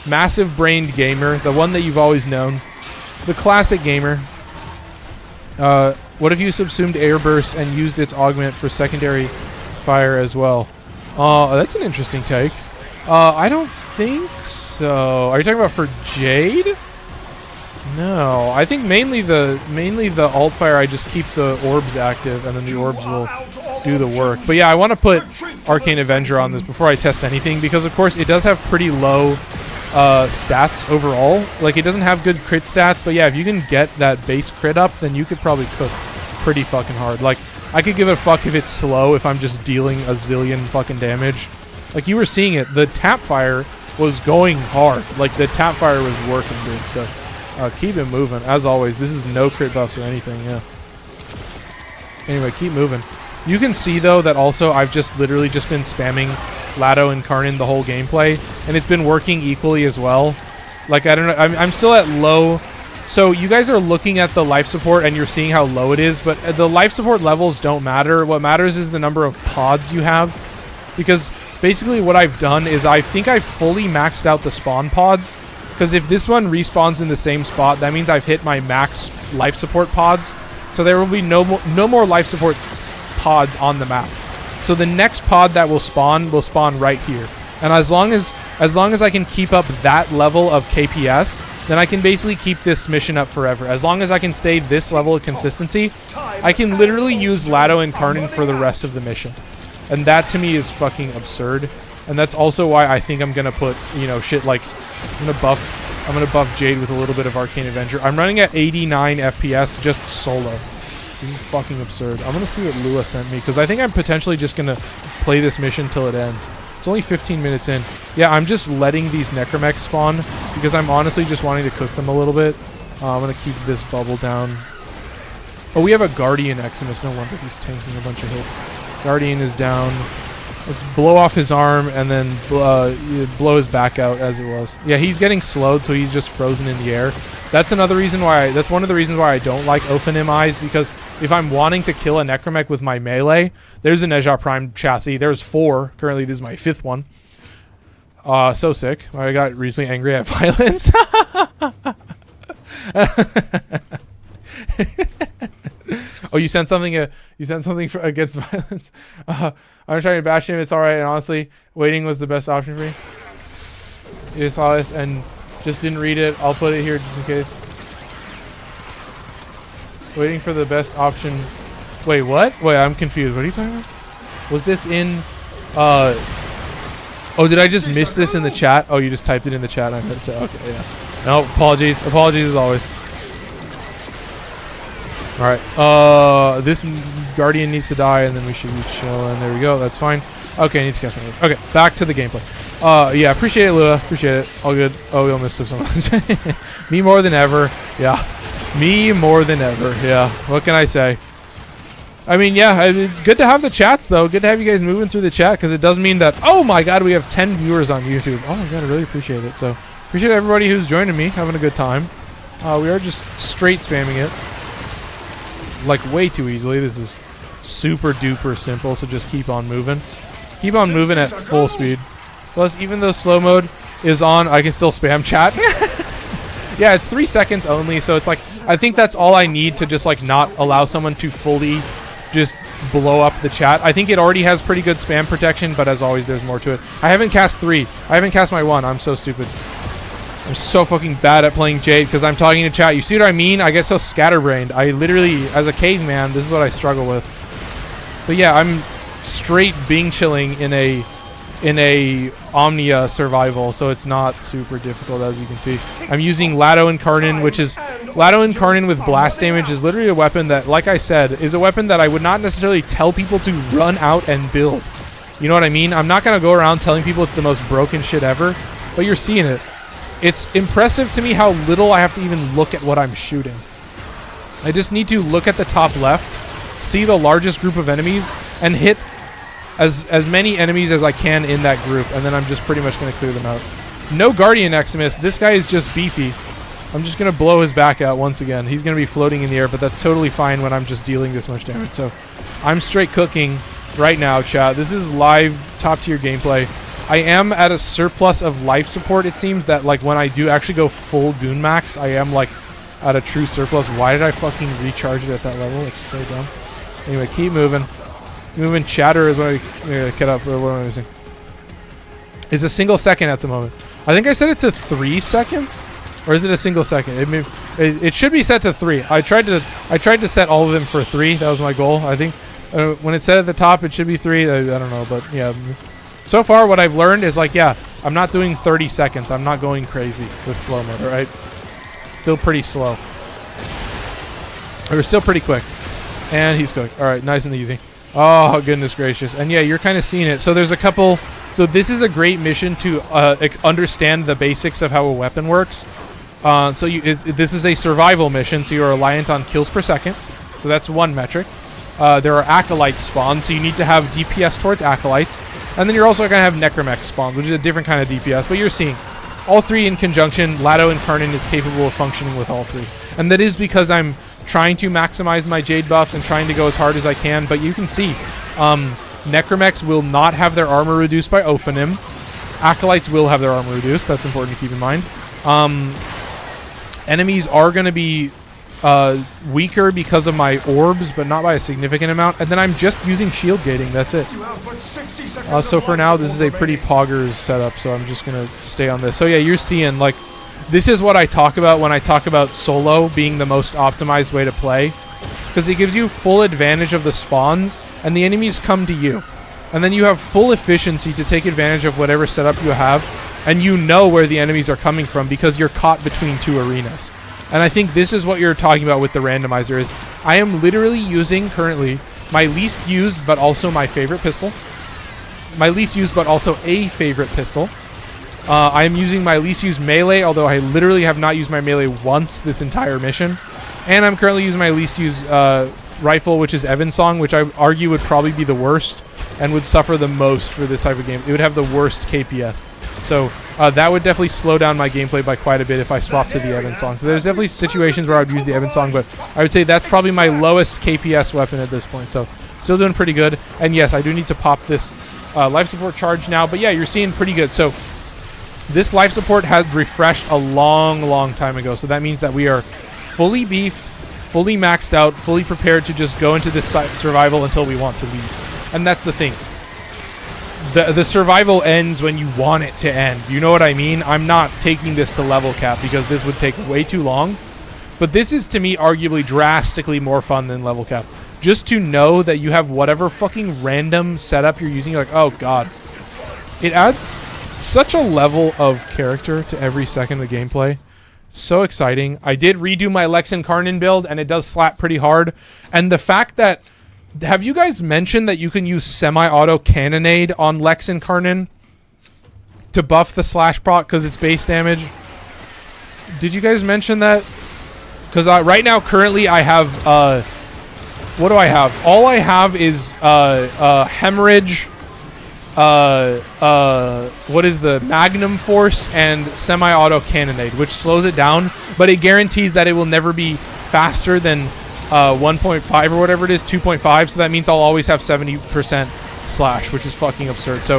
massive-brained gamer, the one that you've always known, the classic gamer. What if you subsumed airburst and used its augment for secondary fire as well? That's an interesting take. I don't think so. Are you talking about for Jade? No, I think mainly the alt fire. I just keep the orbs active, and then the orbs will do the work. But yeah, I want to put Arcane Avenger on this before I test anything, because of course it does have pretty low stats overall. Like, it doesn't have good crit stats, but yeah, if you can get that base crit up, then you could probably cook pretty fucking hard. Like, I could give a fuck if it's slow if I'm just dealing a zillion fucking damage. Like, you were seeing it. The tap fire was going hard. Like, the tap fire was working good. So keep it moving. As always, this is no crit buffs or anything. Yeah. Anyway, keep moving. You can see, though, that also I've just literally just been spamming Lado and Incarnon the whole gameplay, and it's been working equally as well. Like, I don't know. I'm still at low. So you guys are looking at the life support and you're seeing how low it is, but the life support levels don't matter. What matters is the number of pods you have, because basically what I've done is I think I've fully maxed out the spawn pods, because if this one respawns in the same spot, that means I've hit my max life support pods. So there will be no more life support pods on the map. So the next pod that will spawn right here. And as long as I can keep up that level of KPS, then I can basically keep this mission up forever. As long as I can stay this level of consistency, I can literally use Lado and Incarnon for the rest of the mission. And that to me is fucking absurd. And that's also why I think I'm gonna put, you know, shit like I'm gonna buff Jade with a little bit of Arcane Avenger. I'm running at 89 FPS just solo. This is fucking absurd. I'm gonna see what Lua sent me, because I think I'm potentially just gonna play this mission till it ends. It's only 15 minutes in. Yeah, I'm just letting these necromechs spawn because I'm honestly just wanting to cook them a little bit. I'm gonna keep this bubble down. Oh, we have a Guardian Eximus. No wonder he's tanking a bunch of hits. Guardian is down. Let's blow off his arm and then blow his back out as it was. Yeah, he's getting slowed, so he's just frozen in the air. That's another reason why. That's one of the reasons why I don't like Ophanim Eyes, because if I'm wanting to kill a necromech with my melee, there's a Nezha Prime chassis. There's 4. Currently, this is my 5th one. So sick. I got recently angry at violence. Oh, you sent something. You sent something against violence. I'm trying to bash him. It's all right. And honestly, waiting was the best option for me. You saw this and just didn't read it. I'll put it here just in case. Waiting for the best option. Wait, what? Wait, I'm confused. What are you talking about? Was this in? Oh, did I just miss this in the chat? Oh, you just typed it in the chat. I missed it. Okay, yeah. No, apologies. Apologies as always. Alright, this Guardian needs to die, and then we should be chilling. There we go, that's fine. Okay, I need to catch my... Okay, back to the gameplay. Yeah, appreciate it, Lua. Appreciate it. All good. Oh, we all missed it so much. Me more than ever. Yeah. Me more than ever. Yeah. What can I say? I mean, yeah, it's good to have the chats, though. Good to have you guys moving through the chat, because it does mean that... Oh, my God, we have 10 viewers on YouTube. Oh, my God, I really appreciate it. So, appreciate everybody who's joining me, having a good time. We are just straight spamming it. Like, way too easily. This is super duper simple, so just keep on moving. Keep on moving at full speed. Plus, even though slow mode is on, I can still spam chat. Yeah, it's 3 seconds only, so it's like, I think that's all I need to just like not allow someone to fully just blow up the chat. I think it already has pretty good spam protection, but as always, there's more to it. I haven't cast 3. I haven't cast my 1. I'm so stupid. I'm so fucking bad at playing Jade because I'm talking to chat. You see what I mean? I get so scatterbrained. I literally, as a caveman, this is what I struggle with. But yeah, I'm straight Bing chilling in a Omnia survival, so it's not super difficult, as you can see. I'm using Lado Incarnon, which is... Lado Incarnon with blast damage is literally a weapon that, like I said, is a weapon that I would not necessarily tell people to run out and build. You know what I mean? I'm not going to go around telling people it's the most broken shit ever, but you're seeing it. It's impressive to me how little I have to even look at what I'm shooting. I just need to look at the top left, see the largest group of enemies, and hit as many enemies as I can in that group, and then I'm just pretty much going to clear them out. No Guardian Eximus. This guy is just beefy. I'm just going to blow his back out once again. He's going to be floating in the air, but that's totally fine when I'm just dealing this much damage. So I'm straight cooking right now, chat. This is live top-tier gameplay. I am at a surplus of life support, it seems, that like when I do actually go full Goon Max, I am like at a true surplus. Why did I fucking recharge it at that level? It's so dumb. Anyway, keep moving. Moving. Chatter is what I get up. What am I missing? It's a single second at the moment. I think I set it to 3 seconds, or is it a single second? It should be set to 3. I tried to set all of them for 3. That was my goal. I think when it's set at the top, it should be 3. I don't know, but yeah. So far, what I've learned is like, yeah, I'm not doing 30 seconds. I'm not going crazy with slow mode. All right, still pretty slow. Or still pretty quick. And he's going. All right, nice and easy. Oh, goodness gracious. And yeah, you're kind of seeing it. So there's a couple. So this is a great mission to understand the basics of how a weapon works. This is a survival mission, so you're reliant on kills per second. So that's one metric. There are acolytes spawned, so you need to have DPS towards acolytes. And then you're also going to have necromech spawns, which is a different kind of DPS. But you're seeing all three in conjunction. Lado Incarnon is capable of functioning with all three. And that is because I'm trying to maximize my Jade buffs and trying to go as hard as I can. But you can see, necromechs will not have their armor reduced by Ophanim. Acolytes will have their armor reduced. That's important to keep in mind. Enemies are going to be weaker because of my orbs, but not by a significant amount. And then I'm just using shield gating. That's it. So for now, this is a pretty poggers setup, so I'm just going to stay on this. So yeah, you're seeing, like, this is what I talk about when I talk about solo being the most optimized way to play, because it gives you full advantage of the spawns, and the enemies come to you. And then you have full efficiency to take advantage of whatever setup you have, and you know where the enemies are coming from because you're caught between two arenas. And I think this is what you're talking about with the randomizer is I am literally using currently my least used but also my favorite pistol. My least used but also a favorite pistol. I am using my least used melee, although I literally have not used my melee once this entire mission. And I'm currently using my least used rifle, which is Evensong, which I argue would probably be the worst and would suffer the most for this type of game. It would have the worst KPS. So that would definitely slow down my gameplay by quite a bit if I swap to the Evensong. So there's definitely situations where I would use the Evensong, but I would say that's probably my lowest KPS weapon at this point. So still doing pretty good. And yes, I do need to pop this life support charge now. But yeah, you're seeing pretty good. So this life support has refreshed a long time ago. So that means that we are fully beefed, fully maxed out, fully prepared to just go into this survival until we want to leave. And that's the thing. The survival ends when you want it to end. You know what I mean? I'm not taking this to level cap because this would take way too long. But this is, to me, arguably drastically more fun than level cap. Just to know that you have whatever fucking random setup you're using. You're like, oh, God. It adds such a level of character to every second of the gameplay. So exciting. I did redo my Lex Incarnon build, and it does slap pretty hard. And the fact that... Have you guys mentioned that you can use semi-auto cannonade on Lex Incarnon to buff the slash proc because it's base damage? Did you guys mention that? Because right now, currently, I have... what do I have? All I have is hemorrhage... what is the Magnum Force and semi-auto cannonade, which slows it down, but it guarantees that it will never be faster than 1.5 or whatever it is, 2.5. So that means I'll always have 70% slash, which is fucking absurd. So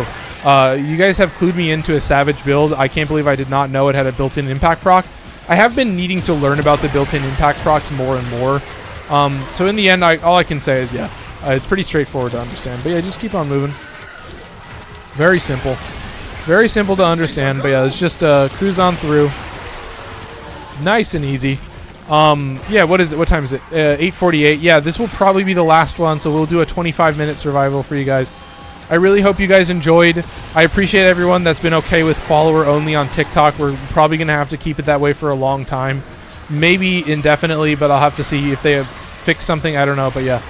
you guys have clued me into a savage build. I can't believe I did not know it had a built-in impact proc. I have been needing to learn about the built-in impact procs more and more. So in the end, all I can say is, yeah, it's pretty straightforward to understand. But yeah, just keep on moving. Very simple. Very simple to understand. But yeah, let's just cruise on through. Nice and easy. Yeah, what is it? What time is it? 8:48. Yeah, this will probably be the last one, so we'll do a 25-minute survival for you guys. I really hope you guys enjoyed. I appreciate everyone that's been okay with follower only on TikTok. We're probably going to have to keep it that way for a long time. Maybe indefinitely, but I'll have to see if they have fixed something. I don't know, but yeah.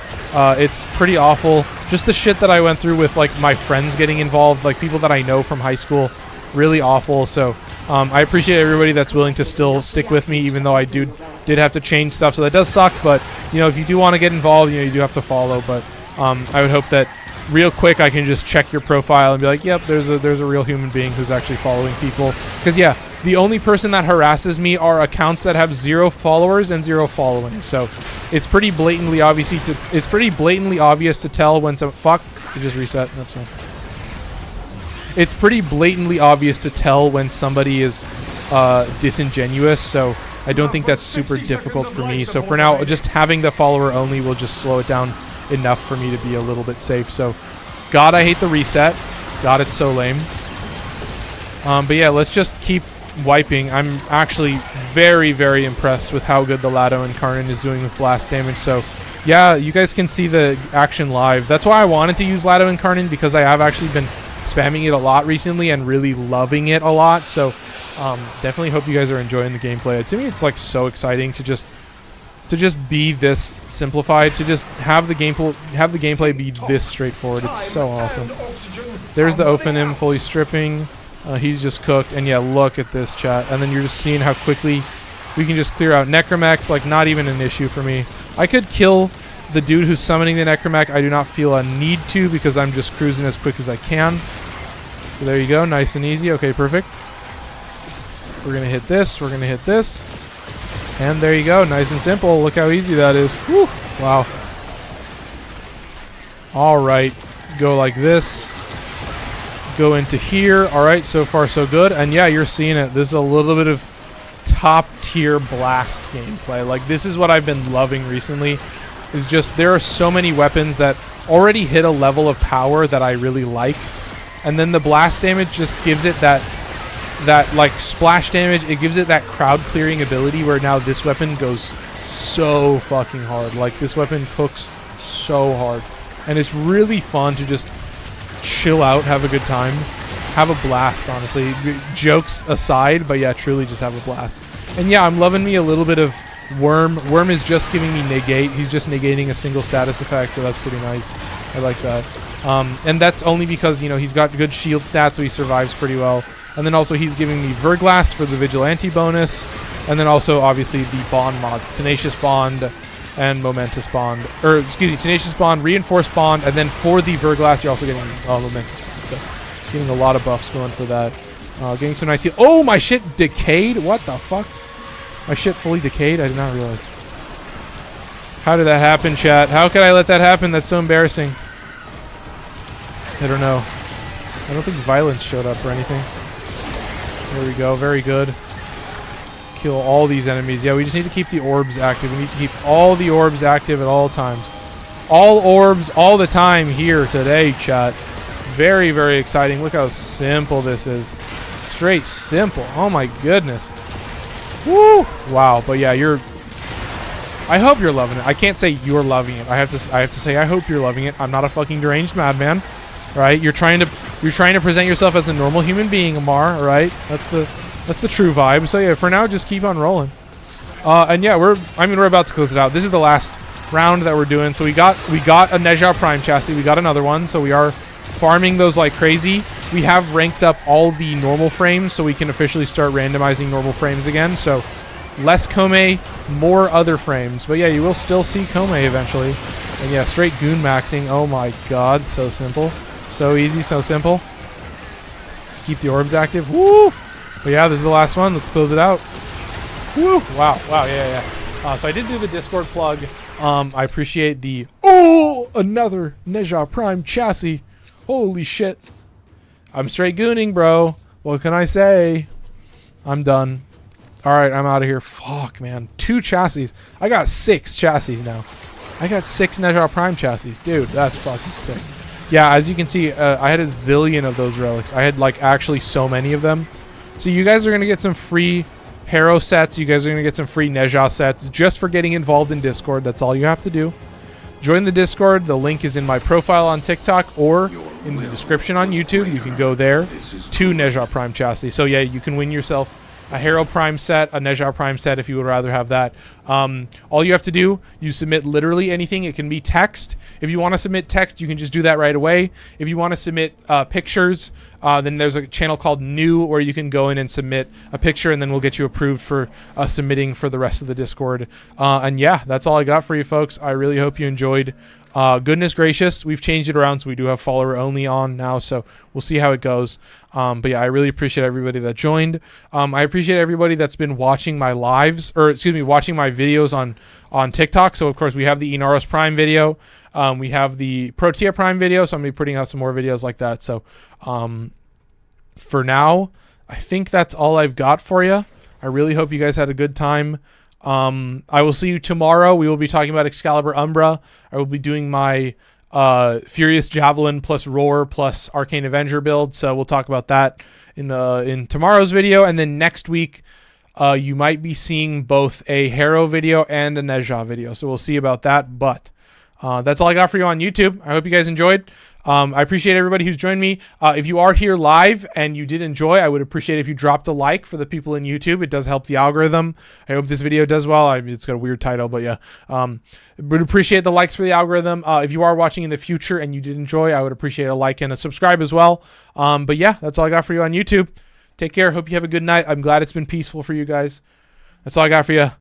It's pretty awful. Just the shit that I went through with, like, my friends getting involved, like people that I know from high school. Really awful. So I appreciate everybody that's willing to still stick with me, even though I did have to change stuff. So that does suck, but you know, if you do want to get involved, you know, you do have to follow. But I would hope that real quick I can just check your profile and be like, yep, there's a real human being who's actually following people. Because yeah, the only person that harasses me are accounts that have 0 followers and 0 following. So it's pretty blatantly obvious to tell when some it just reset. That's fine. It's pretty blatantly obvious to tell when somebody is disingenuous. So I don't think that's super difficult for me. So for now, just having the follower only will just slow it down enough for me to be a little bit safe. So God, I hate the reset. God, it's so lame. But yeah, let's just keep wiping. I'm actually very, very impressed with how good the Lado Incarnon is doing with blast damage. So yeah, you guys can see the action live. That's why I wanted to use Lado Incarnon, because I have actually been spamming it a lot recently and really loving it a lot. So definitely hope you guys are enjoying the gameplay. To me, it's like so exciting to just be this simplified, to just have the gameplay be this straightforward. It's so awesome. There's the Ophanim fully stripping. He's just cooked, and yeah, look at this, chat. And then you're just seeing how quickly we can just clear out Necromechs, like not even an issue for me. I could kill the dude who's summoning the Necromech. I do not feel a need to, because I'm just cruising as quick as I can. So there you go, nice and easy. Okay, perfect. We're gonna hit this, we're gonna hit this. And there you go, nice and simple. Look how easy that is. Woo! Wow. Alright, go like this. Go into here. Alright, so far so good. And yeah, you're seeing it. This is a little bit of top tier blast gameplay. Like, this is what I've been loving recently. Is just, there are so many weapons that already hit a level of power that I really like. And then the blast damage just gives it that like splash damage. It gives it that crowd clearing ability where now this weapon goes so fucking hard. Like, this weapon cooks so hard. And it's really fun to just chill out, have a good time, have a blast, honestly. Jokes aside, but yeah, truly just have a blast. And yeah, I'm loving me a little bit of Worm. Worm is just giving me negate. He's just negating a single status effect, so that's pretty nice. I like that. And that's only because, you know, he's got good shield stats, so he survives pretty well. And then also he's giving me Verglass for the Vigilante bonus. And then also, obviously, the Bond mods. Tenacious Bond and Momentous Bond. Or, excuse me, Tenacious Bond, Reinforced Bond, and then for the Verglass, you're also getting Momentous Bond. So, getting a lot of buffs going for that. Getting some nice heal. Oh, my shit decayed? What the fuck? My shit fully decayed? I did not realize. How did that happen, chat? How could I let that happen? That's so embarrassing. I don't know. I don't think violence showed up or anything. There we go. Very good. Kill all these enemies. Yeah, we just need to keep the orbs active. We need to keep all the orbs active at all times. All orbs all the time here today, chat. Very, very exciting. Look how simple this is. Straight simple. Oh my goodness. Woo! Wow. But yeah, I hope you're loving it. I can't say you're loving it. I have to say I hope you're loving it. I'm not a fucking deranged madman. Right? You're trying to present yourself as a normal human being, Amar, right? That's the true vibe. So yeah, for now, just keep on rolling. And yeah, we're about to close it out. This is the last round that we're doing. So we got a Nezha Prime chassis. We got another one. So we are farming those like crazy. We have ranked up all the normal frames, so we can officially start randomizing normal frames again. So less Kome, more other frames. But yeah, you will still see Kome eventually. And yeah, straight goon maxing. Oh my god, so simple. So easy, so simple. Keep the orbs active. Woo! But yeah, this is the last one. Let's close it out. Woo! Wow, yeah. So I did do the Discord plug. I appreciate the... Oh! Another Nezha Prime chassis. Holy shit. I'm straight gooning, bro. What can I say? I'm done. Alright, I'm out of here. Fuck, man. 2 chassis. I got 6 chassis now. I got 6 Nezha Prime chassis. Dude, that's fucking sick. Yeah, as you can see, I had a zillion of those relics. I had, like, actually so many of them. So you guys are going to get some free Harrow sets. You guys are going to get some free Nezha sets just for getting involved in Discord. That's all you have to do. Join the Discord. The link is in my profile on TikTok or in the description on YouTube. You can go there to Nezha Prime chassis. So yeah, you can win yourself a Harrow Prime set, a Nezha Prime set if you would rather have that. All you have to do, you submit literally anything. It can be text. If you want to submit text, you can just do that right away. If you want to submit pictures, then there's a channel called New where you can go in and submit a picture, and then we'll get you approved for submitting for the rest of the Discord. And yeah, that's all I got for you folks. I really hope you enjoyed Goodness gracious, we've changed it around, so we do have follower only on now, so we'll see how it goes. But yeah, I really appreciate everybody that joined. I appreciate everybody that's been watching my lives, or excuse me, watching my videos on TikTok. So of course we have the Inaros Prime video. We have the Protea Prime video, so I'm going to be putting out some more videos like that. So for now, I think that's all I've got for you. I really hope you guys had a good time. I will see you tomorrow. We will be talking about Excalibur Umbra. I will be doing my Furious Javelin plus Roar plus Arcane Avenger build. So we'll talk about that in tomorrow's video. And then next week, you might be seeing both a Harrow video and a Nezha video. So we'll see about that. But that's all I got for you on YouTube. I hope you guys enjoyed. I appreciate everybody who's joined me. If you are here live and you did enjoy, I would appreciate if you dropped a like for the people in YouTube. It does help the algorithm. I hope this video does well. I mean, it's got a weird title, but yeah. Would appreciate the likes for the algorithm. If you are watching in the future and you did enjoy, I would appreciate a like and a subscribe as well. But yeah, that's all I got for you on YouTube. Take care. Hope you have a good night. I'm glad it's been peaceful for you guys. That's all I got for you.